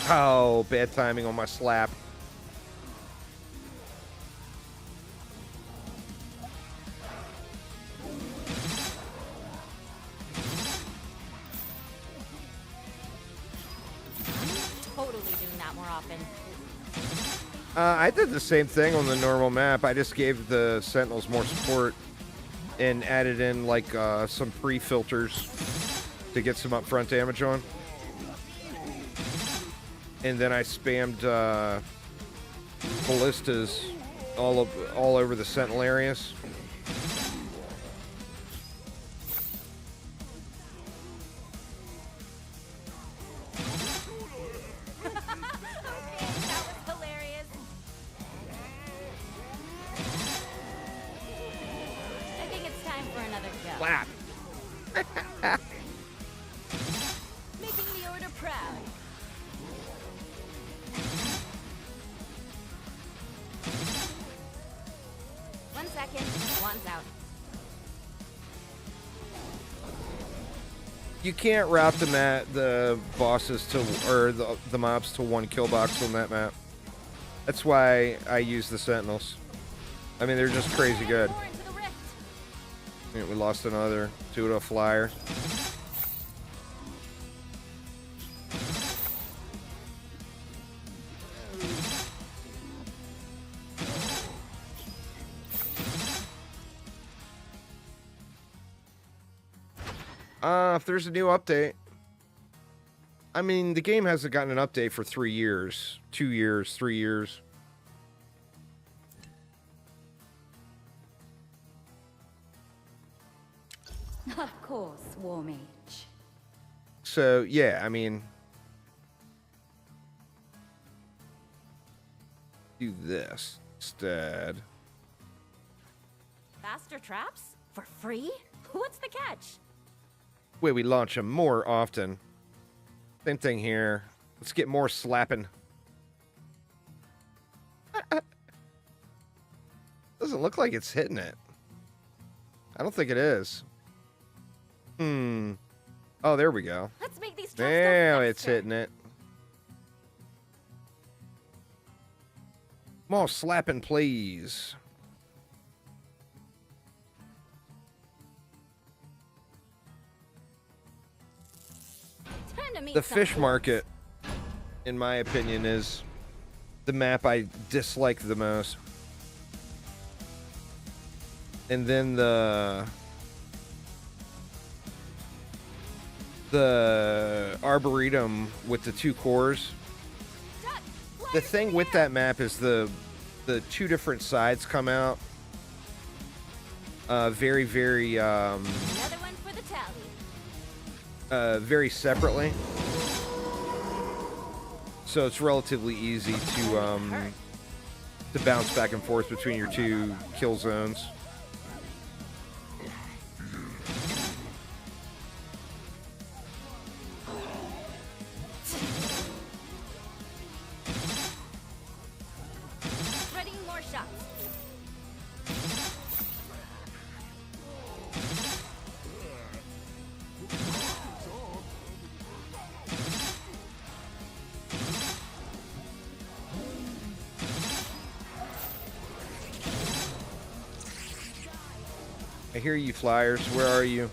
Oh, bad timing on my slap. Totally doing that more often. I did the same thing on the normal map. I just gave the sentinels more support and added in like some pre-filters to get some upfront damage on. And then I spammed ballistas all over the sentinel areas. Okay, that was hilarious. I think it's time for another go. Slap. Making the order proud. One second, one's out. You can't route the bosses to, or the mobs to one kill box on that map. That's why I use the sentinels. I mean, they're just crazy good. More into the rift. Yeah, we lost another to a flyer. If there's a new update. I mean, the game hasn't gotten an update for 3 years, 2 years, 3 years. Of course, War Mage. So, yeah, I mean, do this instead. Faster traps? For free? What's the catch? Way we launch them more often. Same thing here. Let's get more slapping. Doesn't look like it's hitting it. I don't think it is. Oh, there we go. Let's make these traps Now go it's faster. hitting it. More slapping, please. Time to meet The some fish orcs. market, in my opinion, is the map I dislike the most. And then the Arboretum with the 2 cores. Duck, The thing with that map is the two different sides come out very, very Another one for the tally. very separately. So it's relatively easy to bounce back and forth between your two kill zones. Ready more shots. I hear you, Flyers. Where are you?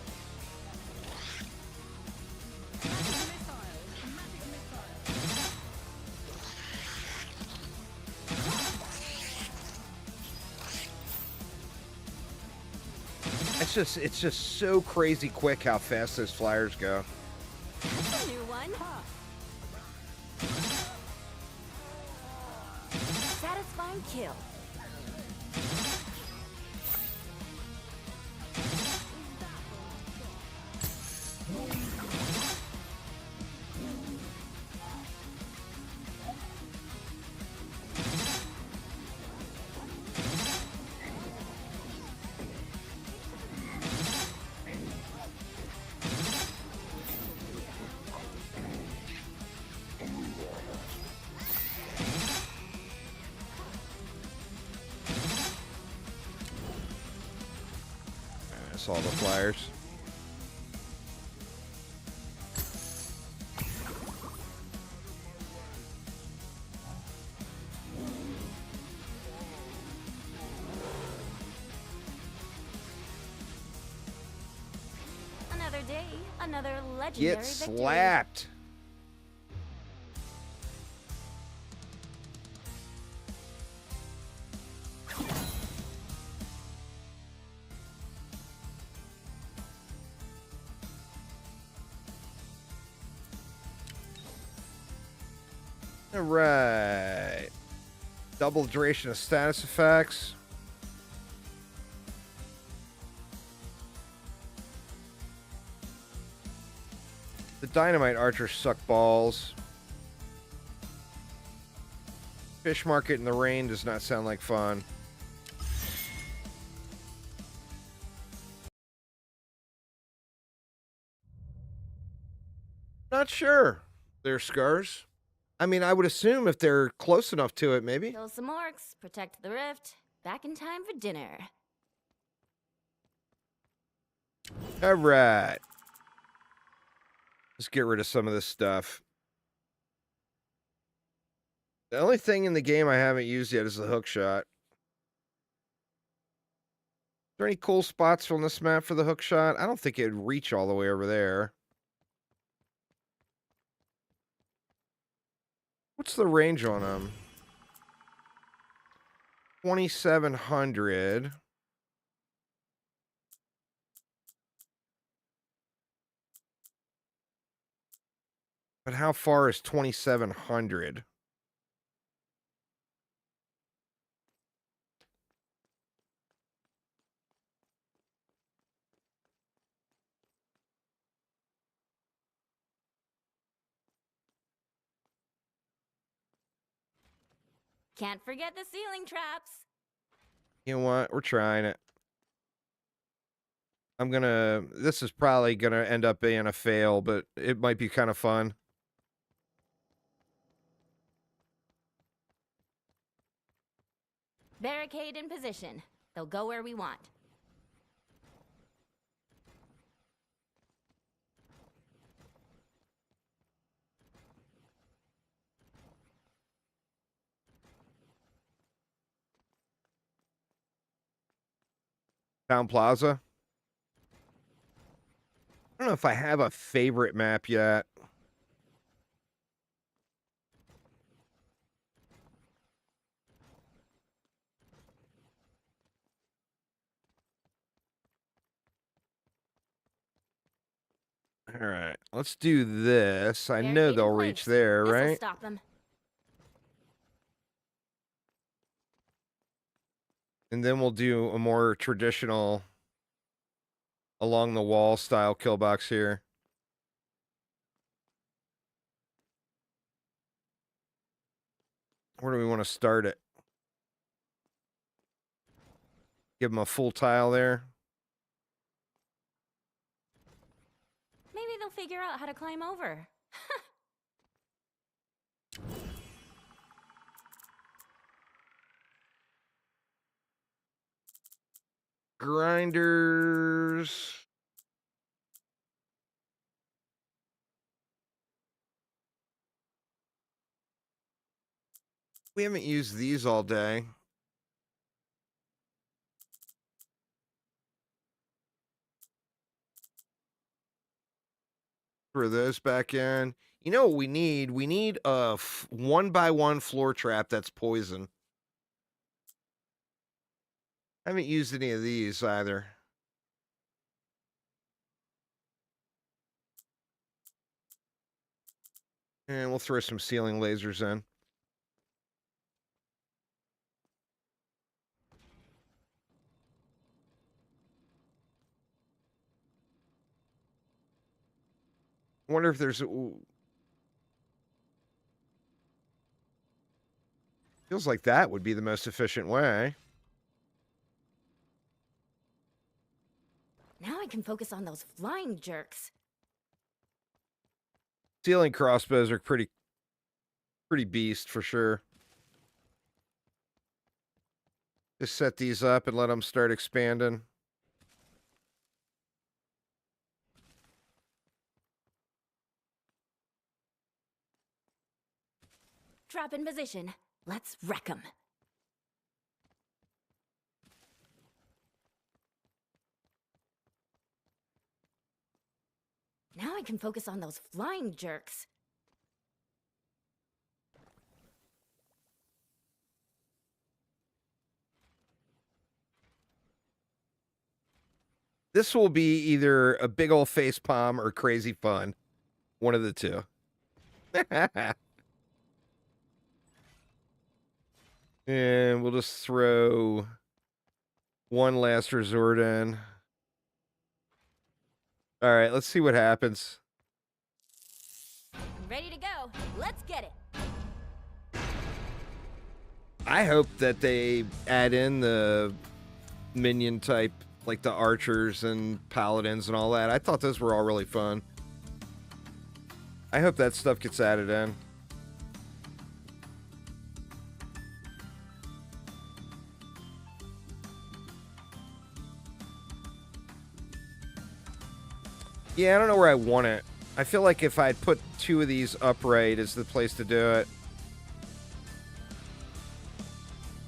It's just so crazy quick how fast those Flyers go. That's a new one. Satisfying kill. I saw the Flyers. Another day, another legendary Get victory. slapped. All right. Double duration of status effects. The dynamite archers suck balls. Fish market in the rain does not sound like fun. Not sure. They're scars. I mean, I would assume if they're close enough to it, maybe. Kill some orcs, protect the rift. Back in time for dinner. All right. Let's get rid of some of this stuff. The only thing in the game I haven't used yet is the hook shot. Is there any cool spots from this map for the hook shot? I don't think it'd reach all the way over there. What's the range on them? 2,700. But how far is 2,700? Can't forget the ceiling traps. You know what? We're trying it. This is probably gonna end up being a fail, but it might be kind of fun. Barricade in position. They'll go where we want. Town Plaza. I don't know if I have a favorite map yet. All right, let's do this. I know Barricade in they'll place. reach there, This'll right? stop them. And then we'll do a more traditional along the wall style kill box here. Where do we want to start it? Give them a full tile there. Maybe they'll figure out how to climb over. Grinders. We haven't used these all day. Throw those back in. You know what we need? We need a 1x1 floor trap that's poison. I haven't used any of these either. And we'll throw some ceiling lasers in. I wonder if there's... Feels like that would be the most efficient way. Now I can focus on those flying jerks. Ceiling crossbows are pretty beast for sure. Just set these up and let them start expanding. Trap in position. Let's wreck 'em. Now I can focus on those flying jerks. This will be either a big old face palm or crazy fun. One of the two. And we'll just throw one last resort in. All right, let's see what happens. I'm ready to go. Let's get it. I hope that they add in the minion type, like the archers and paladins and all that. I thought those were all really fun. I hope that stuff gets added in. Yeah, I don't know where I want it. I feel like if I'd put two of these upright is the place to do it.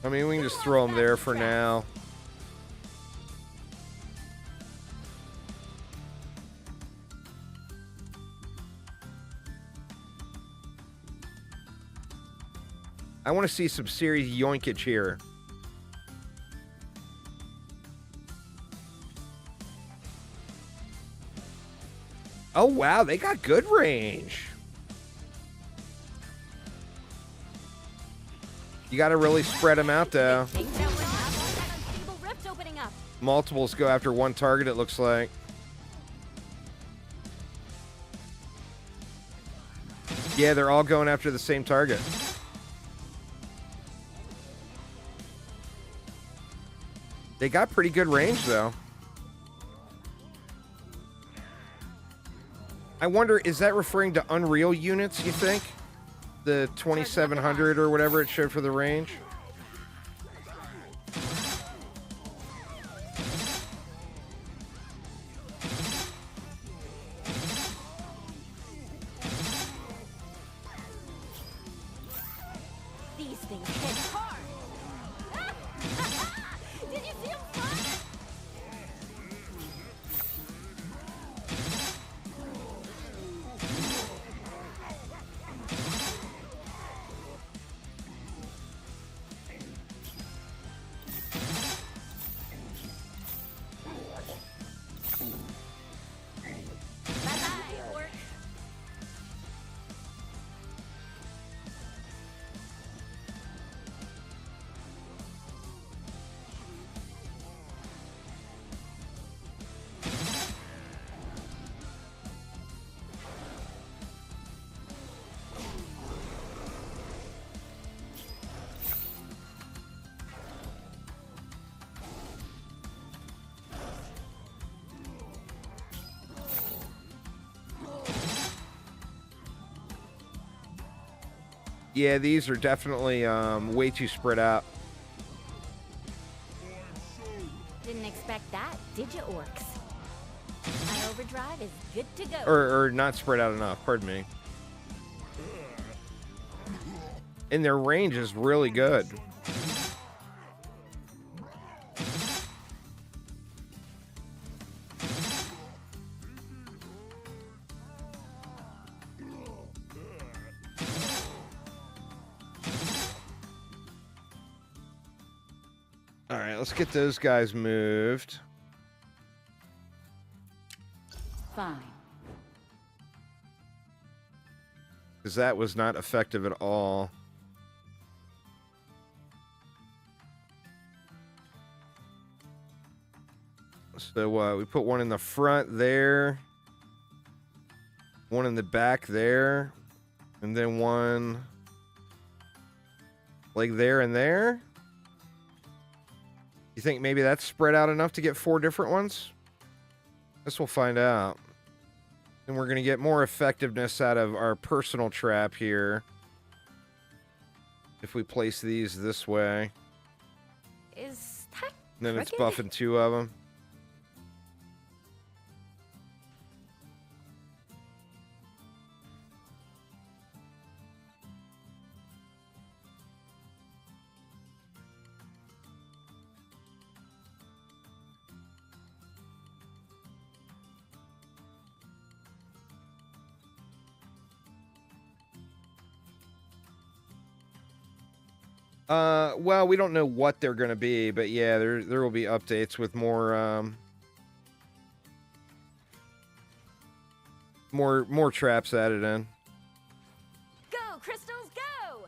I mean, we can just throw them there for now. I want to see some serious yoinkage here. Oh, wow, they got good range. You got to really spread them out, though. Think that one up on that unstable rift opening up. Multiples go after one target, it looks like. Yeah, they're all going after the same target. They got pretty good range, though. I wonder, is that referring to Unreal units, you think? The 2700 or whatever it showed for the range? These things hit hard. Did you see him fly? Yeah, these are definitely way too spread out. Didn't expect that, did you, orcs? My overdrive is good to go. Or not spread out enough, pardon me. And their range is really good. All right, let's get those guys moved. Fine. Because that was not effective at all. So we put one in the front there. One in the back there. And then one like there and there. You think maybe that's spread out enough to get 4 different ones? Guess we'll find out. And we're going to get more effectiveness out of our personal trap here. If we place these this way. Is that And then it's crooked? buffing 2 of them. Well, we don't know what they're going to be, but yeah, there will be updates with more more traps added in. Go, crystals, go!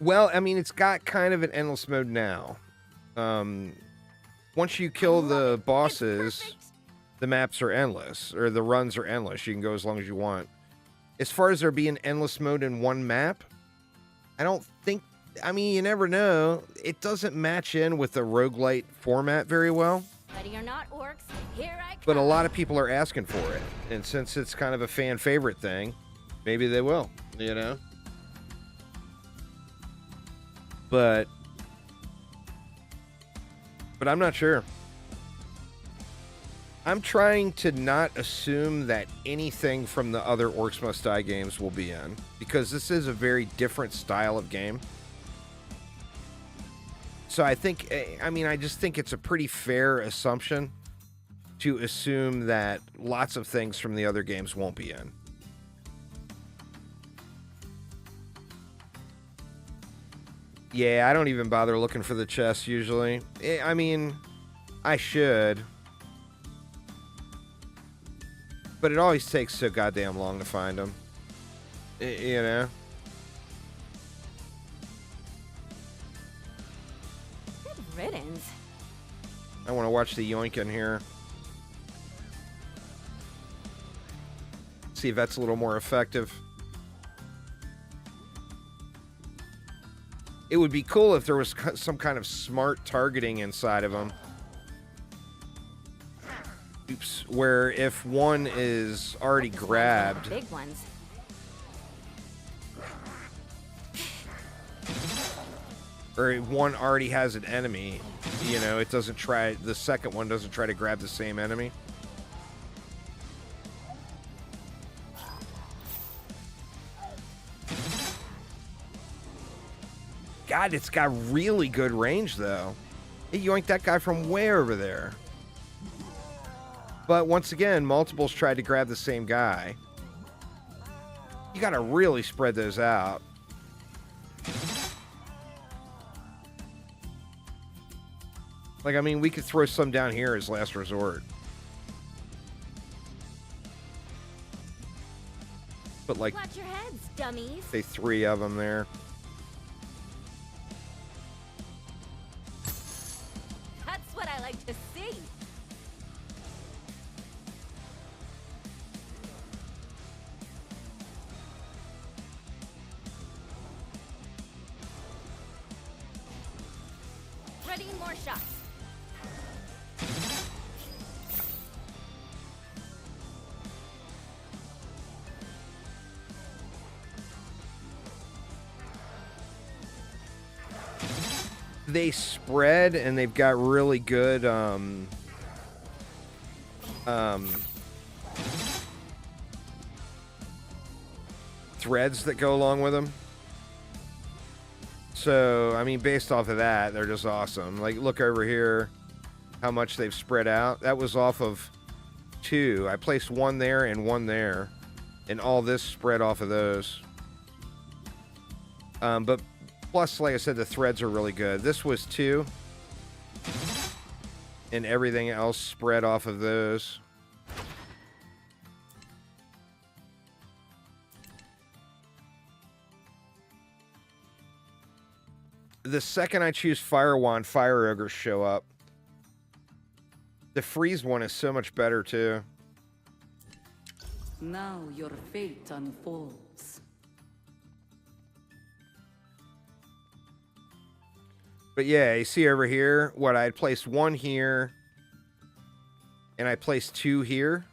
Well, I mean, it's got kind of an endless mode now. Once you kill the bosses, the maps are endless, or the runs are endless. You can go as long as you want. As far as there being endless mode in one map, I don't think... I mean, you never know. It doesn't match in with the roguelite format very well. Ready or not, orcs, here I come. But a lot of people are asking for it. And since it's kind of a fan favorite thing, maybe they will, you know? But I'm not sure. I'm trying to not assume that anything from the other Orcs Must Die games will be in, because this is a very different style of game. So I think, I mean, I just think it's a pretty fair assumption to assume that lots of things from the other games won't be in. Yeah, I don't even bother looking for the chests usually. I mean, I should. But it always takes so goddamn long to find them. You know? Good riddance. I want to watch the yoinking here. See if that's a little more effective. It would be cool if there was some kind of smart targeting inside of them. Oops. Where if one is already grabbed... Big ones. Or one already has an enemy, you know, it doesn't try... The second one doesn't try to grab the same enemy. God, it's got really good range, though. It yoinked that guy from way over there. But once again, multiples tried to grab the same guy. You gotta really spread those out. Like, I mean, we could throw some down here as last resort. But, like, Watch your heads, dummies. say 3 of them there. That's what I like to see. Readying more shots. They spread, and they've got really good threads that go along with them. So, I mean, based off of that, they're just awesome. Like, look over here, how much they've spread out. That was off of 2. I placed 1 there and 1 there, and all this spread off of those. But plus, like I said, the threads are really good. This was 2, and everything else spread off of those. The second I choose Fire Wand, Fire Ogres show up. The freeze one is so much better, too. Now your fate unfolds. But yeah, you see over here, what I had placed 1 here, and I placed 2 here,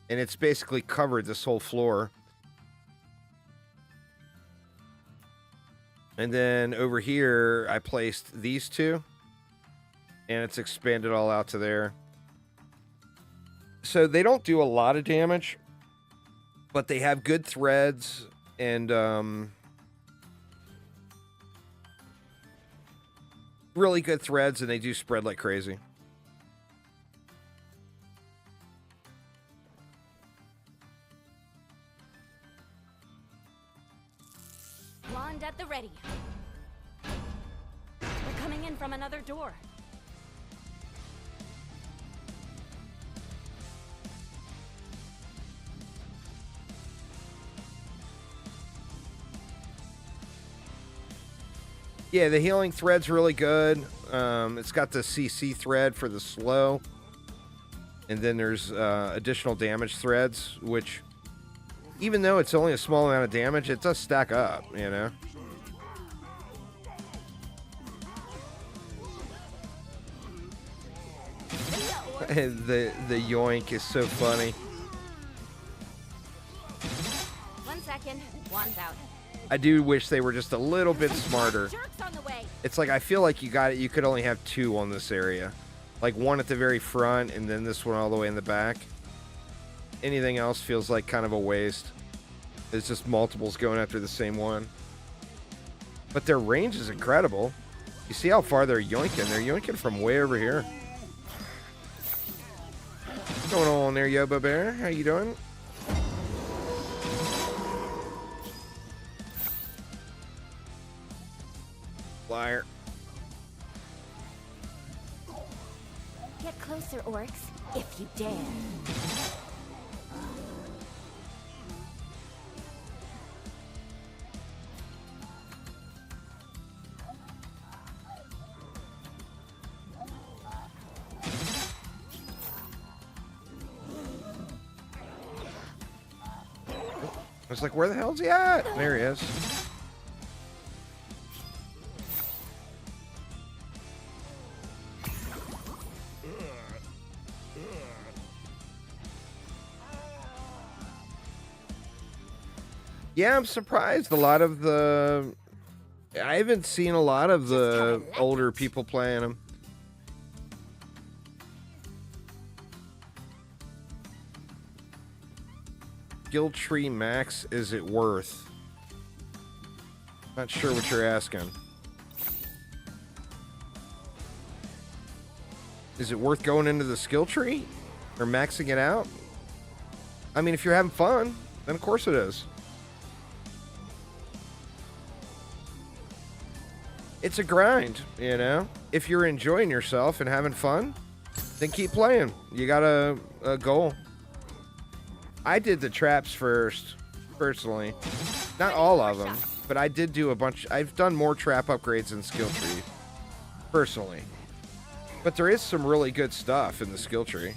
and it's basically covered this whole floor. And then over here, I placed these 2, and it's expanded all out to there. So they don't do a lot of damage, but they have good threads, and really good threads, and they do spread like crazy. Wand at the ready. They're coming in from another door. Yeah, the healing thread's really good. It's got the CC thread for the slow. And then there's additional damage threads, which, even though it's only a small amount of damage, it does stack up, you know? the yoink is so funny. 1 second. Wand's out. I do wish they were just a little bit smarter. Jerks on the way. It's like, I feel like you could only have 2 on this area. Like 1 at the very front, and then this one all the way in the back. Anything else feels like kind of a waste. It's just multiples going after the same one. But their range is incredible. You see how far they're yoinking? They're yoinking from way over here. What's going on there, Yoba Bear? How you doing? Liar. Get closer, orcs, if you dare. I was like, where the hell's he at? There he is. Yeah, I'm surprised. A lot of the... I haven't seen a lot of the older people playing them. Guild tree max, is it worth? Not sure what you're asking. Is it worth going into the skill tree? Or maxing it out? I mean, if you're having fun, then of course it is. It's a grind, you know? If you're enjoying yourself and having fun, then keep playing. You got a goal. I did the traps first, personally. Not all of them, but I did do a bunch. I've done more trap upgrades in skill tree, personally. But there is some really good stuff in the skill tree.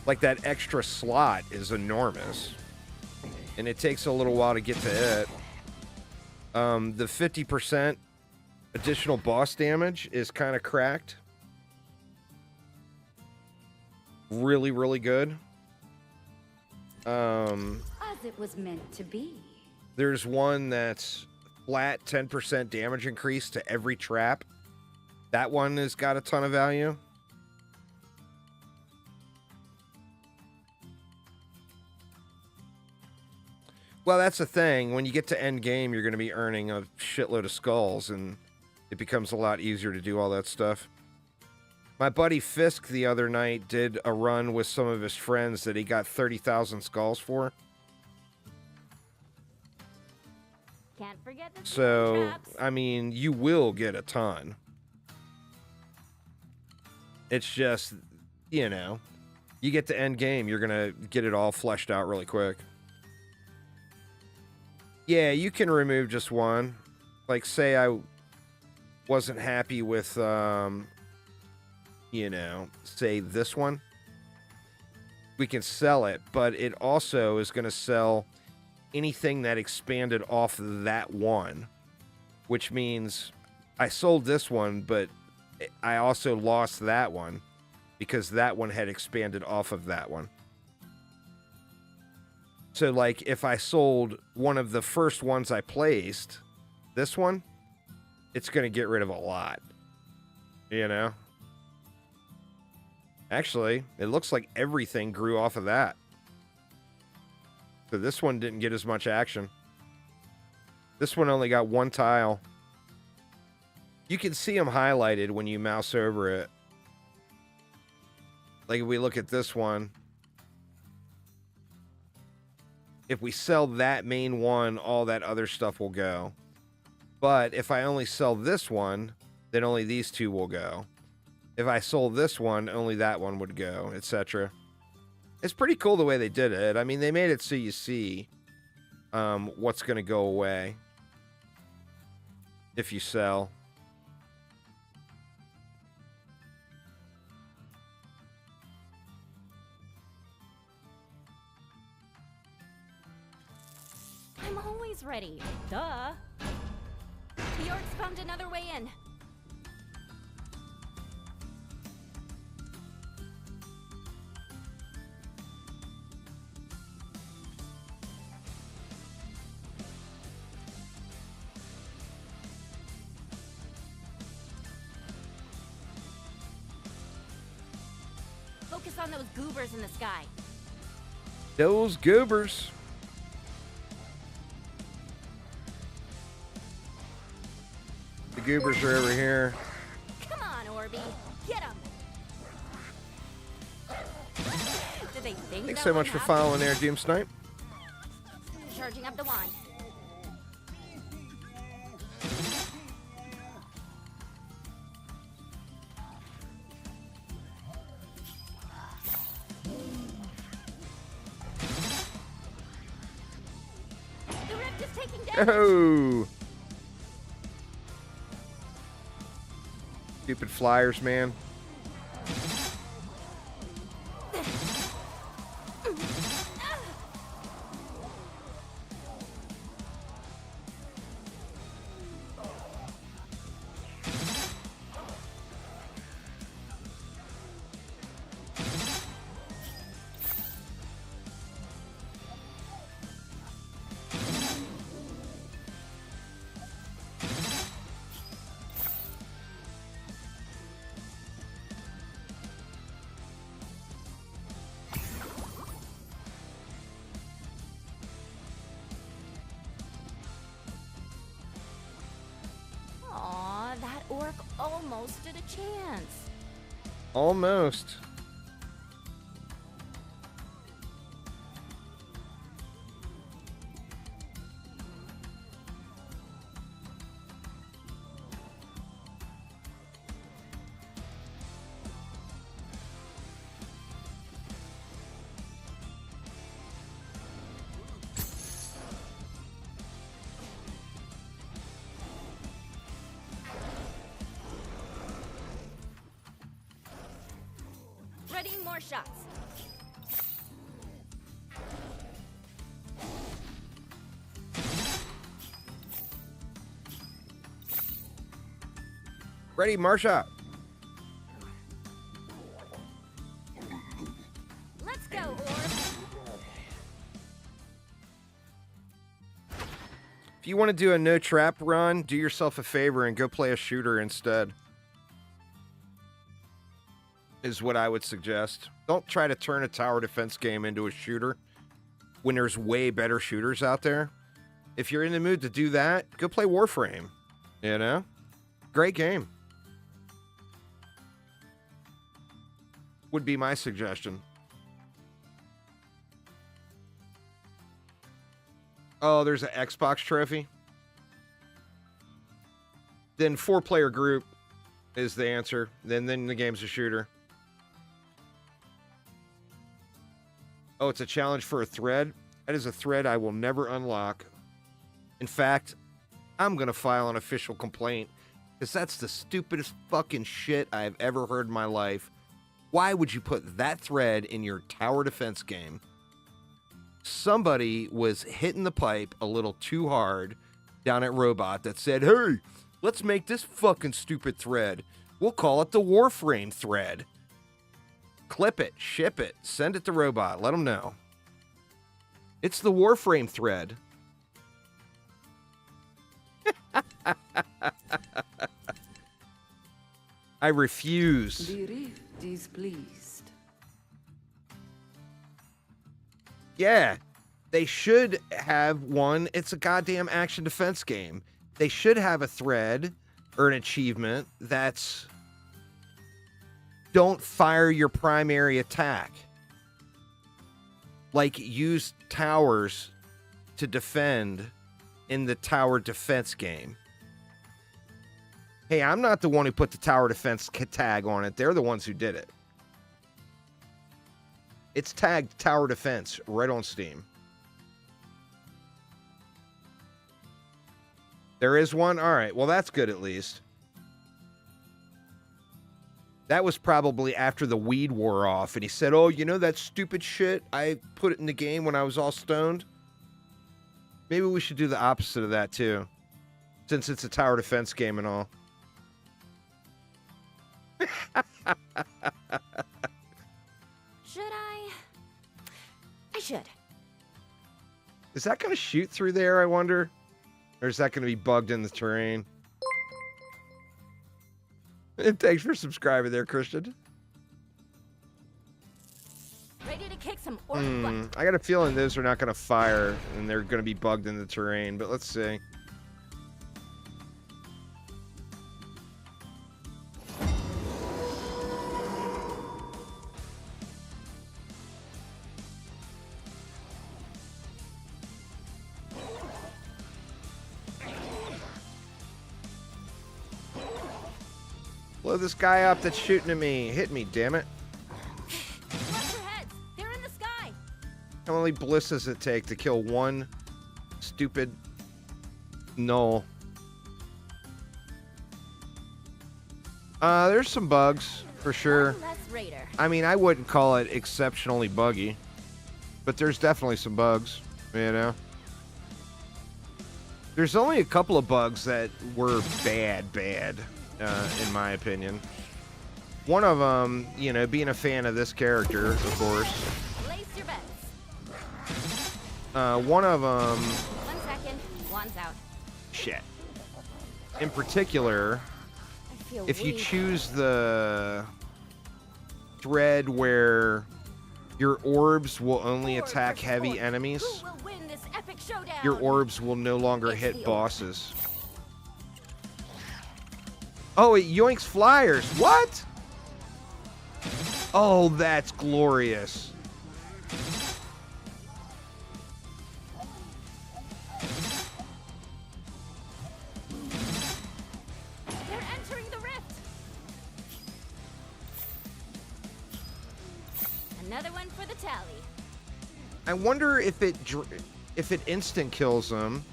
Like that extra slot is enormous. And it takes a little while to get to it. The 50% Additional boss damage is kind of cracked. Really, really good. As it was meant to be. There's one that's flat 10% damage increase to every trap. That one has got a ton of value. Well, that's the thing. When you get to end game, you're going to be earning a shitload of skulls, and it becomes a lot easier to do all that stuff. My buddy Fisk the other night did a run with some of his friends that he got 30,000 skulls for. Can't forget the So, traps. I mean, you will get a ton. It's just, you know, you get to end game, you're going to get it all fleshed out really quick. Yeah, you can remove just one. Like, say I wasn't happy with, you know, say this one. We can sell it, but it also is going to sell anything that expanded off that one, which means I sold this one, but I also lost that one because that one had expanded off of that one. So, like, if I sold one of the first ones I placed, this one, it's going to get rid of a lot, you know? Actually, it looks like everything grew off of that. So this one didn't get as much action. This one only got one tile. You can see them highlighted when you mouse over it. Like if we look at this one. If we sell that main one, all that other stuff will go. But if I only sell this one, then only these two will go. If I sold this one, only that one would go, etc. It's pretty cool the way they did it. I mean, they made it so you see what's going to go away if you sell. I'm always ready. Duh. The orcs found another way in. Focus on those goobers in the sky. Those goobers. The goobers are over here. Come on, Orby. Get him. Did they think Thanks that so would much for happen? following there, Doom Snipe. Charging up the wand. The rift is taking damage. Oh! Stupid flyers, man. Aw, that orc almost stood a chance. Almost. Readying more shots. Ready, Marsha. Let's go, Orcs. If you want to do a no trap run, do yourself a favor and go play a shooter instead. Is what I would suggest. Don't try to turn a tower defense game into a shooter when there's way better shooters out there. If you're in the mood to do that, go play Warframe. You know? Great game. Would be my suggestion. Oh, there's an Xbox trophy. Then 4-player group is the answer. Then the game's a shooter. Oh, it's a challenge for a thread? That is a thread I will never unlock. In fact, I'm going to file an official complaint because that's the stupidest fucking shit I've ever heard in my life. Why would you put that thread in your tower defense game? Somebody was hitting the pipe a little too hard down at Robot that said, hey, let's make this fucking stupid thread. We'll call it the Warframe thread. Clip it, ship it, send it to Robot, let them know. It's the Warframe thread. I refuse. The rift is pleased. Yeah, they should have one. It's a goddamn action defense game. They should have a thread or an achievement that's don't fire your primary attack. Like use towers to defend in the tower defense game. Hey, I'm not the one who put the tower defense tag on it. They're the ones who did it. It's tagged tower defense right on Steam. There is one? All right. Well, that's good at least. That was probably after the weed wore off, and he said, oh, you know that stupid shit? I put it in the game when I was all stoned. Maybe we should do the opposite of that, too. Since it's a tower defense game and all. Should I? I should. Is that going to shoot through there, I wonder? Or is that going to be bugged in the terrain? And thanks for subscribing there, Christian. Ready to kick some orc butt. I got a feeling those are not going to fire, and they're going to be bugged in the terrain, but let's see. Blow this guy up that's shooting at me. Hit me, damn it. Watch your heads. They're in the sky. How many ballistas does it take to kill one stupid null? There's some bugs, for sure. One less raider. I mean, I wouldn't call it exceptionally buggy, but there's definitely some bugs, you know? There's only a couple of bugs that were bad, in my opinion. One of them, you know, being a fan of this character, of course. Place your bets. One of them... 1 second. One's out. Shit. In particular, I feel if you weak. choose the thread where your orbs will only Horde attack versus heavy horde. enemies, Who will win this epic showdown? your orbs will no longer It's hit the orc. bosses. Oh, it yoinks flyers. What? Oh, that's glorious. They're entering the rift. Another one for the tally. I wonder if it instant kills them.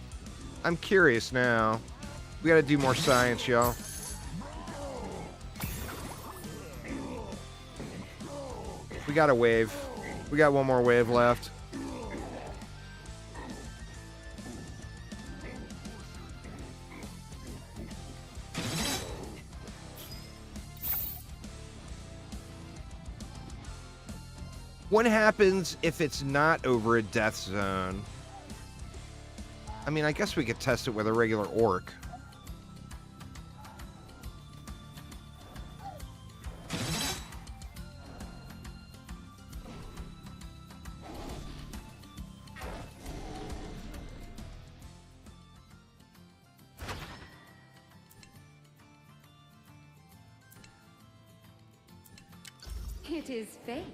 I'm curious now. We gotta do more science, y'all. We got a wave. We got one more wave left. What happens if it's not over a death zone? I mean, I guess we could test it with a regular orc. It is fate.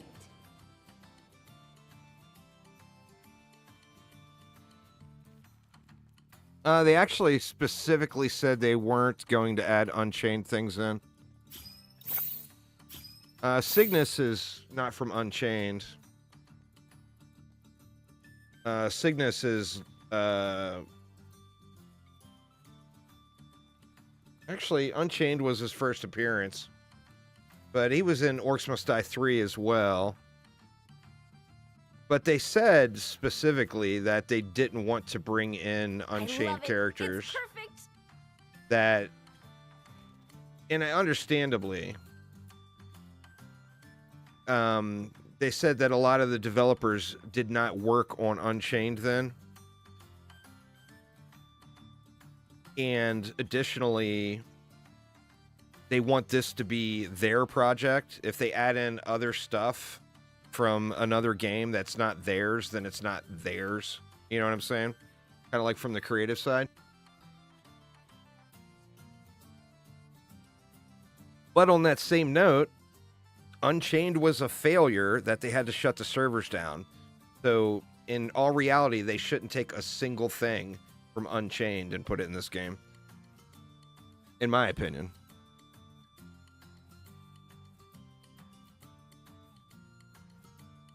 They actually specifically said they weren't going to add Unchained things in. Cygnus is not from Unchained. Cygnus is, actually, Unchained was his first appearance. But he was in Orcs Must Die 3 as well. But they said specifically that they didn't want to bring in Unchained characters. It's perfect. That, and understandably, they said that a lot of the developers did not work on Unchained then. And additionally, they want this to be their project. If they add in other stuff from another game that's not theirs, then it's not theirs. You know what I'm saying? Kind of like from the creative side. But on that same note, Unchained was a failure that they had to shut the servers down. So in all reality, they shouldn't take a single thing from Unchained and put it in this game. In my opinion.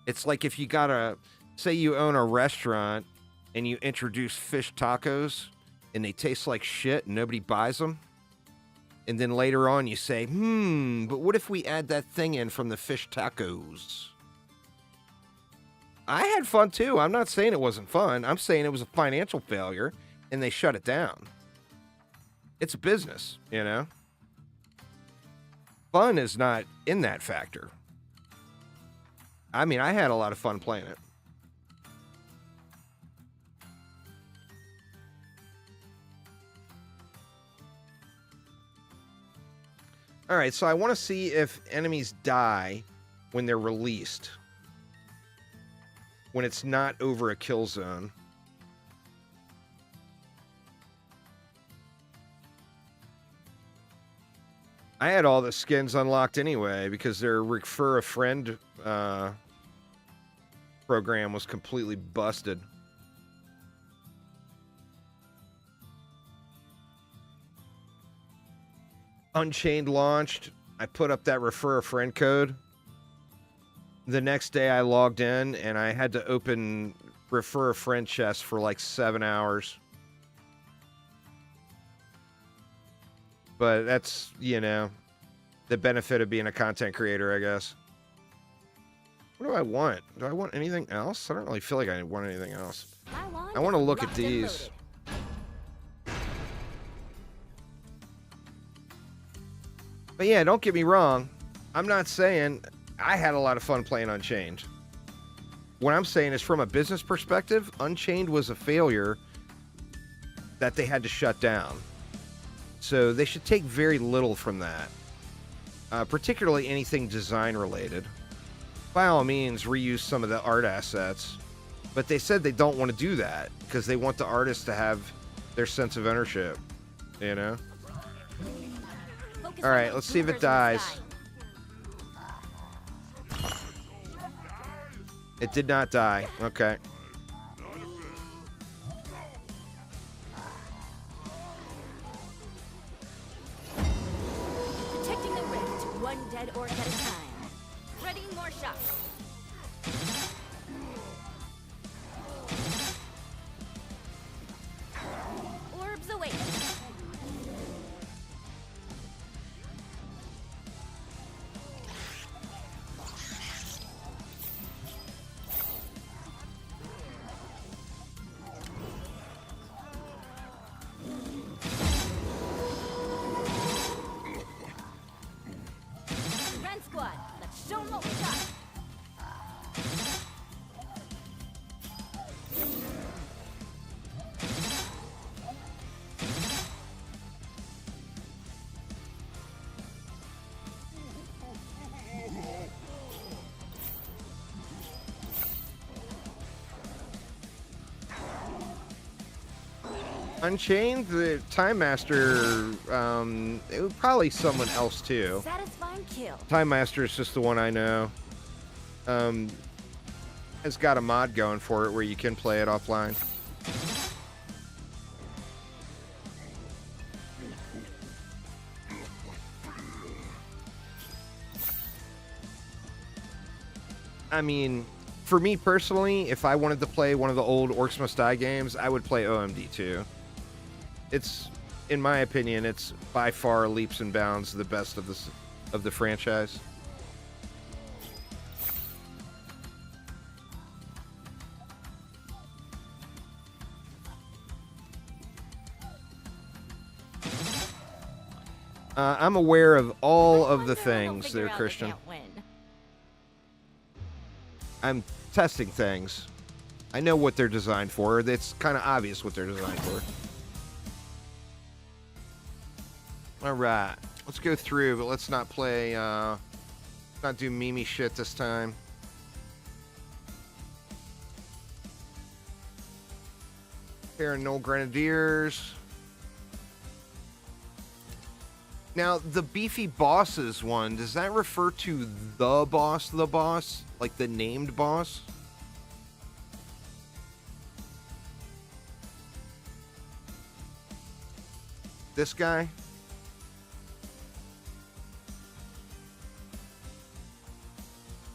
It's like if you gotta, say you own a restaurant and you introduce fish tacos and they taste like shit and nobody buys them. And then later on you say, but what if we add that thing in from the fish tacos? I had fun too. I'm not saying it wasn't fun. I'm saying it was a financial failure and they shut it down. It's a business, you know? Fun is not in that factor. I mean, I had a lot of fun playing it. All right, so I want to see if enemies die when they're released. When it's not over a kill zone. I had all the skins unlocked anyway because their Refer a Friend program was completely busted. Unchained launched. I put up that Refer a Friend code. The next day I logged in and I had to open Refer a Friend chest for like 7 hours. But that's, you know, the benefit of being a content creator, I guess. What do I want? Do I want anything else? I don't really feel like I want anything else. I want to look at these. But yeah, don't get me wrong. I'm not saying I had a lot of fun playing Unchained. What I'm saying is from a business perspective, Unchained was a failure that they had to shut down. So they should take very little from that. Particularly anything design related. By all means, reuse some of the art assets. But they said they don't want to do that because they want the artists to have their sense of ownership. You know? All right, let's see if it dies. It did not die. Okay. Protecting the rift, one dead orc at a time. Ready, more shots. Orbs away. Ren squad, let's show 'em what we got. Unchained, the Time Master, it would probably someone else too. Satisfying kill. Time Master is just the one I know. It's got a mod going for it where you can play it offline. I mean, for me personally, if I wanted to play one of the old Orcs Must Die games, I would play OMD2. It's, in my opinion, it's by far leaps and bounds the best of the franchise. I'm aware of all of the things there, Christian. I'm testing things. I know what they're designed for. It's kind of obvious what they're designed for. All right, let's go through, but let's not play, not do Mimi shit this time. Paranormal Grenadiers. Now, the beefy bosses one, does that refer to the boss? Like the named boss? This guy?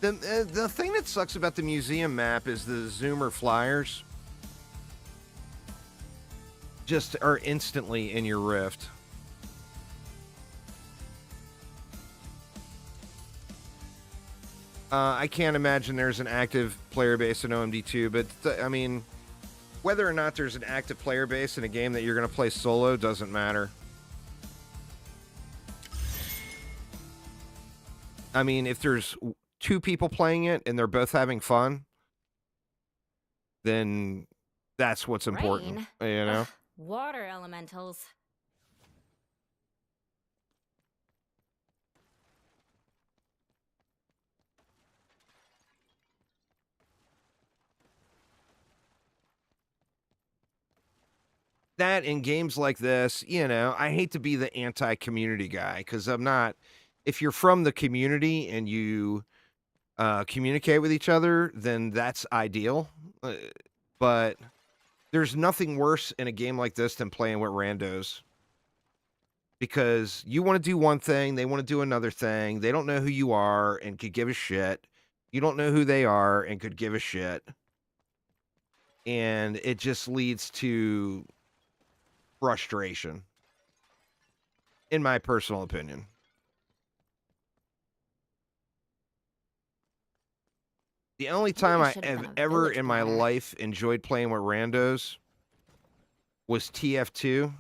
The thing that sucks about the museum map is the zoomer flyers just are instantly in your rift. I can't imagine there's an active player base in OMD2, but I mean, whether or not there's an active player base in a game that you're going to play solo doesn't matter. I mean, if there's 2 people playing it and they're both having fun, then that's what's important, you know? Water elementals. That in games like this, you know, I hate to be the anti-community guy because I'm not. If you're from the community and you communicate with each other, then that's ideal. But there's nothing worse in a game like this than playing with randos. Because you want to do one thing, they want to do another thing. They don't know who you are and could give a shit. You don't know who they are and could give a shit. And it just leads to frustration, in my personal opinion. The only time I have ever in my life enjoyed playing with randos was TF2,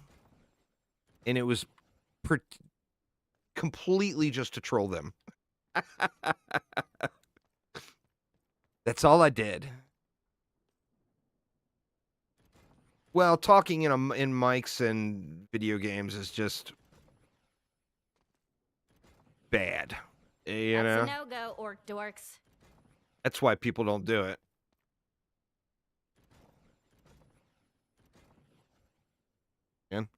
and it was completely just to troll them. That's all I did. Well, talking in mics and video games is just bad. You know? That's a no-go, orc dorks. That's why people don't do it. And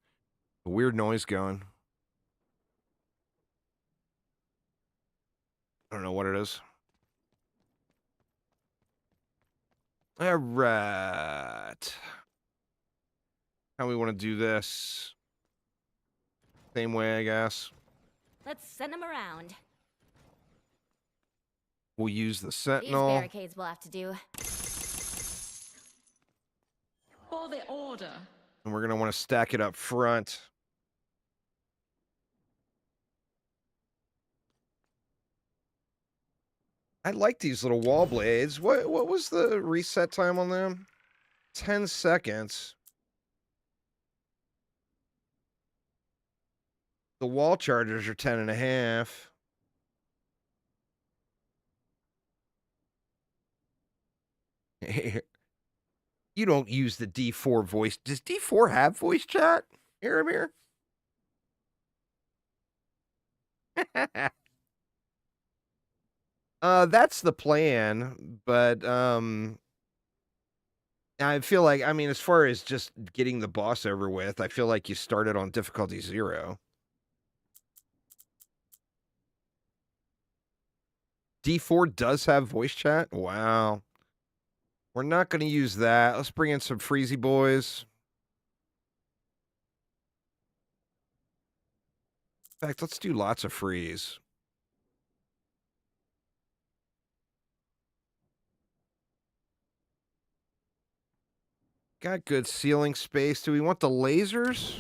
a weird noise going. I don't know what it is. All right. How we want to do this? Same way, I guess. Let's send them around. We'll use the These sentinel. barricades will have to do. For the order. And we're going to want to stack it up front. I like these little wall blades. What was the reset time on them? 10 seconds. The wall chargers are 10 and a half. You don't use the D4 voice. Does D4 have voice chat, Aramir? That's the plan, but I I feel like, I mean, as far as just getting the boss over with, I feel like you started on difficulty 0. D4 does have voice chat? Wow. We're not going to use that. Let's bring in some Freezy boys. In fact, let's do lots of freeze. Got good ceiling space. Do we want the lasers?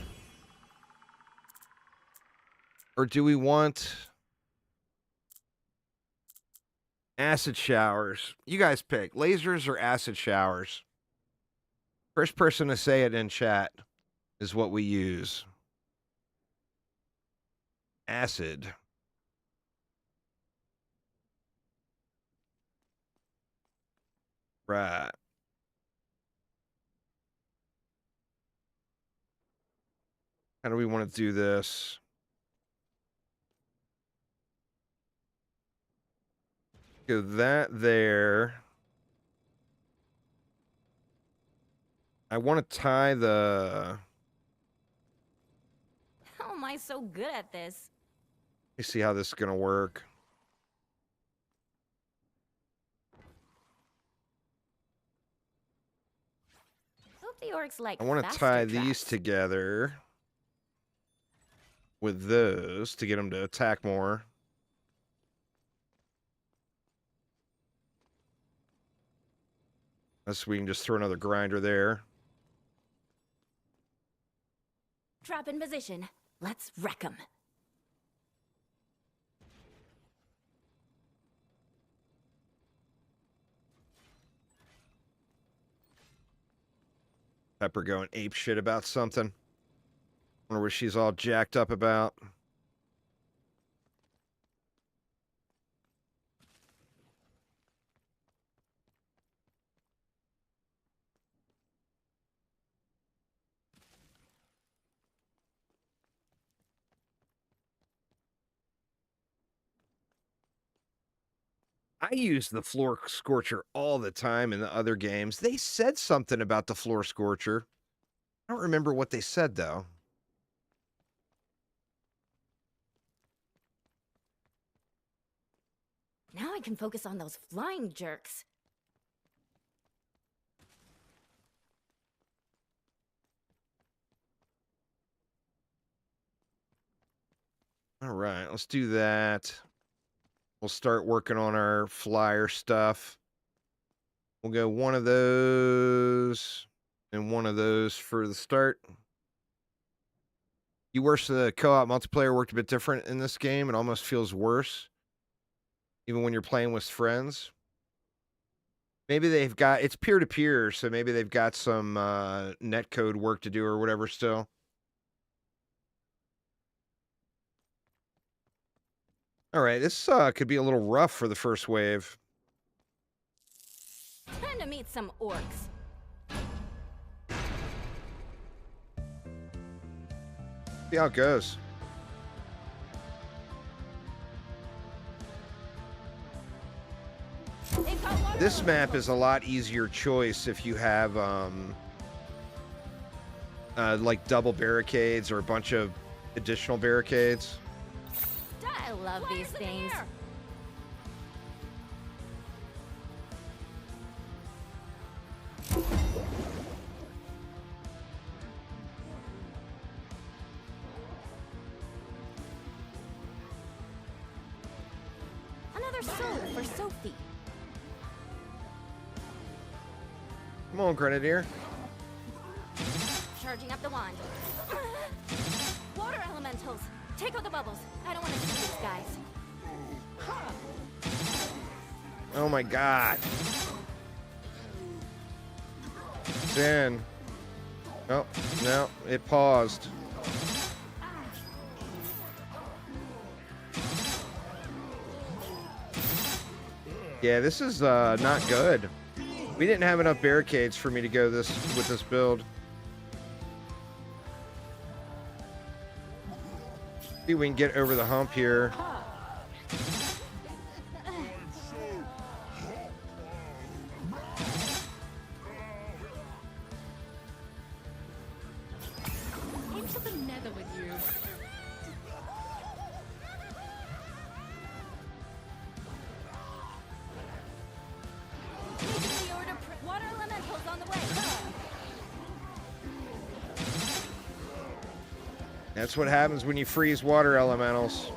Or do we want acid showers? You guys pick. Lasers or acid showers? First person to say it in chat is what we use. Acid. Right. How do we want to do this? Go that there. I want to tie the... How am I so good at this? Let me see how this is going to work. Hope the orcs like I want to faster tie traps. these together with those to get them to attack more. Unless we can just throw another grinder there. Trap in position. Let's wreck them. Pepper going ape shit about something. Wonder what she's all jacked up about. I use the floor scorcher all the time in the other games. They said something about the floor scorcher. I don't remember what they said, though. Now I can focus on those flying jerks. All right, let's do that. We'll start working on our flyer stuff. We'll go one of those and one of those for the start. You wish the co-op multiplayer worked a bit different in this game. It almost feels worse, even when you're playing with friends. Maybe they've got, it's peer-to-peer, so maybe they've got some netcode work to do or whatever still. All right, this could be a little rough for the first wave. Time to meet some orcs. See how it goes. They've got water This map elementals. is a lot easier choice if you have like double barricades or a bunch of additional barricades. I love these Flares in the things. air. Another soul for Sophie. Come on, Grenadier. Charging up the wand. Water elementals. Take out the bubbles. I don't want to see these guys. Oh my god. Then. Oh, no, it paused. Yeah, this is not good. We didn't have enough barricades for me to go with this build. See if we can get over the hump here. nether with you. Taking the order. Water elementals on the way. That's what happens when you freeze water elementals.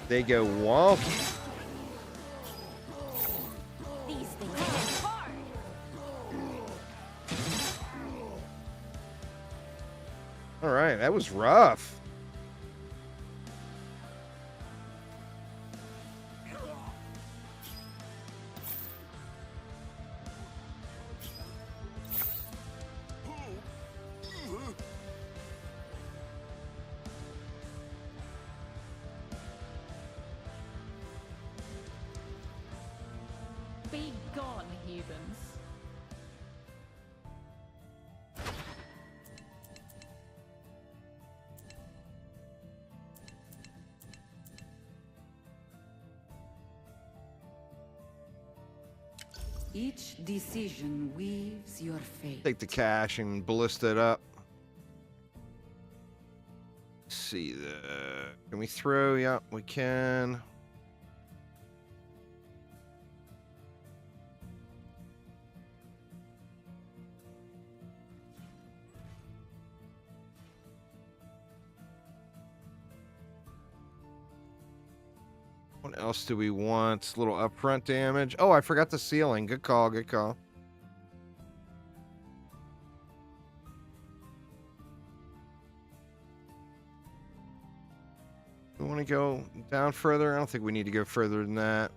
They go wonky. These things hit hard. All right, that was rough. Be gone, heathens. Each decision weaves your fate. Take the cash and ballista it up. Let's see the. Can we throw? Yeah, we can. What else do we want? A little upfront damage. Oh, I forgot the ceiling. Good call, good call. We want to go down further? I don't think we need to go further than that.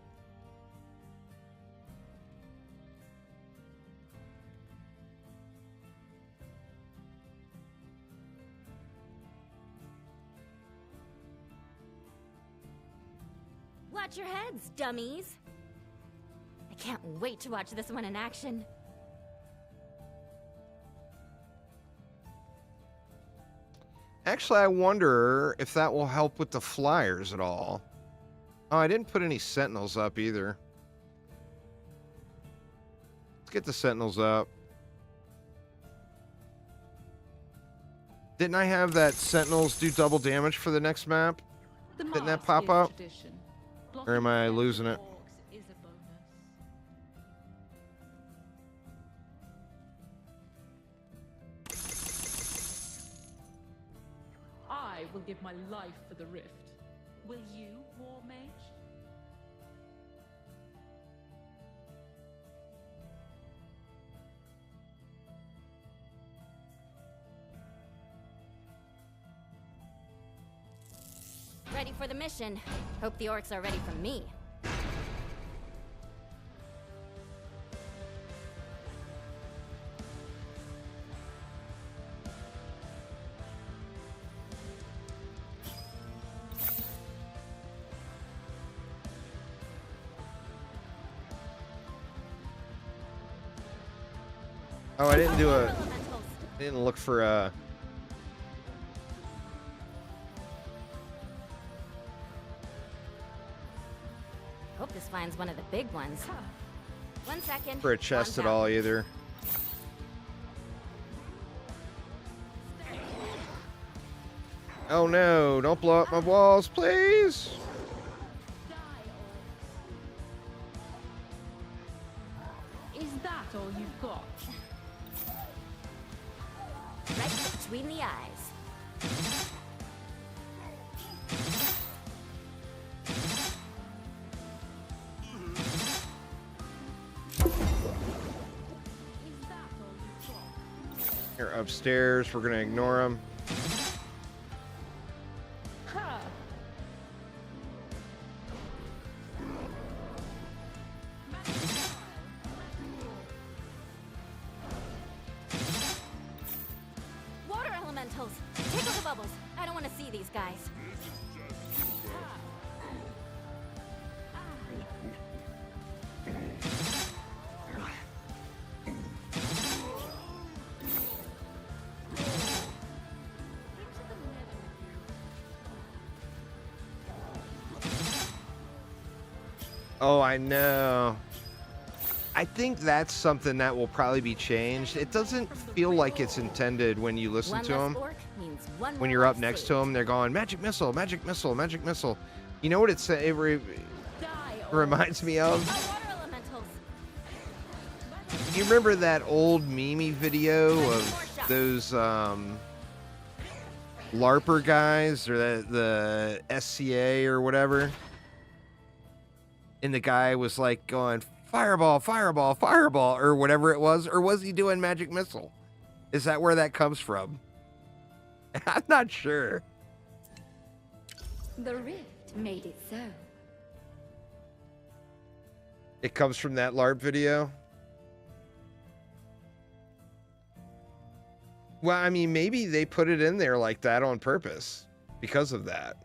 Watch your heads, dummies. I can't wait to watch this one in action. Actually, I wonder if that will help with the flyers at all. Oh, I didn't put any sentinels up either. Let's get the sentinels up. Didn't I have that sentinels do double damage for the next map? The Didn't that mask pop is up? tradition. Or am I Blocking the losing stench it? of orcs is a bonus. I will give my life for the rift. Will you, War Mage? Ready for the mission. Hope the orcs are ready for me. Oh, I didn't do Water a. elementals. Didn't look for a. Hope this finds one of the big ones. 1 second. For a chest Bombs at all out. either. Oh no, don't blow up my walls, please. Is that all you've got? Right between the eyes. Is that all you've got? Here upstairs, we're gonna ignore them. Ha! Water elementals. Tickle the bubbles. I don't want to see these guys. Oh, I know. I think that's something that will probably be changed. It doesn't feel like it's intended when you listen One to less them. orc means one When more you're up life next to saved. them, they're going, magic missile, magic missile, magic missile. You know what it reminds me of? Oh, water elementals. You remember that old meme video of those LARPer guys or the SCA or whatever? And the guy was like going, fireball, fireball, fireball, or whatever it was. Or was he doing magic missile? Is that where that comes from? I'm not sure. The rift made it so. It comes from that LARP video? Well, I mean, maybe they put it in there like that on purpose because of that.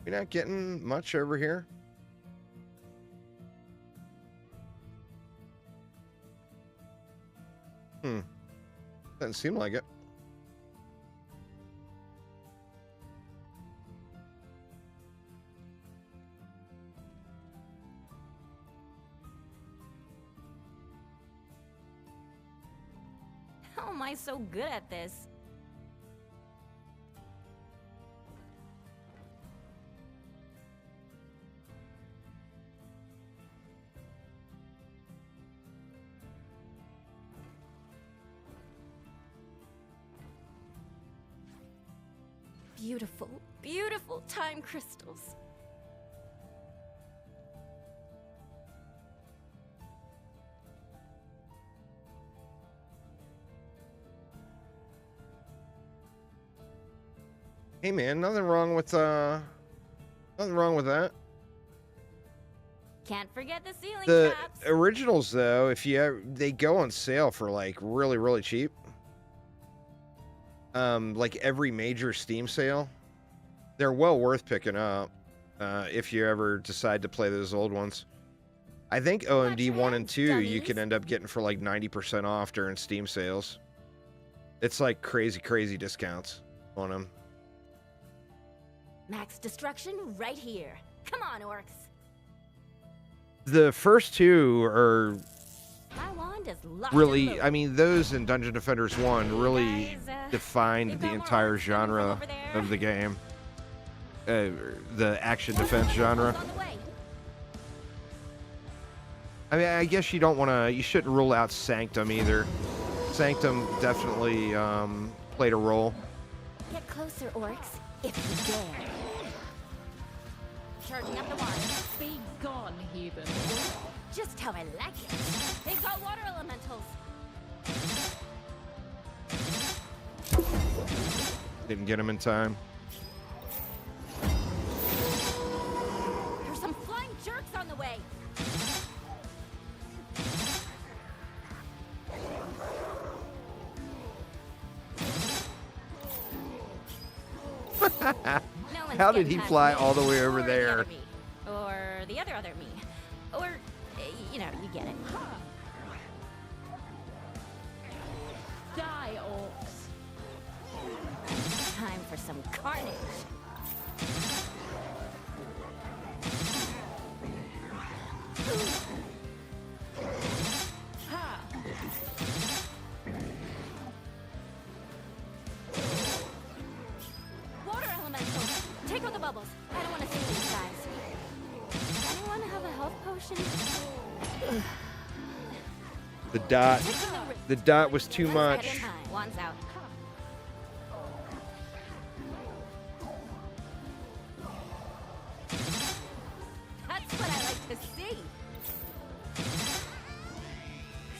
You're not getting much over here? Doesn't seem like it. How am I so good at this? Beautiful, beautiful time crystals. Hey man, nothing wrong with that. Can't forget the ceiling The traps. originals though, if you they go on sale for like really cheap. Like every major Steam sale. They're well worth picking up if you ever decide to play those old ones. I think OMD 1 and 2 you dummies. can end up getting for like 90% off during Steam sales. It's like crazy discounts on them. Max destruction right here. Come on, orcs. The first two are My wand is locked really, and I mean, those in Dungeon Defenders 1 really Guys, defined we've the got more entire orcs coming from genre over there. of the game. The action defense genre. On the way. I mean, I guess you shouldn't rule out Sanctum either. Sanctum definitely played a role. Get closer, orcs, if you dare. Charging up the wand. Be gone, heathen. Just how I like it. They've got water elementals. Didn't get him in time. There's some flying jerks on the way. No one's How did getting he past fly me, all the way over or the there? other me, or the other me, or you know, you get it. Die, orcs. Time for some carnage. Ha! Water elementals, take out the bubbles. I don't want to see these guys. Anyone have a health potion? The dot was too One's ahead much. in time, one's out. That's what I like to see.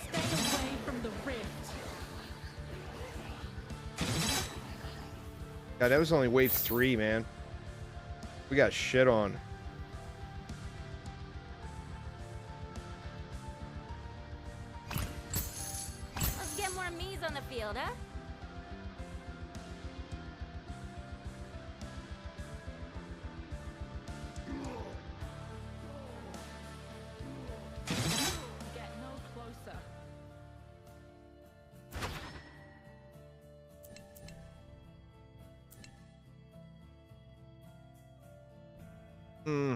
Stay away from the rift. God, that was only wave 3, man. We got shit on. Let's get more me's on the field, huh? Hmm.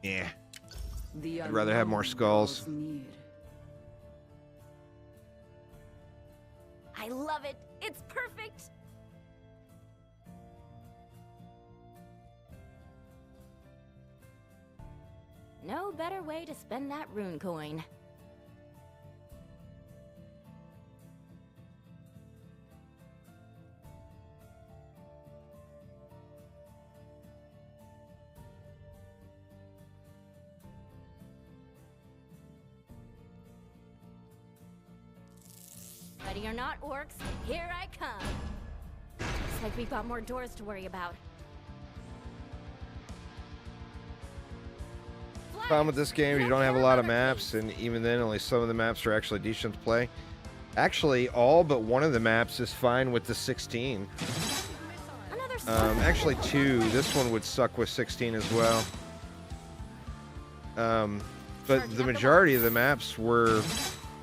Yeah. The I'd rather have more unknown skulls. draws near. I love it. It's perfect. No better way to spend that rune coin. Ready or not, orcs, here I come. Looks like we've got more doors to worry about. Problem with this game, you don't have a lot of maps, and even then, only some of the maps are actually decent to play. Actually, all but one of the maps is fine with the 16. Actually, 2. This one would suck with 16 as well. But the majority of the maps were...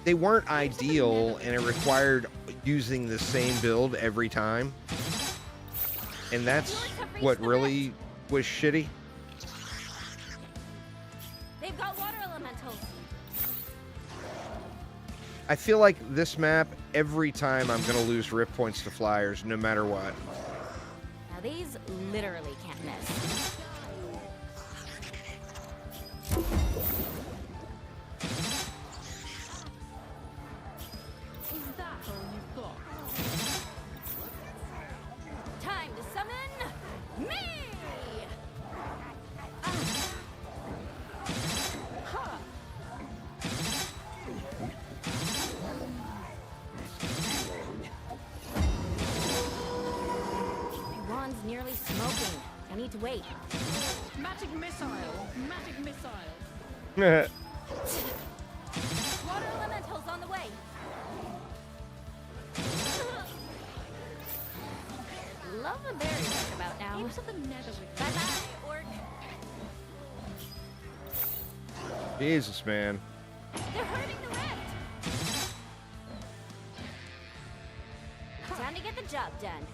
They weren't ideal, and it required using the same build every time. And that's what really was shitty. They've got water elementals. I feel like this map, every time I'm going to lose rip points to flyers, no matter what. Now these literally can't miss. Is that all you've got? Time to summon me! My wand's nearly smoking. I need to wait. Magic missile! Magic missile! Water elementals on the way. Love a berry right about now. Into the nether with Bye-bye, orc. Jesus, man. They're hurting the rift. Time to get the job done.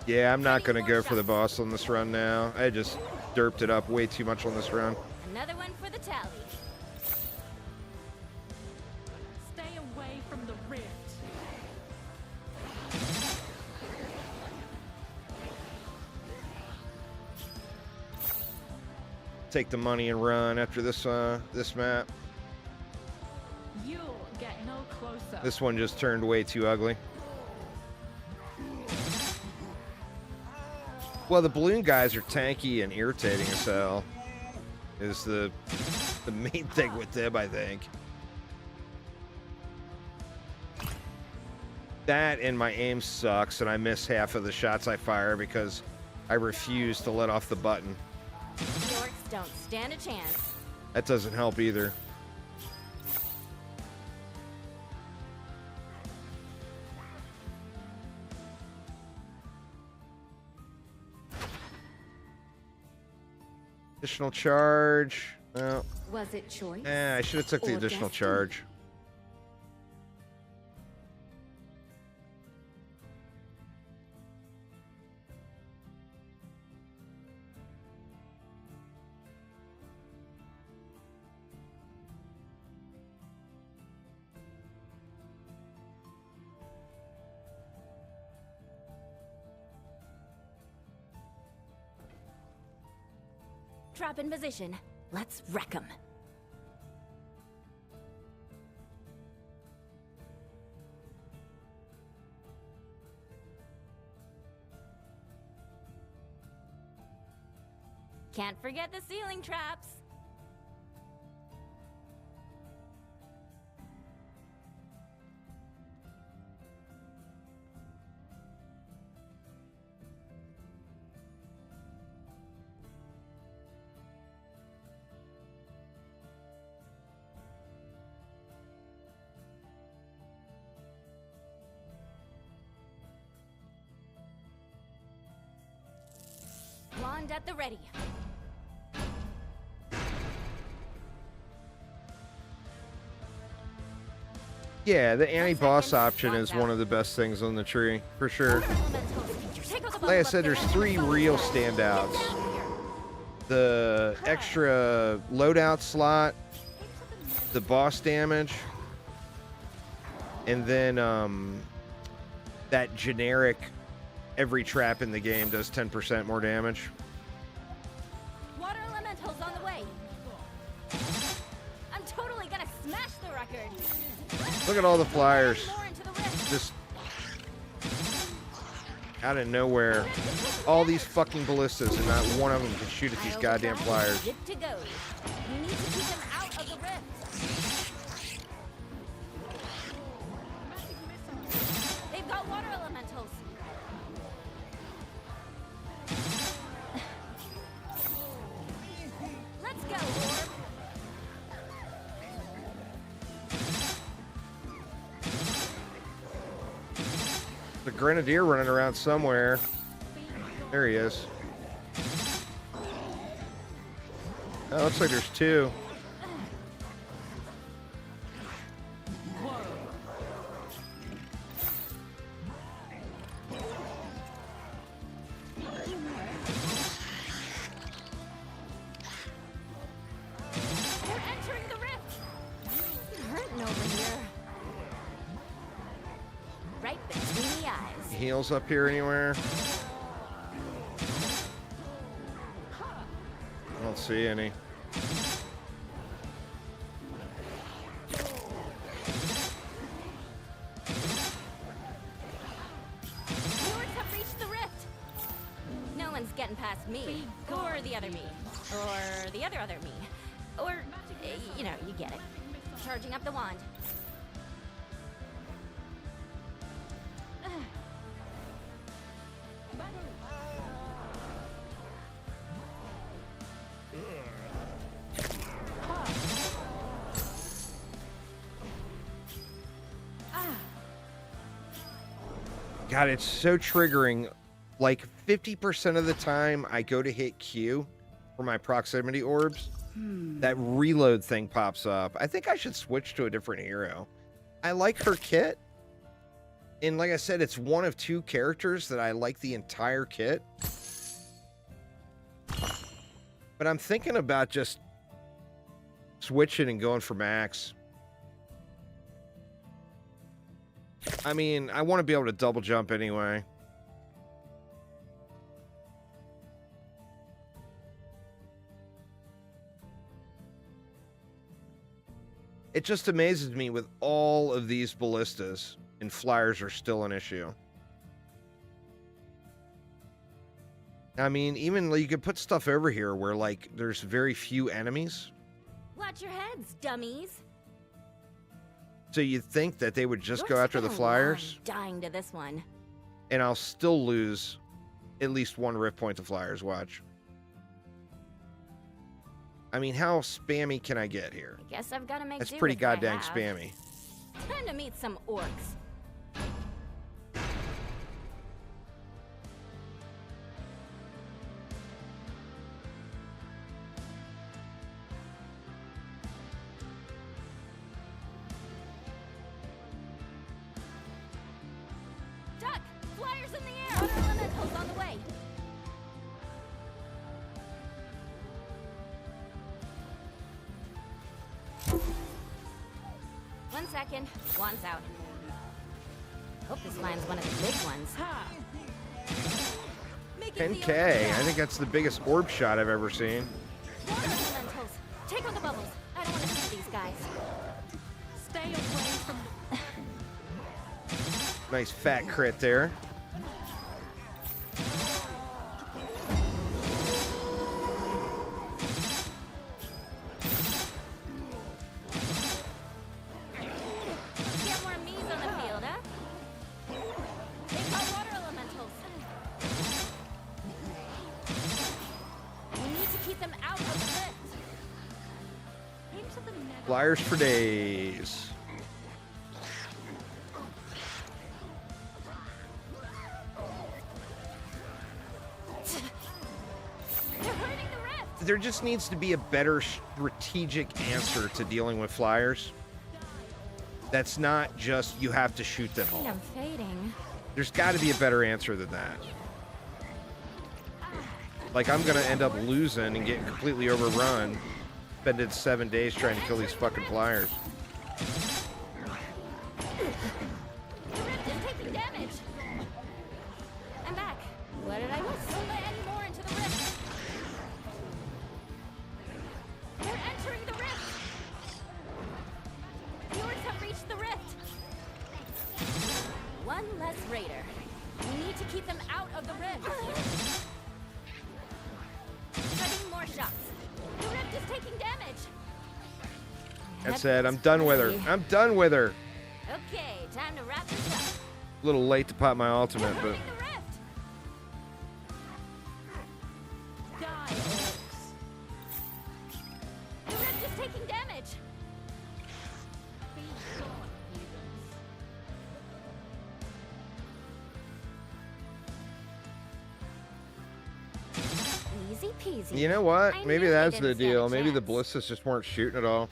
Yeah, I'm not going to go for the boss on this run now. I just derped it up way too much on this run. Another one for the tally. Stay away from the rift. Take the money and run after this this map. You'll get no closer. This one just turned way too ugly. Well, the balloon guys are tanky and irritating as hell. Is the main thing with them, I think. That and my aim sucks, and I miss half of the shots I fire because I refuse to let off the button. The orcs don't stand a chance. That doesn't help either. Additional charge. Well, Was it choice? I should have took the or additional destiny? charge. Trap in position. Let's wreck 'em. Can't forget the ceiling traps. Wand at the ready. Yeah, the anti-boss option is one of the best things on the tree, for sure. Like I said, there's 3 real standouts. The extra loadout slot, the boss damage, and then that generic every trap in the game does 10% more damage. Water elementals on the way. I'm totally gonna smash the record. Look at all the flyers. More into the rift. Just out of nowhere. All these fucking ballistas, and not one of them can shoot at these Piles of goddamn guys flyers. Good to go. You need to keep them out of the rift. They've got water elementals. Let's go, Orb. The grenadier running around somewhere. There he is. Oh, looks like there's 2. They're entering the rift. It's hurting over here. Right between the eyes. Heals up here anywhere? I don't see any. The orcs have reached the rift. No one's getting past me, or the other me, or the other me, or you know, you get it. Charging up the wand. God, it's so triggering. Like 50% of the time I go to hit Q for my proximity orbs, that reload thing pops up. I think I should switch to a different hero. I like her kit. And like I said, it's one of 2 characters that I like the entire kit. But I'm thinking about just switching and going for max. I mean, I want to be able to double jump anyway. It just amazes me with all of these ballistas and flyers are still an issue. I mean, even you could put stuff over here where like there's very few enemies. Watch your heads, dummies. So you'd think that they would just Orcs go after the gonna flyers, love dying to this one. and I'll still lose at least 1 rift point to flyers. Watch. I mean, how spammy can I get here? I guess I've got to make That's do pretty with what I goddamn have. spammy. Time to meet some orcs. Duck! Flyers in the air! Water elementals on the way! One second. Wand's out. Hope this line's one of the big ones. Making the 10K. orcs I think that's the biggest orb shot I've ever seen. Water elementals. Take out the bubbles. I don't want to see these guys. Stay away from Nice fat crit there. Get more me's on the field, huh? They call water elementals. We need to keep them out of the rift. aim to the nether. Flyers for days. They're hurting the rift. There just needs to be a better strategic answer to dealing with flyers. That's not just you have to shoot them all. I'm fading. There's got to be a better answer than that. Like, I'm going to end up losing and getting completely overrun. Spending 7 days trying to kill these fucking flyers. The rift is taking damage. I'm back. What did I miss? Don't let any more into the rift. They're entering the rift. The orcs have reached the rift. One less raider. We need to keep them out of the rift. Setting more shots. The rift is taking damage. That said, I'm done with her. I'm done with her. Okay, time to wrap this up. A little late to pop my ultimate, They're but hurting the rift. Die, orcs. The rift is taking damage. Be gone, heathens. Easy peasy. you know what? I Maybe knew they that's the didn't stand a deal. Maybe the chance. ballistas just weren't shooting at all.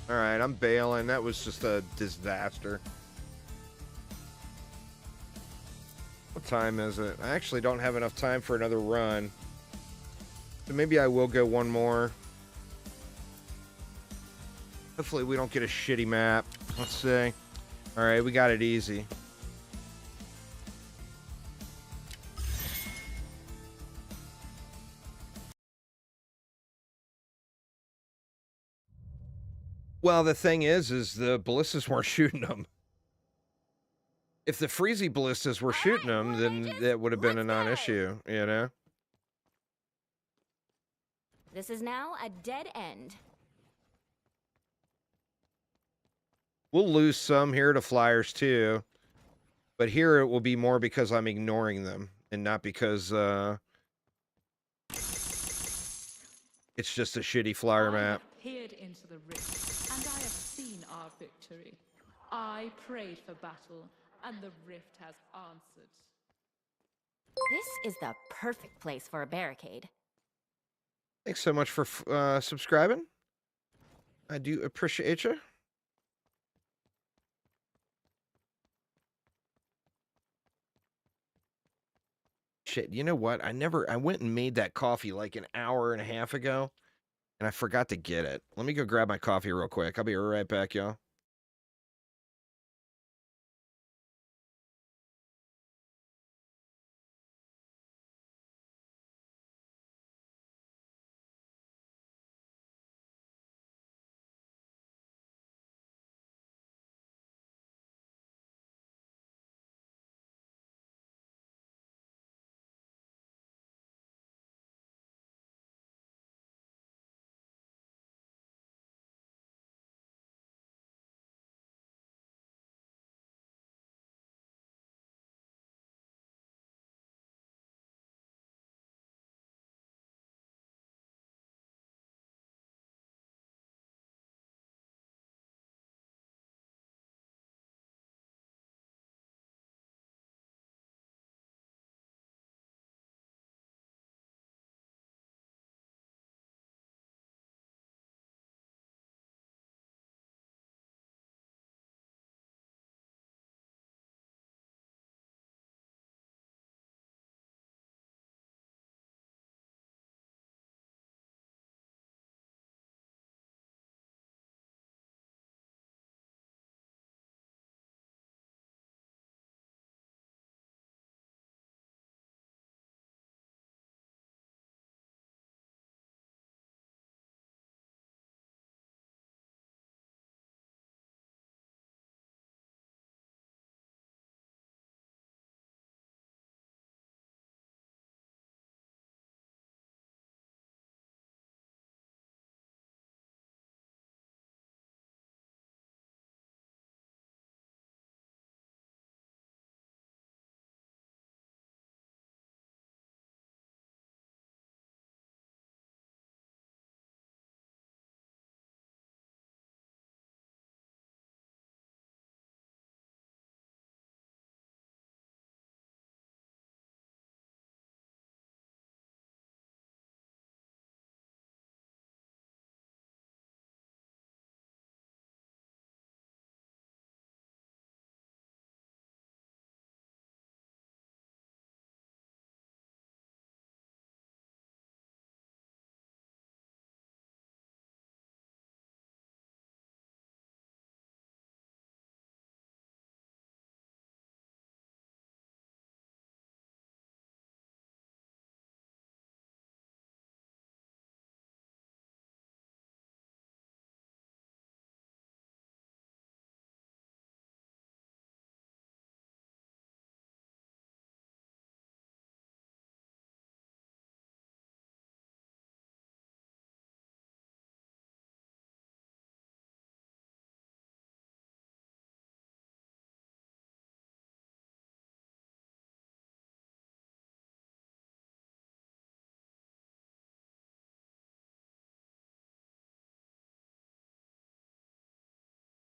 All right, I'm bailing. That was just a disaster. What time is it? I actually don't have enough time for another run. So maybe I will go one more. Hopefully we don't get a shitty map. Let's see. All right, we got it easy. Well, the thing is the ballistas weren't shooting them. If the freezy ballistas were shooting them, then that would have been a let's go. non-issue, you know? This is now a dead end. We'll lose some here to flyers too, but here it will be more because I'm ignoring them and not because it's just a shitty flyer I map. have peered into the rift, and I have seen our victory. I prayed for battle, and the rift has answered. This is the perfect place for a barricade. Thanks so much for subscribing. I do appreciate you. Shit, you know what? I went and made that coffee like an hour and a half ago, and I forgot to get it. Let me go grab my coffee real quick. I'll be right back, y'all.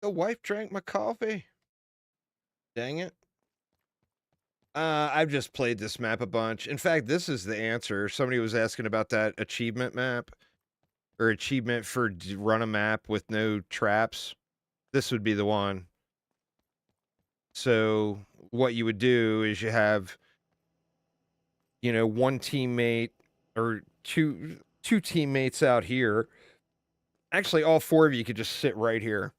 The wife drank my coffee. Dang it. I've just played this map a bunch. In fact, this is the answer. Somebody was asking about that achievement map or achievement for run a map with no traps. This would be the one. So what you would do is you have, you know, one teammate or two teammates out here. Actually, all four of you could just sit right here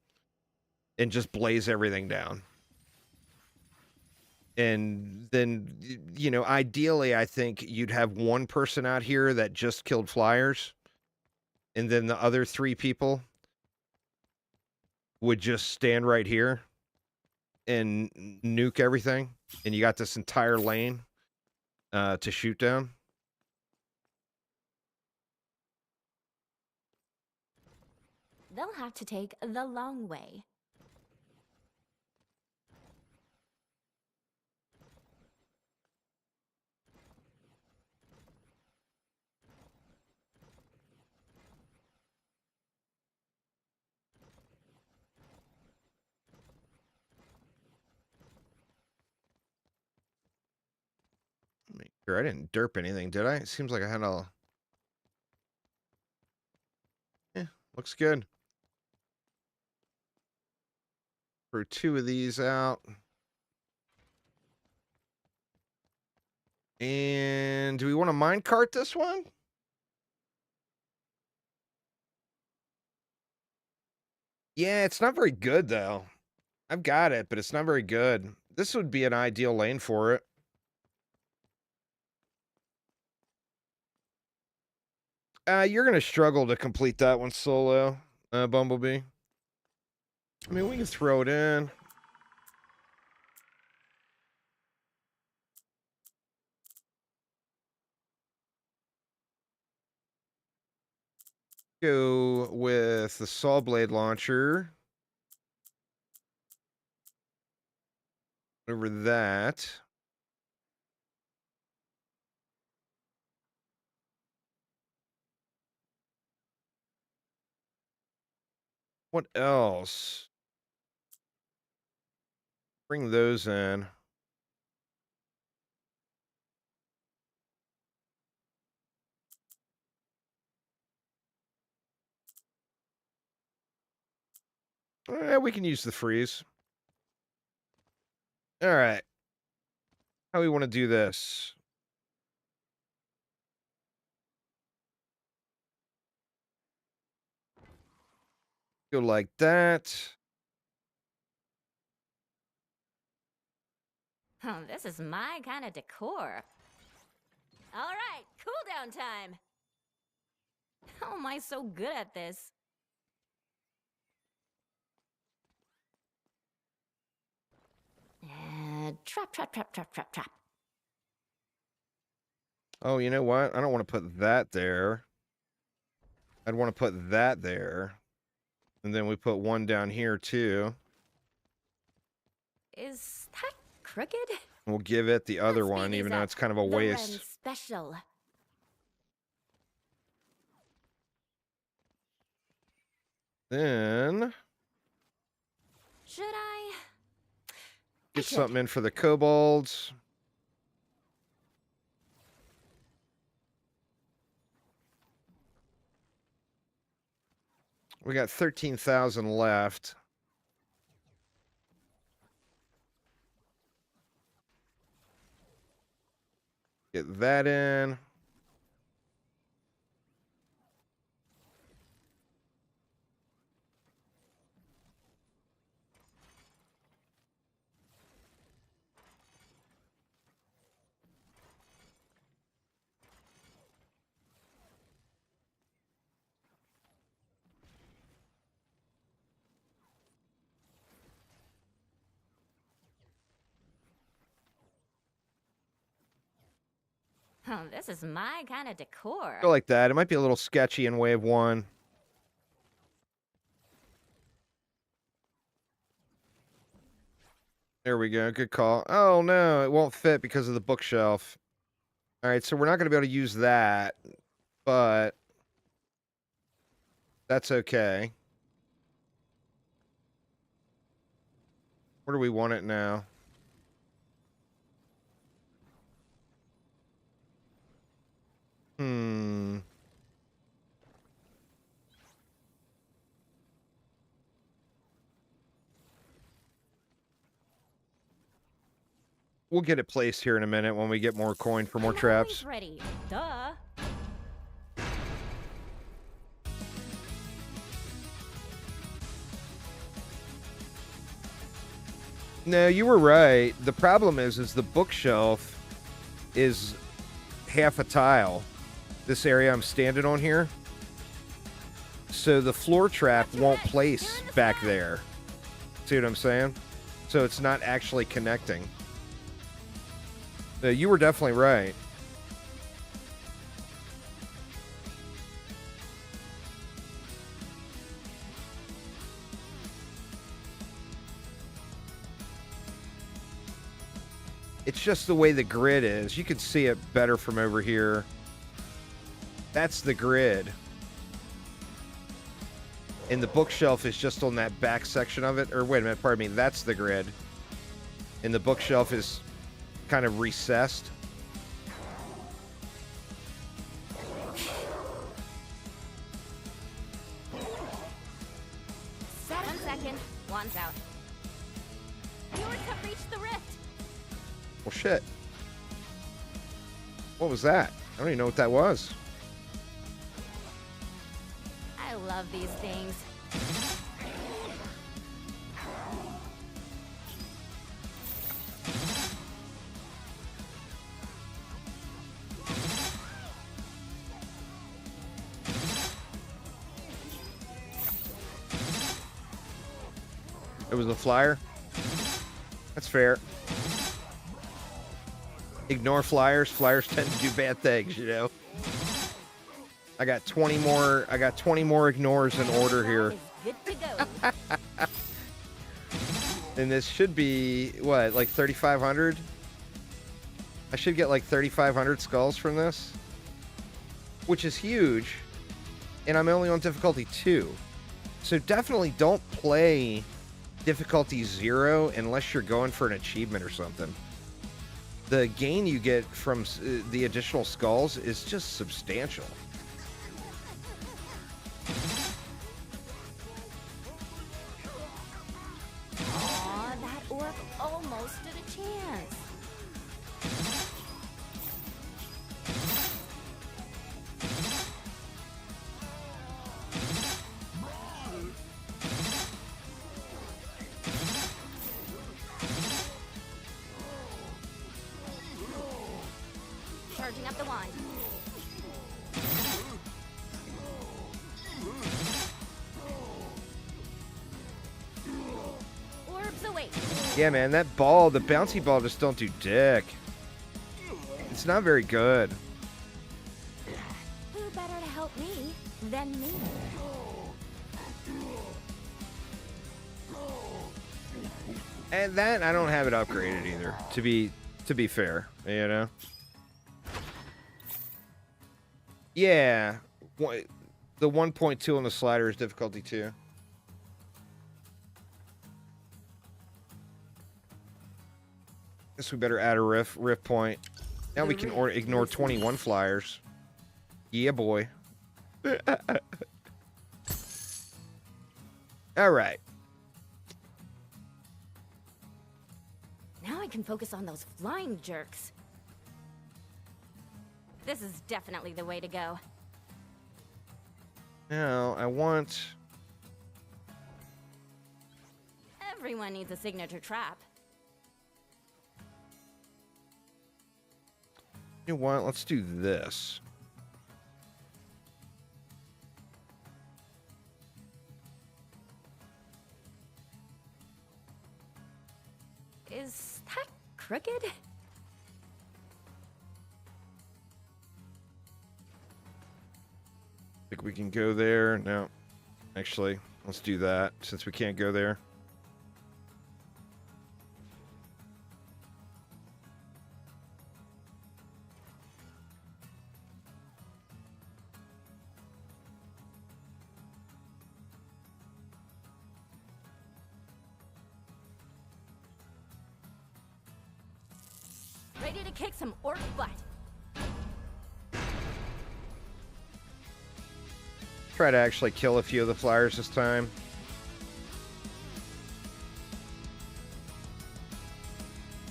and just blaze everything down. And then, you know, ideally, I think you'd have one person out here that just killed flyers. And then the other three people would just stand right here and nuke everything. And you got this entire lane to shoot down. They'll have to take the long way. Make sure I didn't derp anything, did I? It seems like I had all. Yeah, looks good. Throw two of these out. And do we want to minecart this one? Yeah, it's not very good, though. I've got it, but it's not very good. This would be an ideal lane for it. You're going to struggle to complete that one solo, Bumblebee. I mean, we can throw it in. Go with the saw blade launcher. Over that. What else? Bring those in. We can use the freeze. All right. How we want to do this? Go like that. Oh, this is my kind of decor. All right, cooldown time. How am I so good at this? Trap, trap, trap, trap, trap, trap. Oh, you know what? I don't want to put that there. I'd want to put that there. And then we put one down here, too. Is that crooked? We'll give it the other Let's one, speed these even though up. it's kind of a The waste. lens special. Then Should I? get should. something in for the kobolds. We got 13,000 left. Get that in. Oh, this is my kind of decor. Go like that. It might be a little sketchy in wave one. There we go. Good call. Oh, no. It won't fit because of the bookshelf. All right, so we're not going to be able to use that, but that's okay. do we want it now? Hmm. We'll get it placed here in a minute when we get more coin for more I'm traps. always ready. Duh. No, you were right. The problem is the bookshelf is half a tile. This area I'm standing on here. So the floor trap won't place back there. See what I'm saying? So it's not actually connecting. No, you were definitely right. It's just the way the grid is. You can see it better from over here. That's the grid. And the bookshelf is just on that back section of it. Or wait a minute, pardon me. That's the grid. And the bookshelf is kind of recessed. One second. Wand's out. The Orcs have reached the rift. Well, shit. What was that? I don't even know what that was. I love these things. It was a flyer? That's fair. Ignore flyers. Flyers tend to do bad things, you know. I got 20 more ignores in order here. Is good to go. And this should be what, like 3,500? I should get like 3,500 skulls from this, which is huge. And I'm only on difficulty 2. So definitely don't play difficulty 0 unless you're going for an achievement or something. The gain you get from the additional skulls is just substantial. Aw, that orc almost stood a chance. Charging up the wand. Orbs await. Yeah, man, that ball, the bouncy ball just don't do dick. It's not very good. Who better to help me than me? And that, I don't have it upgraded either, to be fair, you know? Yeah, the 1.2 on the slider is difficulty 2. Guess we better add a riff point. Now we can ignore 21 flyers. Yeah, boy. All right. Now I can focus on those flying jerks. This is definitely the way to go. Now, I want... Everyone needs a signature trap. You know what? Let's do this. Is that crooked? Think we can go there? No. Actually, let's do that since we can't go there. Ready to kick some orc butt. Try to actually kill a few of the flyers this time.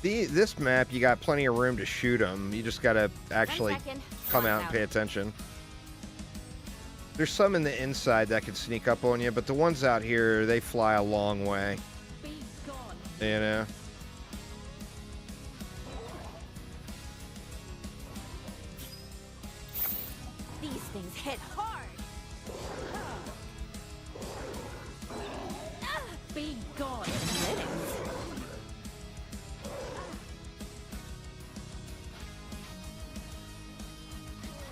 This map, you got plenty of room to shoot them. You just gotta actually 1 second. come One's out and pay attention. There's some in the inside that can sneak up on you, but the ones out here, they fly a long way. Be gone. You know? These things hit hard. Be gone.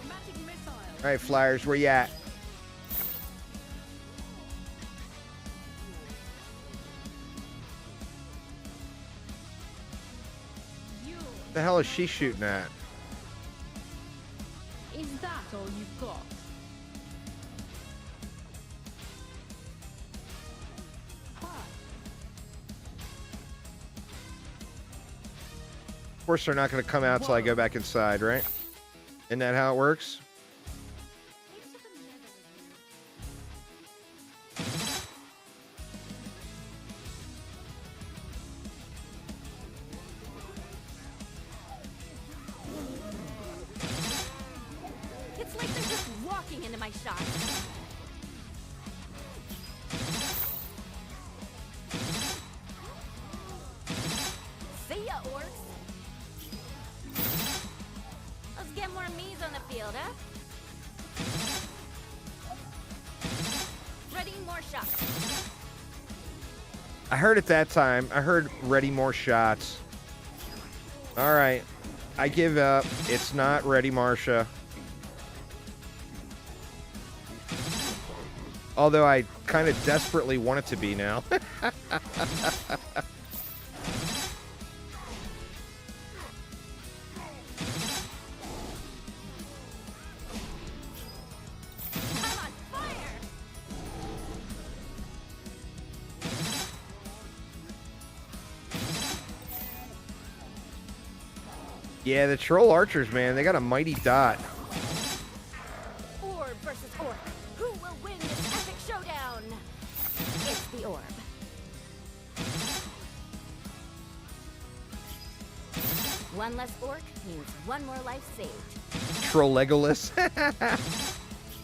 Magic missile. All right, flyers, where you at? You. The hell is she shooting at? Is that all you've got? Of course, they're not going to come out till I go back inside, right? Isn't that how it works? It's like they're just walking into my shot. See ya, orcs. Let's get more me's on the field, huh? Ready, more shots. I heard it that time. I heard ready more shots. All right. I give up. It's not ready, Marsha. Although I kind of desperately want it to be now. I'm on fire. Yeah, the troll archers, man, they got a mighty dot. Orb versus orc. Who will win this epic showdown? It's the orb. One less orc means one more life saved. Troll Legolas.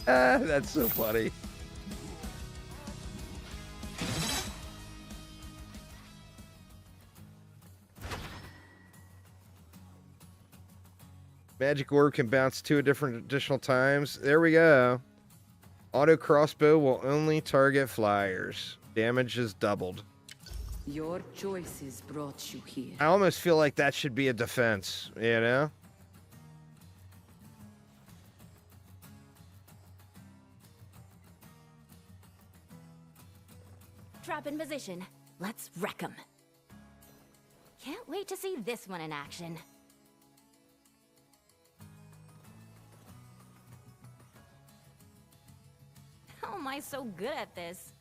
That's so funny. Magic orb can bounce 2 different additional times. There we go. Auto crossbow will only target flyers. Damage is doubled. Your choices brought you here. I almost feel like that should be a defense, you know? Trap in position. Let's wreck 'em. Can't wait to see this one in action. How am I so good at this?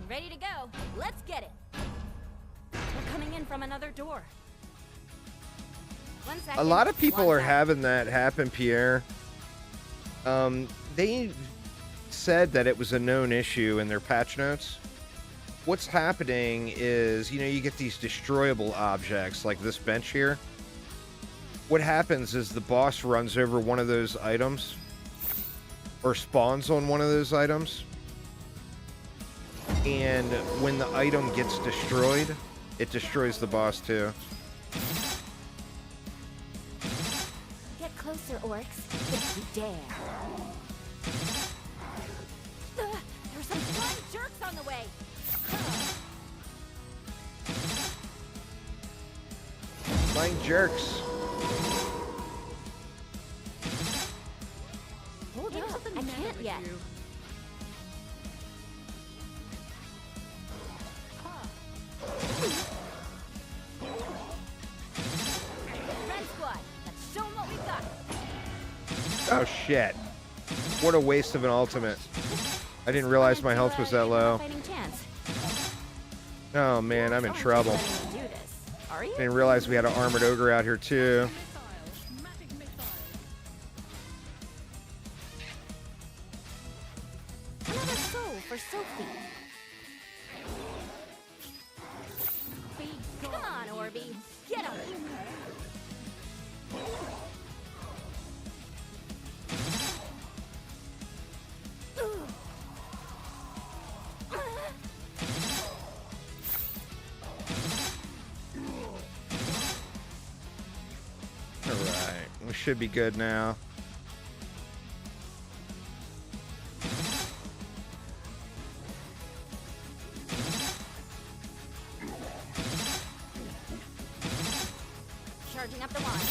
Ready to go. Let's get it. We're coming in from another door. 1 second. A lot of people One are time. having that happen, Pierre. They said that it was a known issue in their patch notes. What's happening is, you know, you get these destroyable objects like this bench here. What happens is the boss runs over one of those items or spawns on one of those items. And when the item gets destroyed, it destroys the boss too. Get closer, orcs, if you dare. There's some flying jerks on the way. Flying jerks. Hold up, I can't yet. you. Red squad, let's show 'em what we've got. Oh shit! What a waste of an ultimate. I didn't realize my health was that low. Fighting chance. Oh man, I'm in Aren't just trouble. letting me do this, are you? Didn't realize we had an armored ogre out here too. Missile. Magic missile. Another soul for Sophie. Come on, Orby. Get him. Alright, we should be good now. Charging up the wand.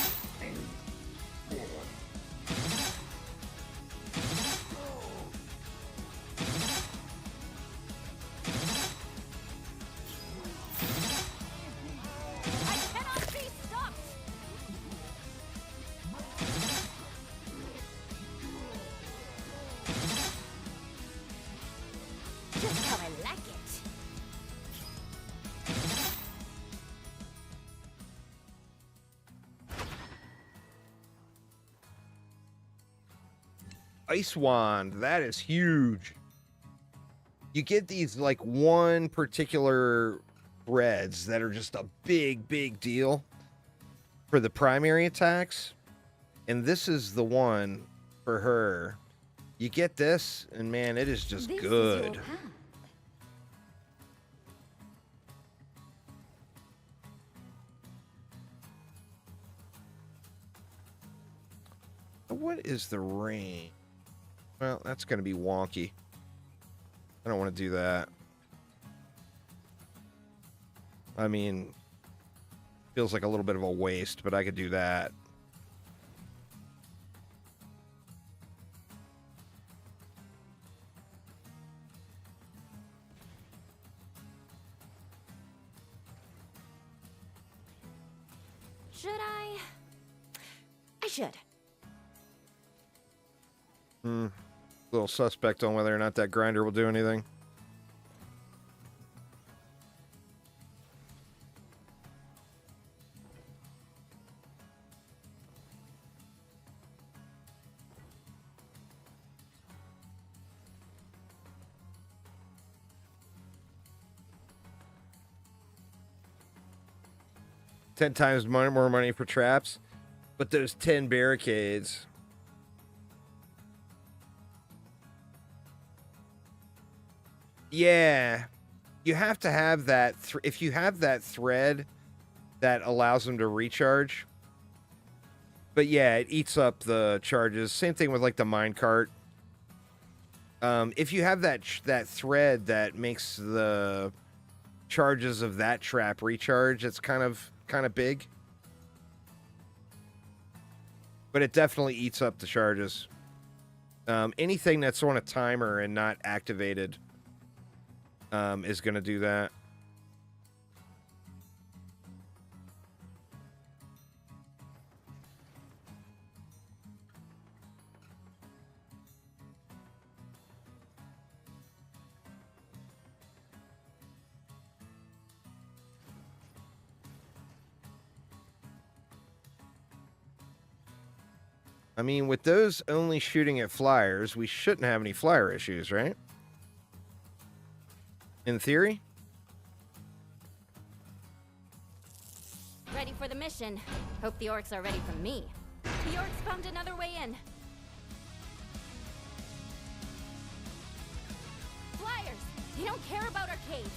I cannot be stopped. Just how I like it. Ice wand, that is huge. You get these like one particular threads that are just a big deal for the primary attacks, and this is the one for her. You get this, and man, it is just This is good. your path. What is the range? Well, that's going to be wonky. I don't want to do that. I mean, feels like a little bit of a waste, but I could do that. Should I? I should. Little suspect on whether or not that grinder will do anything. Ten times more money for traps, but those 10 barricades. Yeah, you have to have that. If you have that thread that allows them to recharge. But yeah, it eats up the charges. Same thing with like the minecart. If you have that thread that makes the charges of that trap recharge, it's kind of big. But it definitely eats up the charges. Anything that's on a timer and not activated is going to do that. I mean, with those only shooting at flyers, we shouldn't have any flyer issues, right? In theory? Ready for the mission. Hope the orcs are ready for me. The orcs found another way in. Flyers! They don't care about our caves.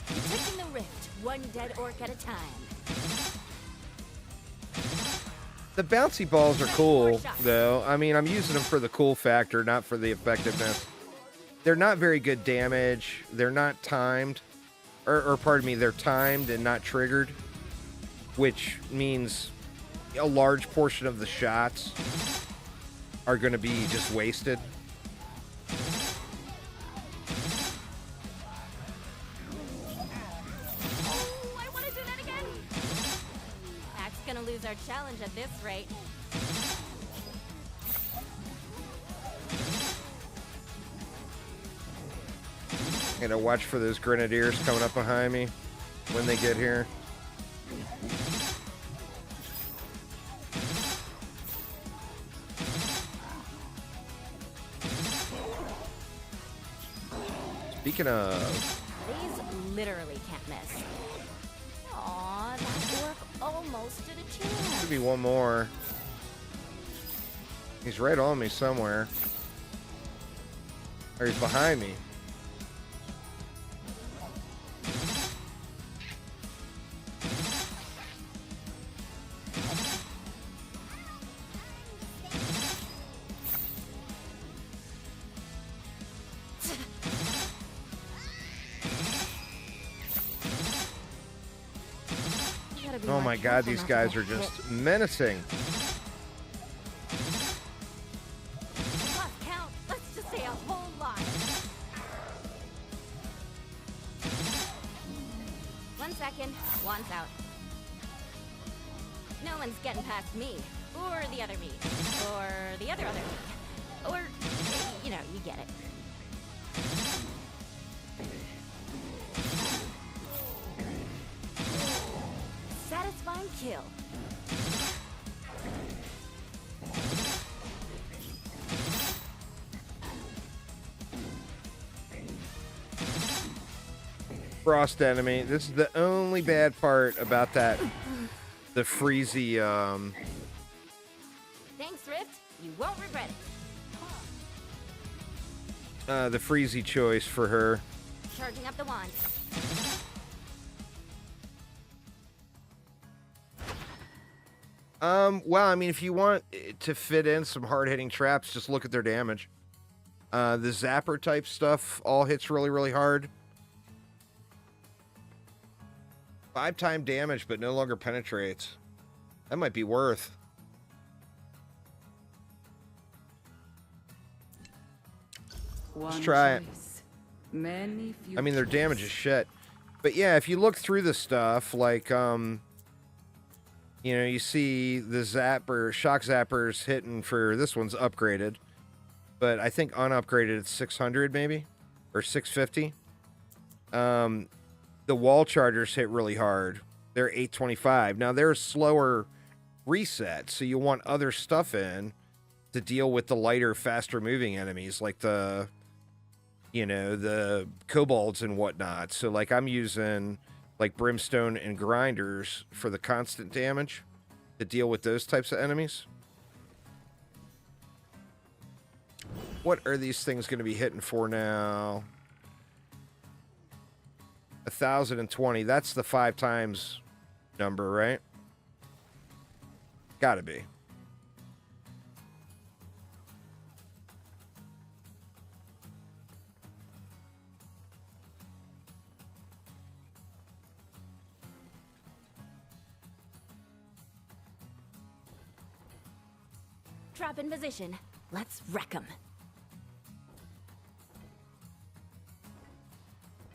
Protecting the rift, one dead orc at a time. The bouncy balls are cool, though. I mean, I'm using them for the cool factor, not for the effectiveness. They're not very good damage. They're not timed. Or pardon me, they're timed and not triggered. Which means a large portion of the shots are going to be just wasted. Oh, I want to do that again. Mac's gonna lose our challenge at this rate. Gotta watch for those grenadiers coming up behind me when they get here. Speaking of... These literally can't miss. Aw, that orc almost did a chance. Could be one more. He's right on me somewhere. Or he's behind me. Oh my god, these guys are just menacing. Lost count. Let's just say a whole lot. 1 second. One's out. No one's getting past me, or the other me, or the other me, or you know, you get it. Satisfying kill. Frost enemy. This is the only bad part about that. The freezy, Thanks, Rift. You won't regret it. the freezy choice for her. Charging up the wand. Well, I mean, if you want to fit in some hard-hitting traps, just look at their damage. The zapper type stuff all hits really, really hard. 5-time damage, but no longer penetrates. That might be worth. Let's try it. I mean, their damage is shit. But yeah, if you look through the stuff, like, you know, you see the shock zappers hitting for this one's upgraded. But I think unupgraded it's 600 maybe, or 650. The wall chargers hit really hard. They're 825. Now they're slower reset, so you want other stuff in to deal with the lighter, faster moving enemies, like the, you know, the kobolds and whatnot. So like I'm using like brimstone and grinders for the constant damage to deal with those types of enemies. What are these things going to be hitting for now? 1,020. That's the 5 times number, right? Gotta be. Trap in position. Let's wreck 'em.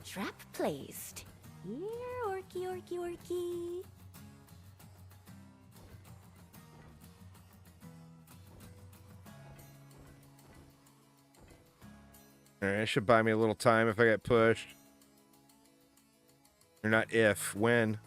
Trap placed. Here, orky, orky, orky. Alright, it should buy me a little time if I get pushed. Or not if, when.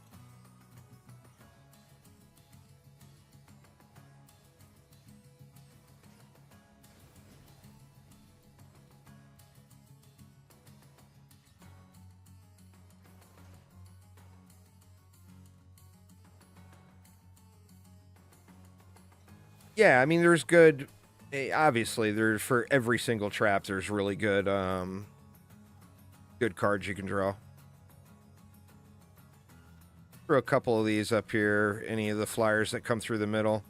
Yeah, I mean, there's good... Obviously, there's for every single trap, there's really good, good cards you can draw. Throw a couple of these up here. Any of the flyers that come through the middle.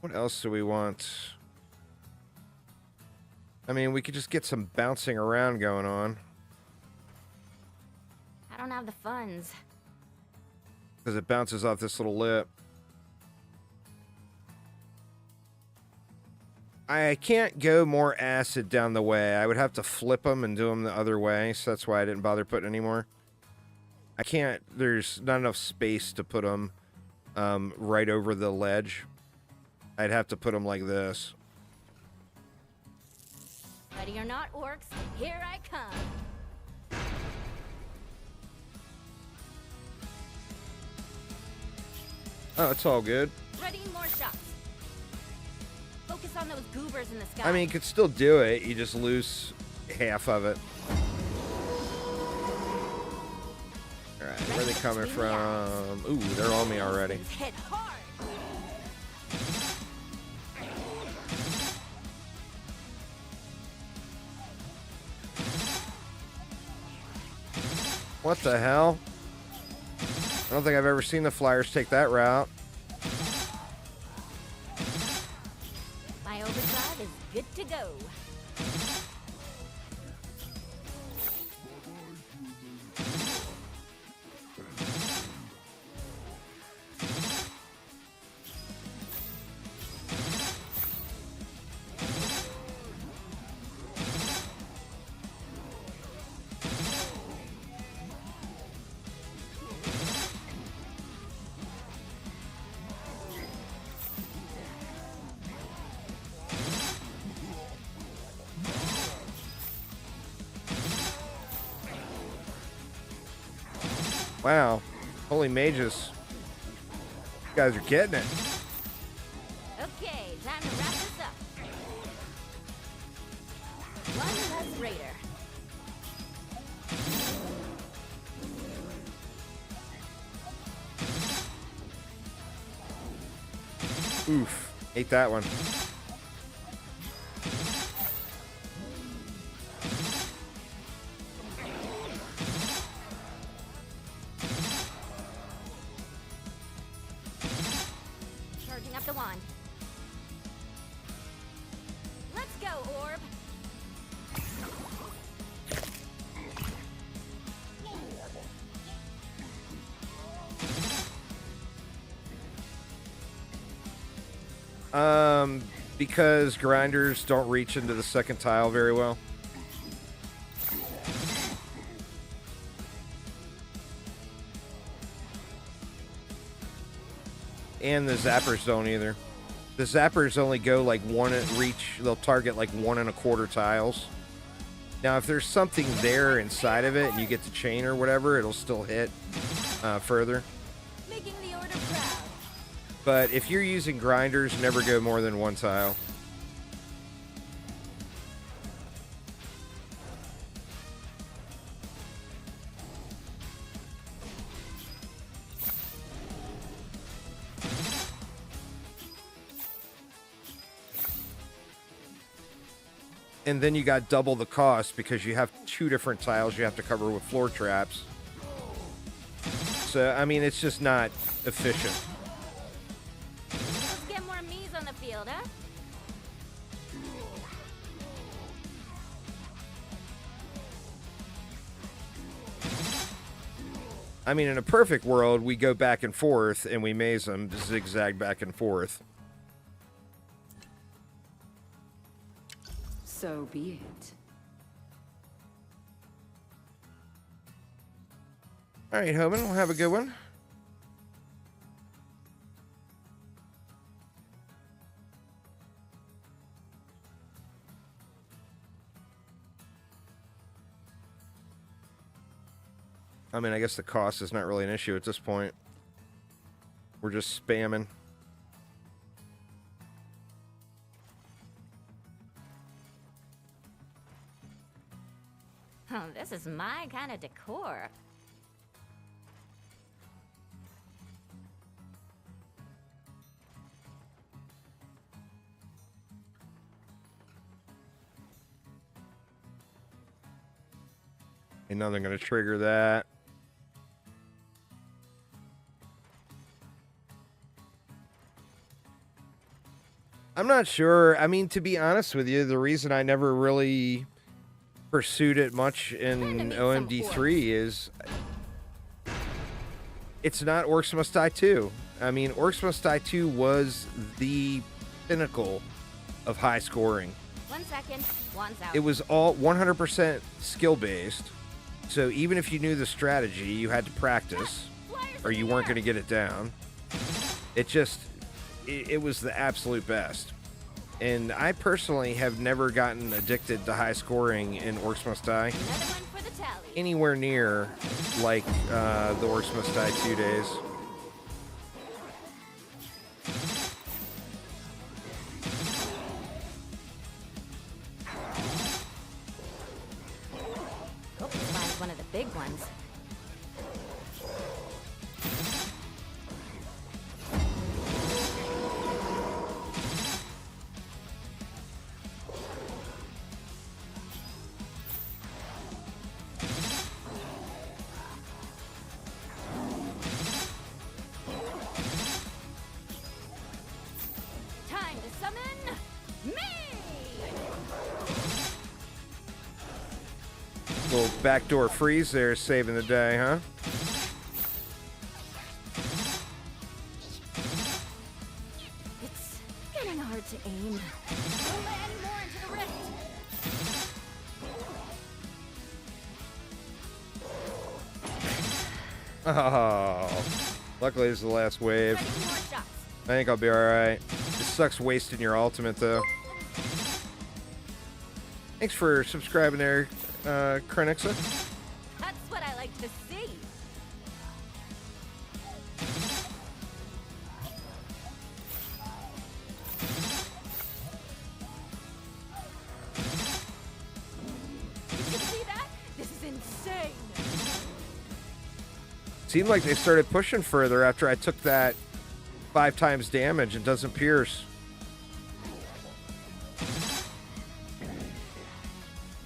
What else do we want? I mean, we could just get some bouncing around going on. I don't have the funds. because it bounces off this little lip. I can't go more acid down the way. I would have to flip them and do them the other way, so that's why I didn't bother putting any more. I can't, there's not enough space to put them right over the ledge. I'd have to put them like this. Ready or not, orcs, here I come. Oh, it's all good. Ready, more shots. Focus on those goobers in the sky. I mean, you could still do it. You just lose half of it. Alright, where are they coming from? Ooh, they're on me already. Hit hard. What the hell? I don't think I've ever seen the Flyers take that route. My overdrive is good to go. Wow. Holy mages. You guys are getting it. Okay, time to wrap this up. One less raider. Oof. Ate that one. Charging up the wand. Let's go, orb. Because grinders don't reach into the second tile very well. And the zappers don't either. The zappers only go like one at reach. They'll target like 1 1/4 tiles. Now, if there's something there inside of it and you get the chain or whatever, it'll still hit further. Making the order proud. But if you're using grinders, never go more than 1 tile. And then you got double the cost because you have 2 different tiles you have to cover with floor traps. So, I mean, it's just not efficient. Let's get more me's on the field, huh? I mean, in a perfect world, we go back and forth and we maze them, zigzag back and forth. So be it. All right, Homan, we'll have a good one. I mean, I guess the cost is not really an issue at this point. We're just spamming. Oh, this is my kind of decor. Ain't nothing gonna trigger that. I'm not sure. I mean, to be honest with you, the reason I never really pursued it much in OMD3 is it's not Orcs Must Die 2. I mean, Orcs Must Die 2 was the pinnacle of high scoring. 1 second, one's out. It was all 100% skill-based, so even if you knew the strategy, you had to practice, or you weren't going to get it down. It was the absolute best. And I personally have never gotten addicted to high scoring in Orcs Must Die Another one for the tally. anywhere near like the Orcs Must Die 2 days. Hope he finds one of the big ones. Time to summon me! Little backdoor freeze there, saving the day, huh? It's getting hard to aim. Don't let any more into the rift. Oh, luckily this is the last wave. Ready for more shots. I think I'll be alright. It sucks wasting your ultimate, though. Thanks for subscribing there, Krenixa. That's what I like to see. Did you see that? This is insane. Seemed like they started pushing further after I took that 5 times damage and doesn't pierce.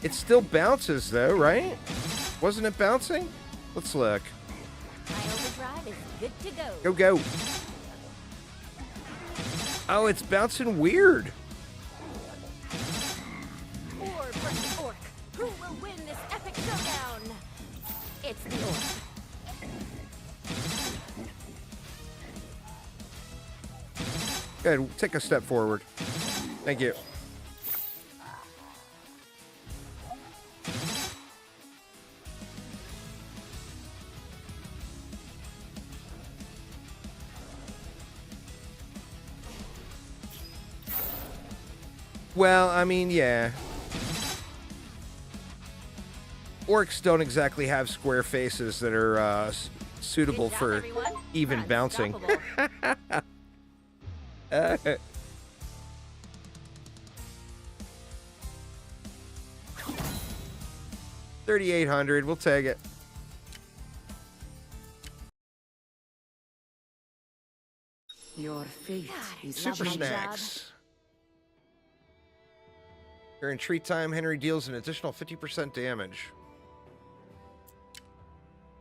It still bounces, though, right? Wasn't it bouncing? Let's look. My overdrive is good to go. Go, go. Oh, it's bouncing weird. Or versus orc. Who will win this epic showdown? It's the orc. Good, take a step forward. Thank you. Well, I mean, yeah. Orcs don't exactly have square faces that are suitable Good job, for everyone. even We're bouncing. unstoppable. 3,800. We'll take it. Your fate is Super my snacks. During treat time, Henry deals an additional 50% damage.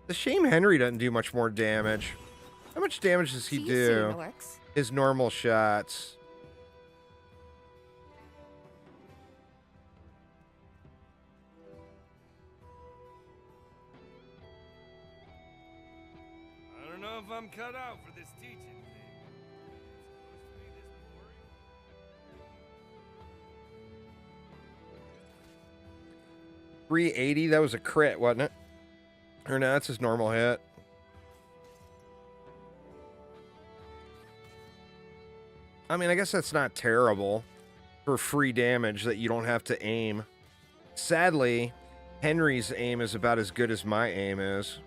It's a shame Henry doesn't do much more damage. How much damage does he See you do? soon, orcs. His normal shots. I don't know if I'm cut out for this teaching thing. It's supposed to be this boring. 380, that was a crit, wasn't it? Or no, that's his normal hit. I mean, I guess that's not terrible for free damage that you don't have to aim. Sadly, Henry's aim is about as good as my aim is.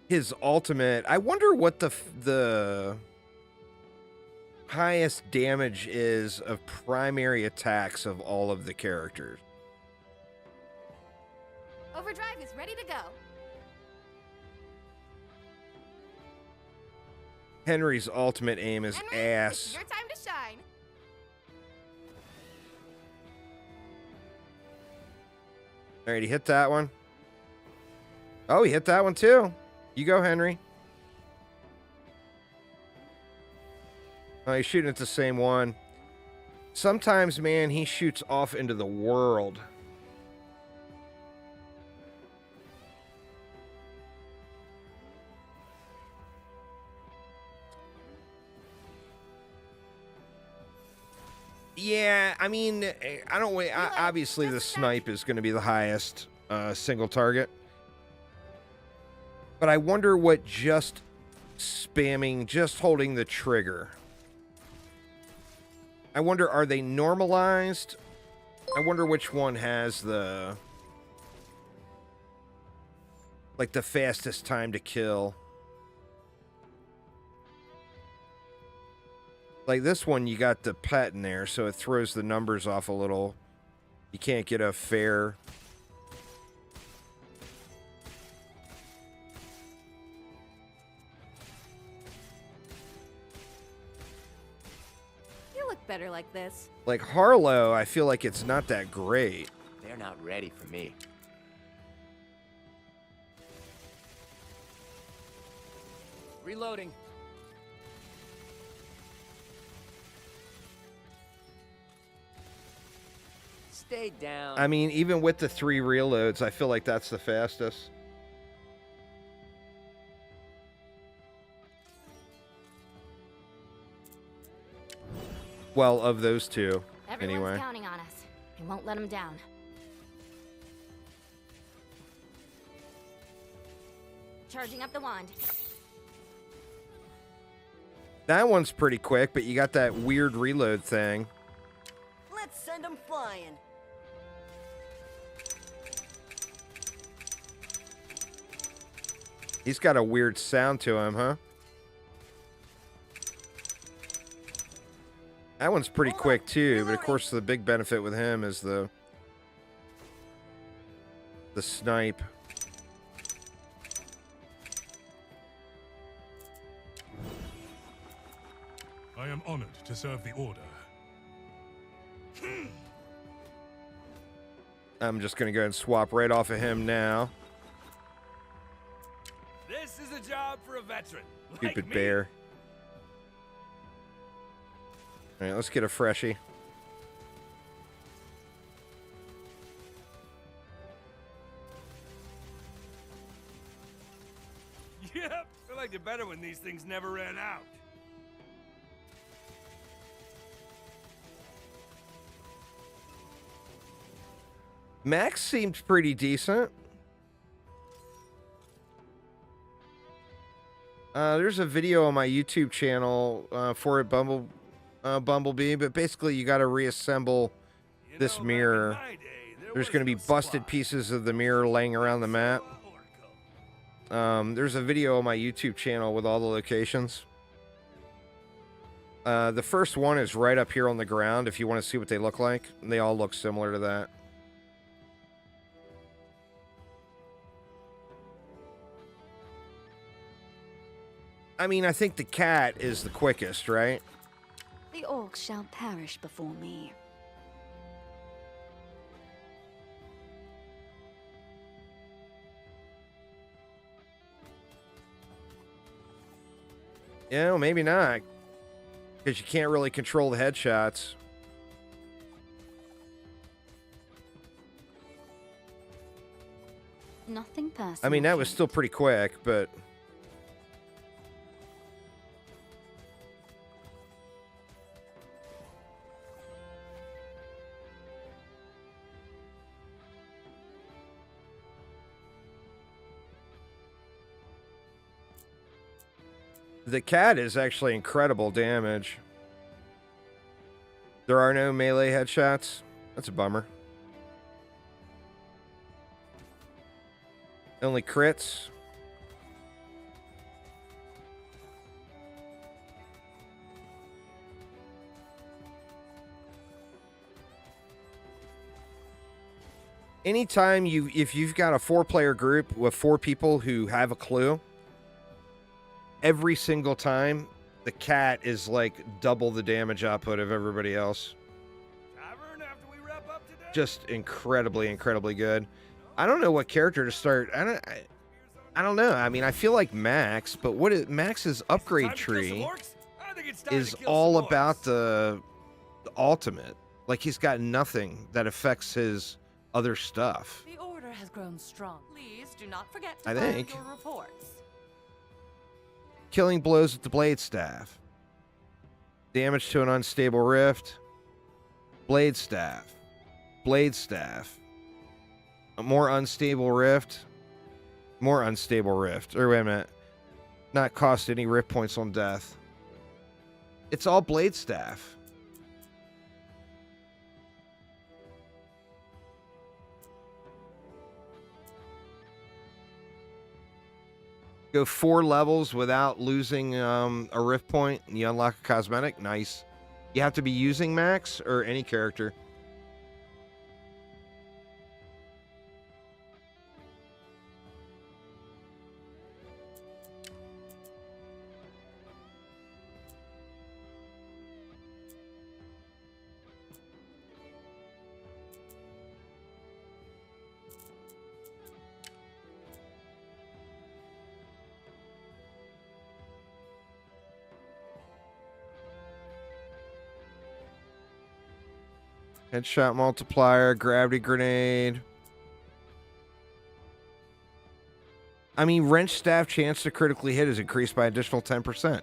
His ultimate, I wonder what the highest damage is of primary attacks of all of the characters. Overdrive is ready to go. Henry's ultimate aim is Henry, ass. It's your time to shine. All right, he hit that one. Oh, he hit that one too. You go, Henry. Oh, he's shooting at the same one. Sometimes, man, he shoots off into the world. Yeah, I mean, I don't wait. Obviously, the snipe is going to be the highest single target. But I wonder what just spamming, just holding the trigger. I wonder, are they normalized? I wonder which one has the... like, the fastest time to kill. Like, this one, you got the pet in there, so it throws the numbers off a little. You can't get a fair... You look better like this. Like, Harlow, I feel like it's not that great. They're not ready for me. Reloading. Stay down. I mean, even with the 3 reloads, I feel like that's the fastest. Well, of those two, Everyone's anyway. counting on us. We won't let them down. Charging up the wand. That one's pretty quick, but you got that weird reload thing. Let's send them flying. He's got a weird sound to him, huh? That one's pretty quick too, but of course the big benefit with him is the snipe. I am honored to serve the Order. I'm just gonna go ahead and swap right off of him now. This is a job for a veteran. Stupid like me. bear. Alright, let's get a freshie. Yep, I liked it better when these things never ran out. Max seemed pretty decent. There's a video on my YouTube channel for it, Bumblebee, but basically you got to reassemble this mirror. There's going to be busted pieces of the mirror laying around the map. There's a video on my YouTube channel with all the locations. The first one is right up here on the ground if you want to see what they look like. They all look similar to that. I mean, I think the cat is the quickest, right? The orcs shall perish before me. Yeah, well, maybe not. Because you can't really control the headshots. Nothing personal. I mean, that was still pretty quick, but... the cat is actually incredible damage. There are no melee headshots. That's a bummer. Only crits. Anytime if you've got a 4-player group with 4 people who have a clue, every single time, the cat is like double the damage output of everybody else. Tavern after we wrap up today? Just incredibly, incredibly good. I don't know what character to start. I don't know. I mean, I feel like Max, but what is Max's upgrade Time to kill some tree? orcs? I think think it's time is to kill all some about orcs. the ultimate. Like, he's got nothing that affects his other stuff. The order has grown strong. Please do not forget to I file think. your reports. Killing blows with the blade staff. Damage to an unstable rift. Blade staff. Blade staff. A more unstable rift. More unstable rift. Or wait a minute. Not cost any rift points on death. It's all blade staff. Go 4 levels without losing a rift point, and you unlock a cosmetic. Nice. You have to be using Max or any character. Headshot multiplier, gravity grenade. I mean, wrench staff chance to critically hit is increased by additional 10%.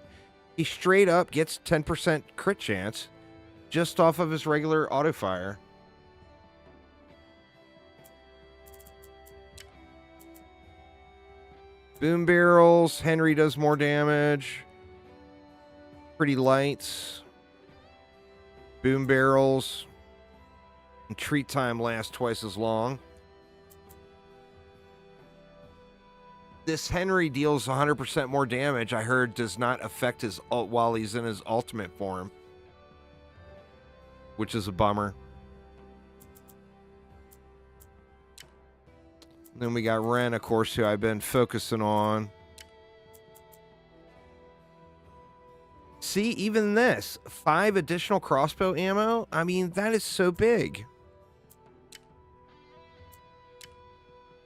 He straight up gets 10% crit chance just off of his regular auto fire. Boom barrels. Henry does more damage. Pretty lights. Boom barrels. And treat time lasts twice as long. This Henry deals 100% more damage. I heard does not affect his ult while he's in his ultimate form, which is a bummer. Then we got Ren, of course, who I've been focusing on. See, even this 5 additional crossbow ammo. I mean, that is so big.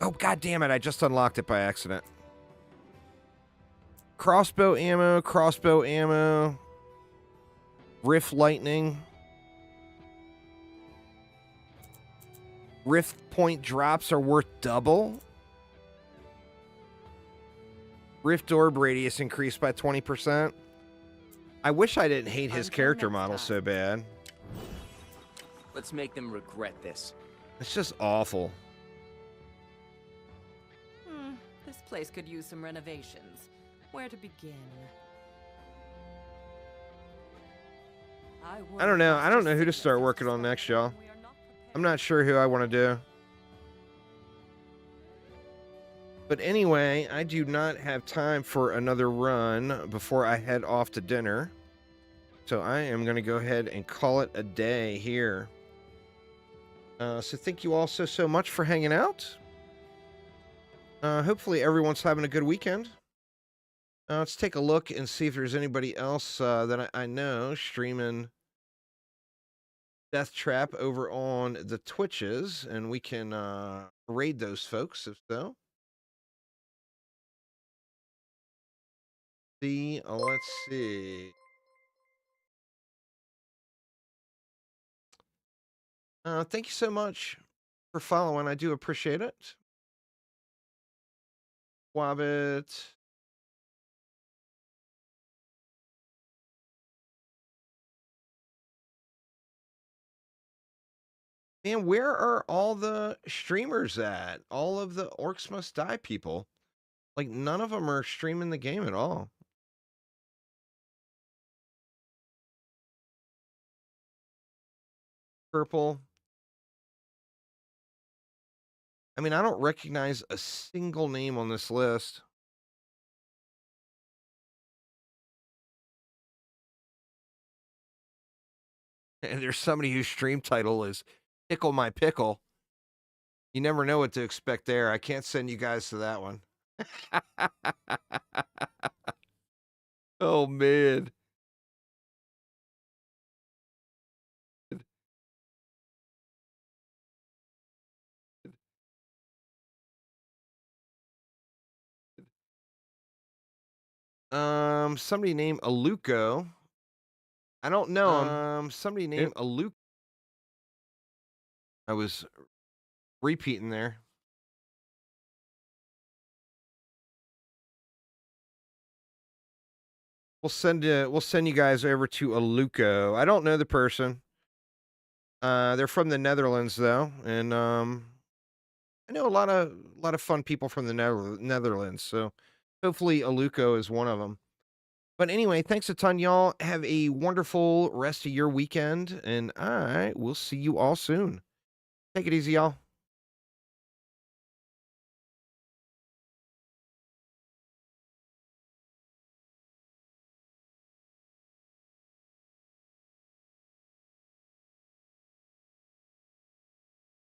Oh, god damn it. I just unlocked it by accident. Crossbow ammo, crossbow ammo. Rift lightning. Rift point drops are worth double. Rift orb radius increased by 20%. I wish I didn't hate his character model so bad. Let's make them regret this. It's just awful. This place could use some renovations. Where to begin? I don't know. I don't know who to start working on next, y'all. I'm not sure who I want to do. But anyway, I do not have time for another run before I head off to dinner. So I am going to go ahead and call it a day here. So thank you all so much for hanging out. Hopefully everyone's having a good weekend. Let's take a look and see if there's anybody else that I know streaming Deathtrap over on the Twitches, and we can raid those folks if so. Let's see. Thank you so much for following. I do appreciate it. Wabbit. Man, where are all the streamers at? All of the Orcs Must Die people. Like, none of them are streaming the game at all. Purple. I mean, I don't recognize a single name on this list. And there's somebody whose stream title is Pickle My Pickle. You never know what to expect there. I can't send you guys to that one. Oh, man. Somebody named Aluko I don't know him. Somebody named Aluk. I was repeating there. We'll send you guys over to Aluko. I don't know the person. They're from the Netherlands though, and I know a lot of fun people from the Netherlands. So hopefully Aluko is one of them. But anyway, thanks a ton, y'all. Have a wonderful rest of your weekend, and I will see you all soon. Take it easy, y'all.